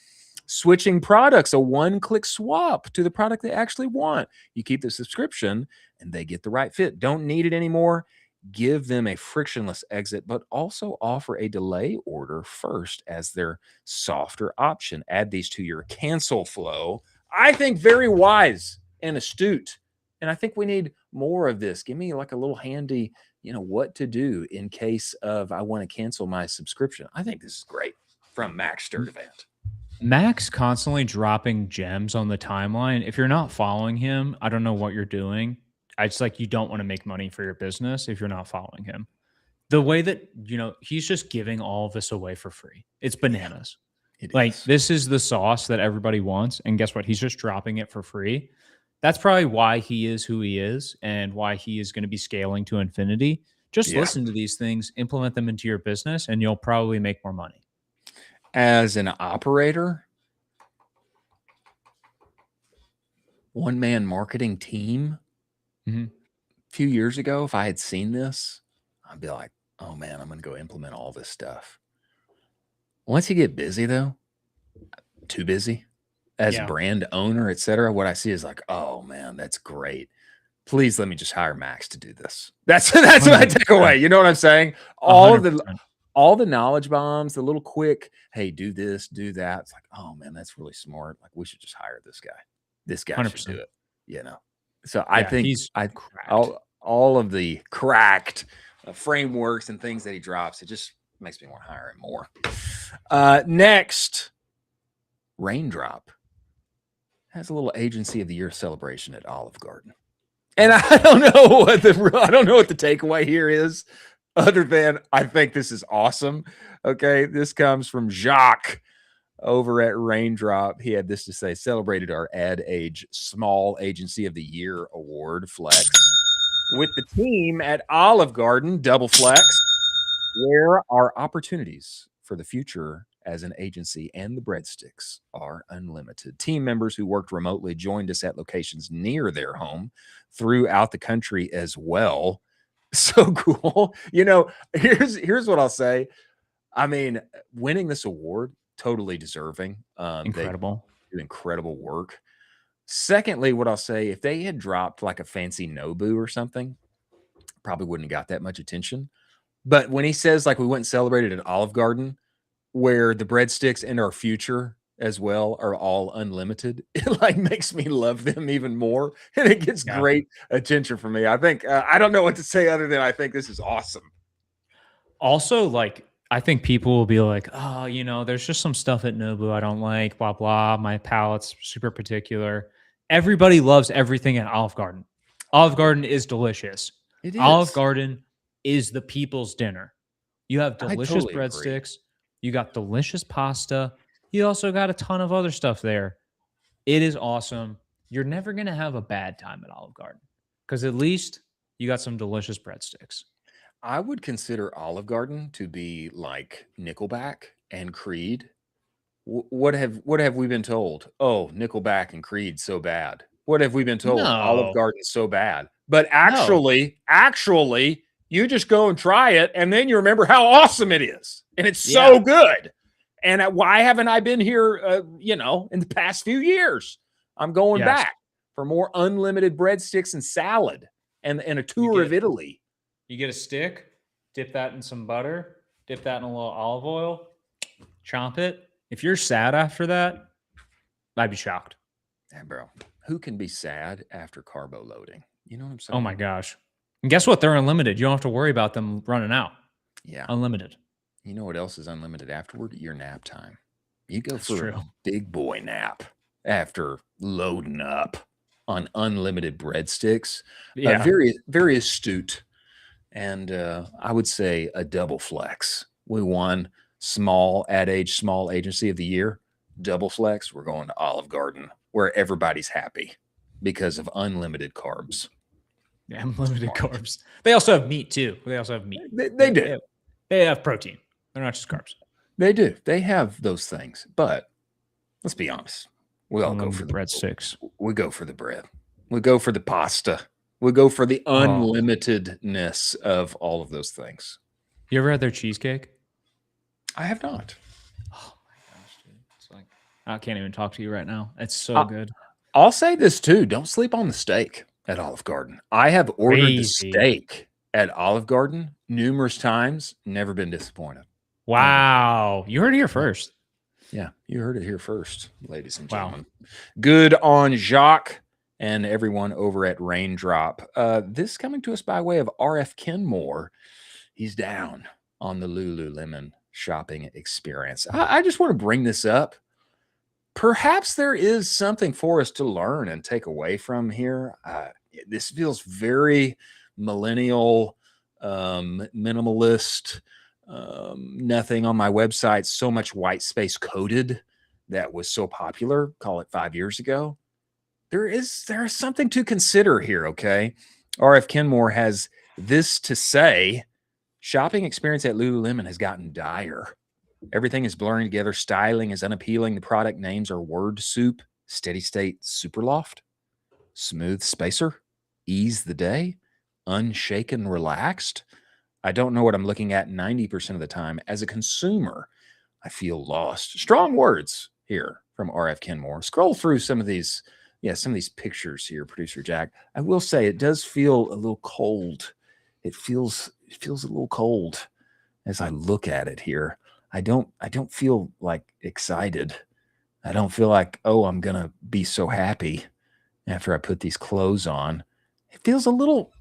Switching products, a one-click swap to the product they actually want. You keep the subscription and they get the right fit. Don't need it anymore. Give them a frictionless exit, but also offer a delay order first as their softer option. Add these to your cancel flow. I think very wise and astute. And I think we need more of this. Give me like a little handy, what to do in case of I want to cancel my subscription. I think this is great from Max Sturdivant. Max constantly dropping gems on the timeline. If you're not following him, I don't know what you're doing. It's like you don't want to make money for your business if you're not following him. The way that, he's just giving all of this away for free. It's bananas. This is the sauce that everybody wants. And guess what? He's just dropping it for free. That's probably why he is who he is and why he is going to be scaling to infinity. Just listen to these things, implement them into your business, and you'll probably make more money. As an operator, one-man marketing team, a few years ago, if I had seen this, I'd be like, oh man, I'm going to go implement all this stuff. Once you get busy though, too busy as a brand owner, etc., what I see is like, oh man, that's great. Please let me just hire Max to do this. That's what I take away. You know what I'm saying? 100%. All the knowledge bombs, the little quick, hey, do this, do that. It's like, oh man, that's really smart. Like we should just hire this guy. This guy 100%. Should do it. So I think all of the cracked frameworks and things that he drops, it just makes me want to hire him more. Next, Raindrop has a little agency of the year celebration at Olive Garden, and I don't know what the takeaway here is. Other than I think this is awesome. Okay, this comes from Jacques over at Raindrop. He had this to say: celebrated our Ad Age Small Agency of the Year award flex with the team at Olive Garden. Double flex. Where our opportunities for the future as an agency and the breadsticks are unlimited. Team members who worked remotely joined us at locations near their home throughout the country as well. So cool. Here's what I'll say. I mean, winning this award, totally deserving. Incredible. They do incredible work. Secondly, what I'll say, if they had dropped like a fancy Nobu or something, probably wouldn't have got that much attention. But when he says like we went and celebrated at Olive Garden, where the breadsticks and our future as well are all unlimited, it like makes me love them even more, and it gets great attention from me. I think I don't know what to say other than I think this is awesome. Also, like, I think people will be like, oh, there's just some stuff at Nobu I don't like, blah, blah. My palate's super particular. Everybody loves everything at Olive Garden. Olive Garden is delicious. It Olive is. Garden is the people's dinner. You have I delicious totally agree. breadsticks. You got delicious pasta. You also got a ton of other stuff there. It is awesome. You're never going to have a bad time at Olive Garden because at least you got some delicious breadsticks. I would consider Olive Garden to be like Nickelback and Creed. What have we been told? Oh, Nickelback and Creed so bad. What have we been told? Olive No. Garden so bad. But actually, you just go and try it, and then you remember how awesome it is, and it's so good. And why haven't I been here? In the past few years, I'm going back for more unlimited breadsticks and salad, and a tour of Italy. You get a stick, dip that in some butter, dip that in a little olive oil, chomp it. If you're sad after that, I'd be shocked. Yeah, bro. Who can be sad after carbo loading? You know what I'm saying? Oh my gosh. And guess what? They're unlimited. You don't have to worry about them running out. Yeah. Unlimited. You know what else is unlimited afterward? Your nap time. You go for a big boy nap after loading up on unlimited breadsticks. Yeah. Very, very astute. And I would say a double flex. We won small agency of the year. Double flex. We're going to Olive Garden where everybody's happy because of unlimited carbs. Yeah, unlimited carbs. They also have meat too. They also have meat. They do. They have protein. They're not just carbs. They do. They have those things. But let's be honest. We all go for the breadsticks. We go for the bread. We go for the pasta. We go for the unlimitedness of all of those things. You ever had their cheesecake? I have not. Oh my gosh, dude. It's like I can't even talk to you right now. It's so good. I'll say this too. Don't sleep on the steak at Olive Garden. I have ordered the steak at Olive Garden numerous times. Never been disappointed. Wow. You heard it here first. Yeah, you heard it here first, ladies and gentlemen. Good on Jacques and everyone over at Raindrop. This coming to us by way of RF Kenmore. He's down on the Lululemon shopping experience. I just want to bring this up. Perhaps there is something for us to learn and take away from here. This feels very millennial, minimalist. Nothing on my website so much white space coded that was so popular, call it 5 years ago. There is something to consider here, okay? RF Kenmore has this to say: shopping experience at Lululemon has gotten dire. Everything is blurring together. Styling is unappealing. The product names are Word Soup, Steady State Superloft, Smooth Spacer, Ease the Day, Unshaken Relaxed. I don't know what I'm looking at 90% of the time. As a consumer, I feel lost. Strong words here from RF Kenmore. Scroll through some of these pictures here, Producer Jack. I will say it does feel a little cold. It feels a little cold as I look at it here. I don't feel like excited. I don't feel like, oh, I'm gonna be so happy after I put these clothes on. It feels a little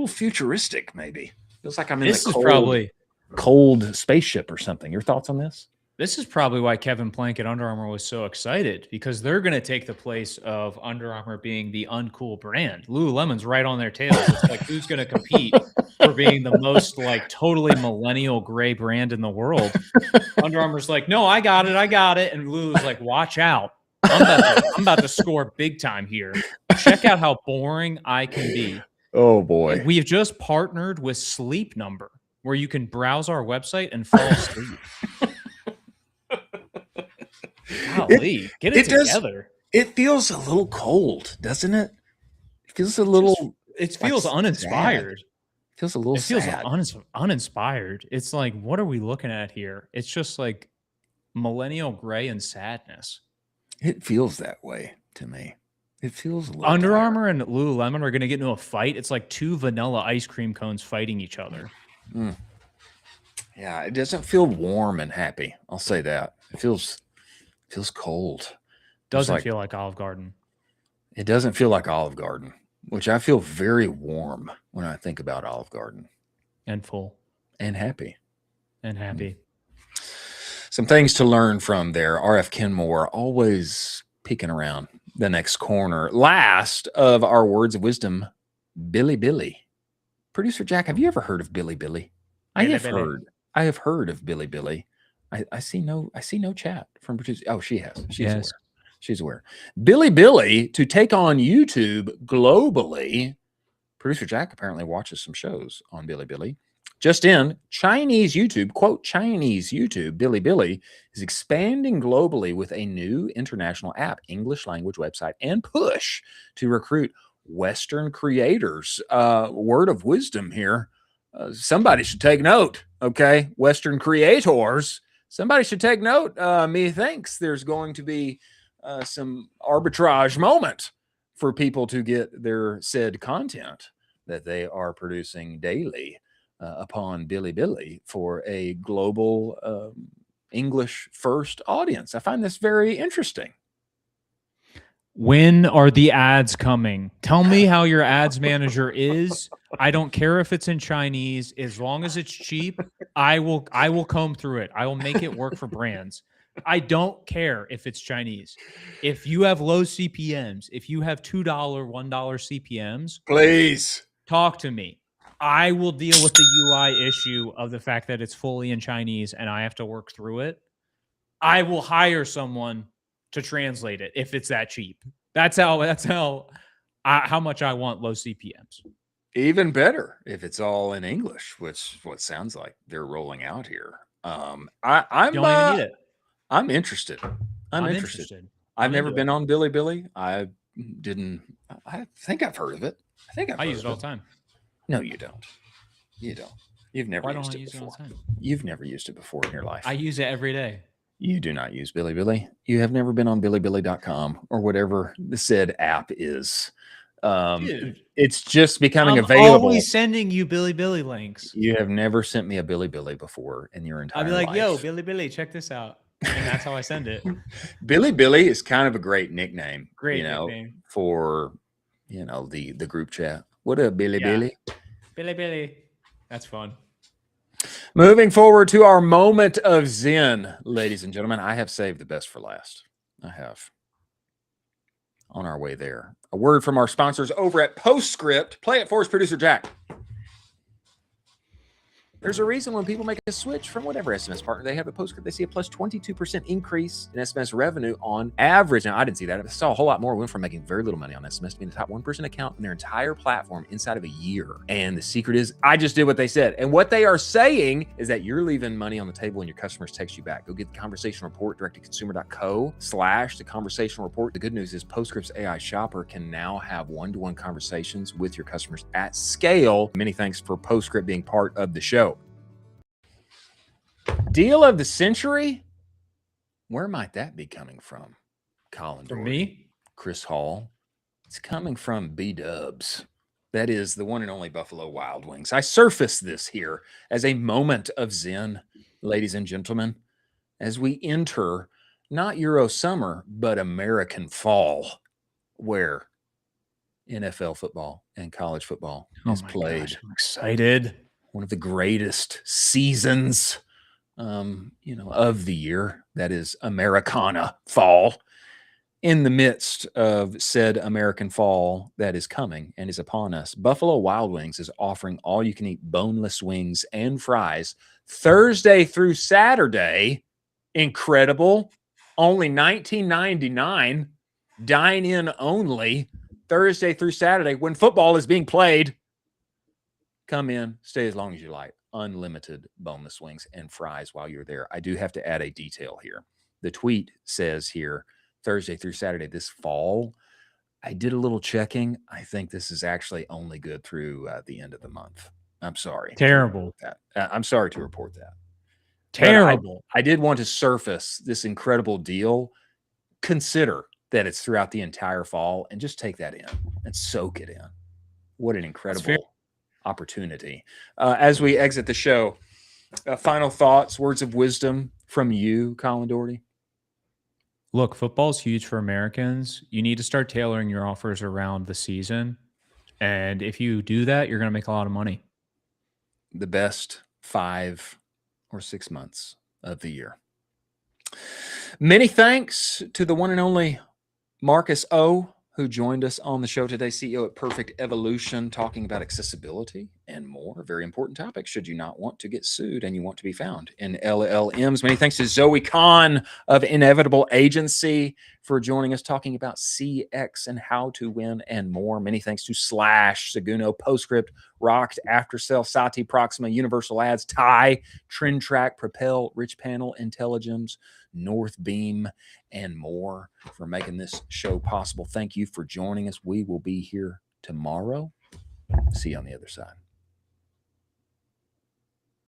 futuristic, maybe. Feels like I'm in the cold spaceship or something. Your thoughts on this? This is probably why Kevin Plank at Under Armour was so excited, because they're going to take the place of Under Armour being the uncool brand. Lululemon's right on their tails. It's like, who's going to compete for being the most like totally millennial gray brand in the world? Under Armour's like, no, I got it. And Lulu's like, watch out. I'm about to score big time here. Check out how boring I can be. Oh boy. We've just partnered with Sleep Number, where you can browse our website and fall asleep. Golly, get it together. It feels a little cold, doesn't it? It feels a little. It feels uninspired. It feels a little. It feels sad. uninspired. It's like, what are we looking at here? It's just like millennial gray and sadness. It feels that way to me. It feels a little. Under Armour and Lululemon are going to get into a fight. It's like two vanilla ice cream cones fighting each other. Mm. Yeah, it doesn't feel warm and happy. I'll say that. It feels cold. Doesn't feel like Olive Garden. It doesn't feel like Olive Garden, which I feel very warm when I think about Olive Garden. And full. And happy. and happy. Some things to learn from there. RF Kenmore always peeking around the next corner. Last of our words of wisdom, Billy Billy. Producer Jack, have you ever heard of Billy Billy? I have heard of Billy Billy. I see no chat from producer. Oh, she has. She's aware. She's aware. Billy Billy to take on YouTube globally. Producer Jack apparently watches some shows on Billy Billy. Just in, Chinese YouTube, quote, Chinese YouTube, Billy Billy is expanding globally with a new international app, English language website, and push to recruit Western creators. Word of wisdom here. Somebody should take note, okay? Western creators. Somebody should take note. Methinks there's going to be some arbitrage moment for people to get their said content that they are producing daily upon Billy Billy for a global English first audience. I find this very interesting. When are the ads coming? Tell me how your ads manager is. I don't care if it's in Chinese. As long as it's cheap, I will comb through it. I will make it work for brands. I don't care if it's Chinese. If you have low CPMs, if you have $2, $1 CPMs, please talk to me. I will deal with the UI issue of the fact that it's fully in Chinese and I have to work through it. I will hire someone to translate it if it's that cheap. That's how much I want low CPMs. Even better if it's all in English, which what sounds like they're rolling out here. I'm don't even need it. I'm interested. I'm interested. I've never been on Billy Billy. I think I've heard of it. I use it all the time. No, you don't. You don't. You've never used it before. You've never used it before in your life. I use it every day. You do not use Billy Billy. You have never been on billybilly.com or whatever the said app is. Dude, it's just becoming I'm available. Always sending you Billy Billy links. You have never sent me a Billy Billy before in your entire life. I'll be like, yo, Billy Billy, check this out. And that's how I send it. Billy Billy is kind of a great nickname. Great nickname. For the group chat. What up, Billy Billy? Billy Billy. That's fun. Moving forward to our moment of Zen, ladies and gentlemen. I have saved the best for last. I have. On our way there. A word from our sponsors over at Postscript. Play it for us, producer Jack. There's a reason when people make a switch from whatever SMS partner they have at Postscript, they see a plus 22% increase in SMS revenue on average. Now, I didn't see that. I saw a whole lot more. We went from making very little money on SMS to being the top 1% account in their entire platform inside of a year. And the secret is, I just did what they said. And what they are saying is that you're leaving money on the table and your customers text you back. Go get the conversation report, direct-to-consumer.co/the conversation report. The good news is Postscript's AI shopper can now have one-to-one conversations with your customers at scale. Many thanks for Postscript being part of the show. Deal of the century? Where might that be coming from? Colin From Dougherty, me? Chris Hall. It's coming from B-Dubs. That is the one and only Buffalo Wild Wings. I surface this here as a moment of Zen, ladies and gentlemen, as we enter not Euro summer, but American fall, where NFL football and college football is played. Gosh, I'm excited. One of the greatest seasons of the year, that is Americana fall, in the midst of said American fall that is coming and is upon us. Buffalo Wild Wings is offering all-you-can-eat boneless wings and fries Thursday through Saturday. Incredible. Only $19.99. Dine in only Thursday through Saturday when football is being played. Come in, stay as long as you like. Unlimited boneless wings and fries while you're there. I do have to add a detail here. The tweet says here, Thursday through Saturday this fall. I did a little checking. I think this is actually only good through the end of the month. I'm sorry. Terrible. I'm sorry to report that. Terrible. I did want to surface this incredible deal. Consider that it's throughout the entire fall and just take that in and soak it in. What an incredible opportunity. As we exit the show, final thoughts, words of wisdom from you, Colin Dougherty. Look, football's huge for Americans. You need to start tailoring your offers around the season. And if you do that, you're going to make a lot of money. The best 5 or 6 months of the year. Many thanks to the one and only Marcus O, who joined us on the show today, CEO at Perfect Evolution, talking about accessibility and more. A very important topic should you not want to get sued and you want to be found in LLMs. Many thanks to Zoe Kahn of Inevitable Agency for joining us, talking about CX and how to win and more. Many thanks to Slash, Seguno, Postscript, Rocked, Aftersell, Sati, Proxima, Universal Ads, TIE, Trend Track, Propel, Rich Panel, Intelligence, Northbeam, and more for making this show possible. Thank you for joining us. We will be here tomorrow. See you on the other side.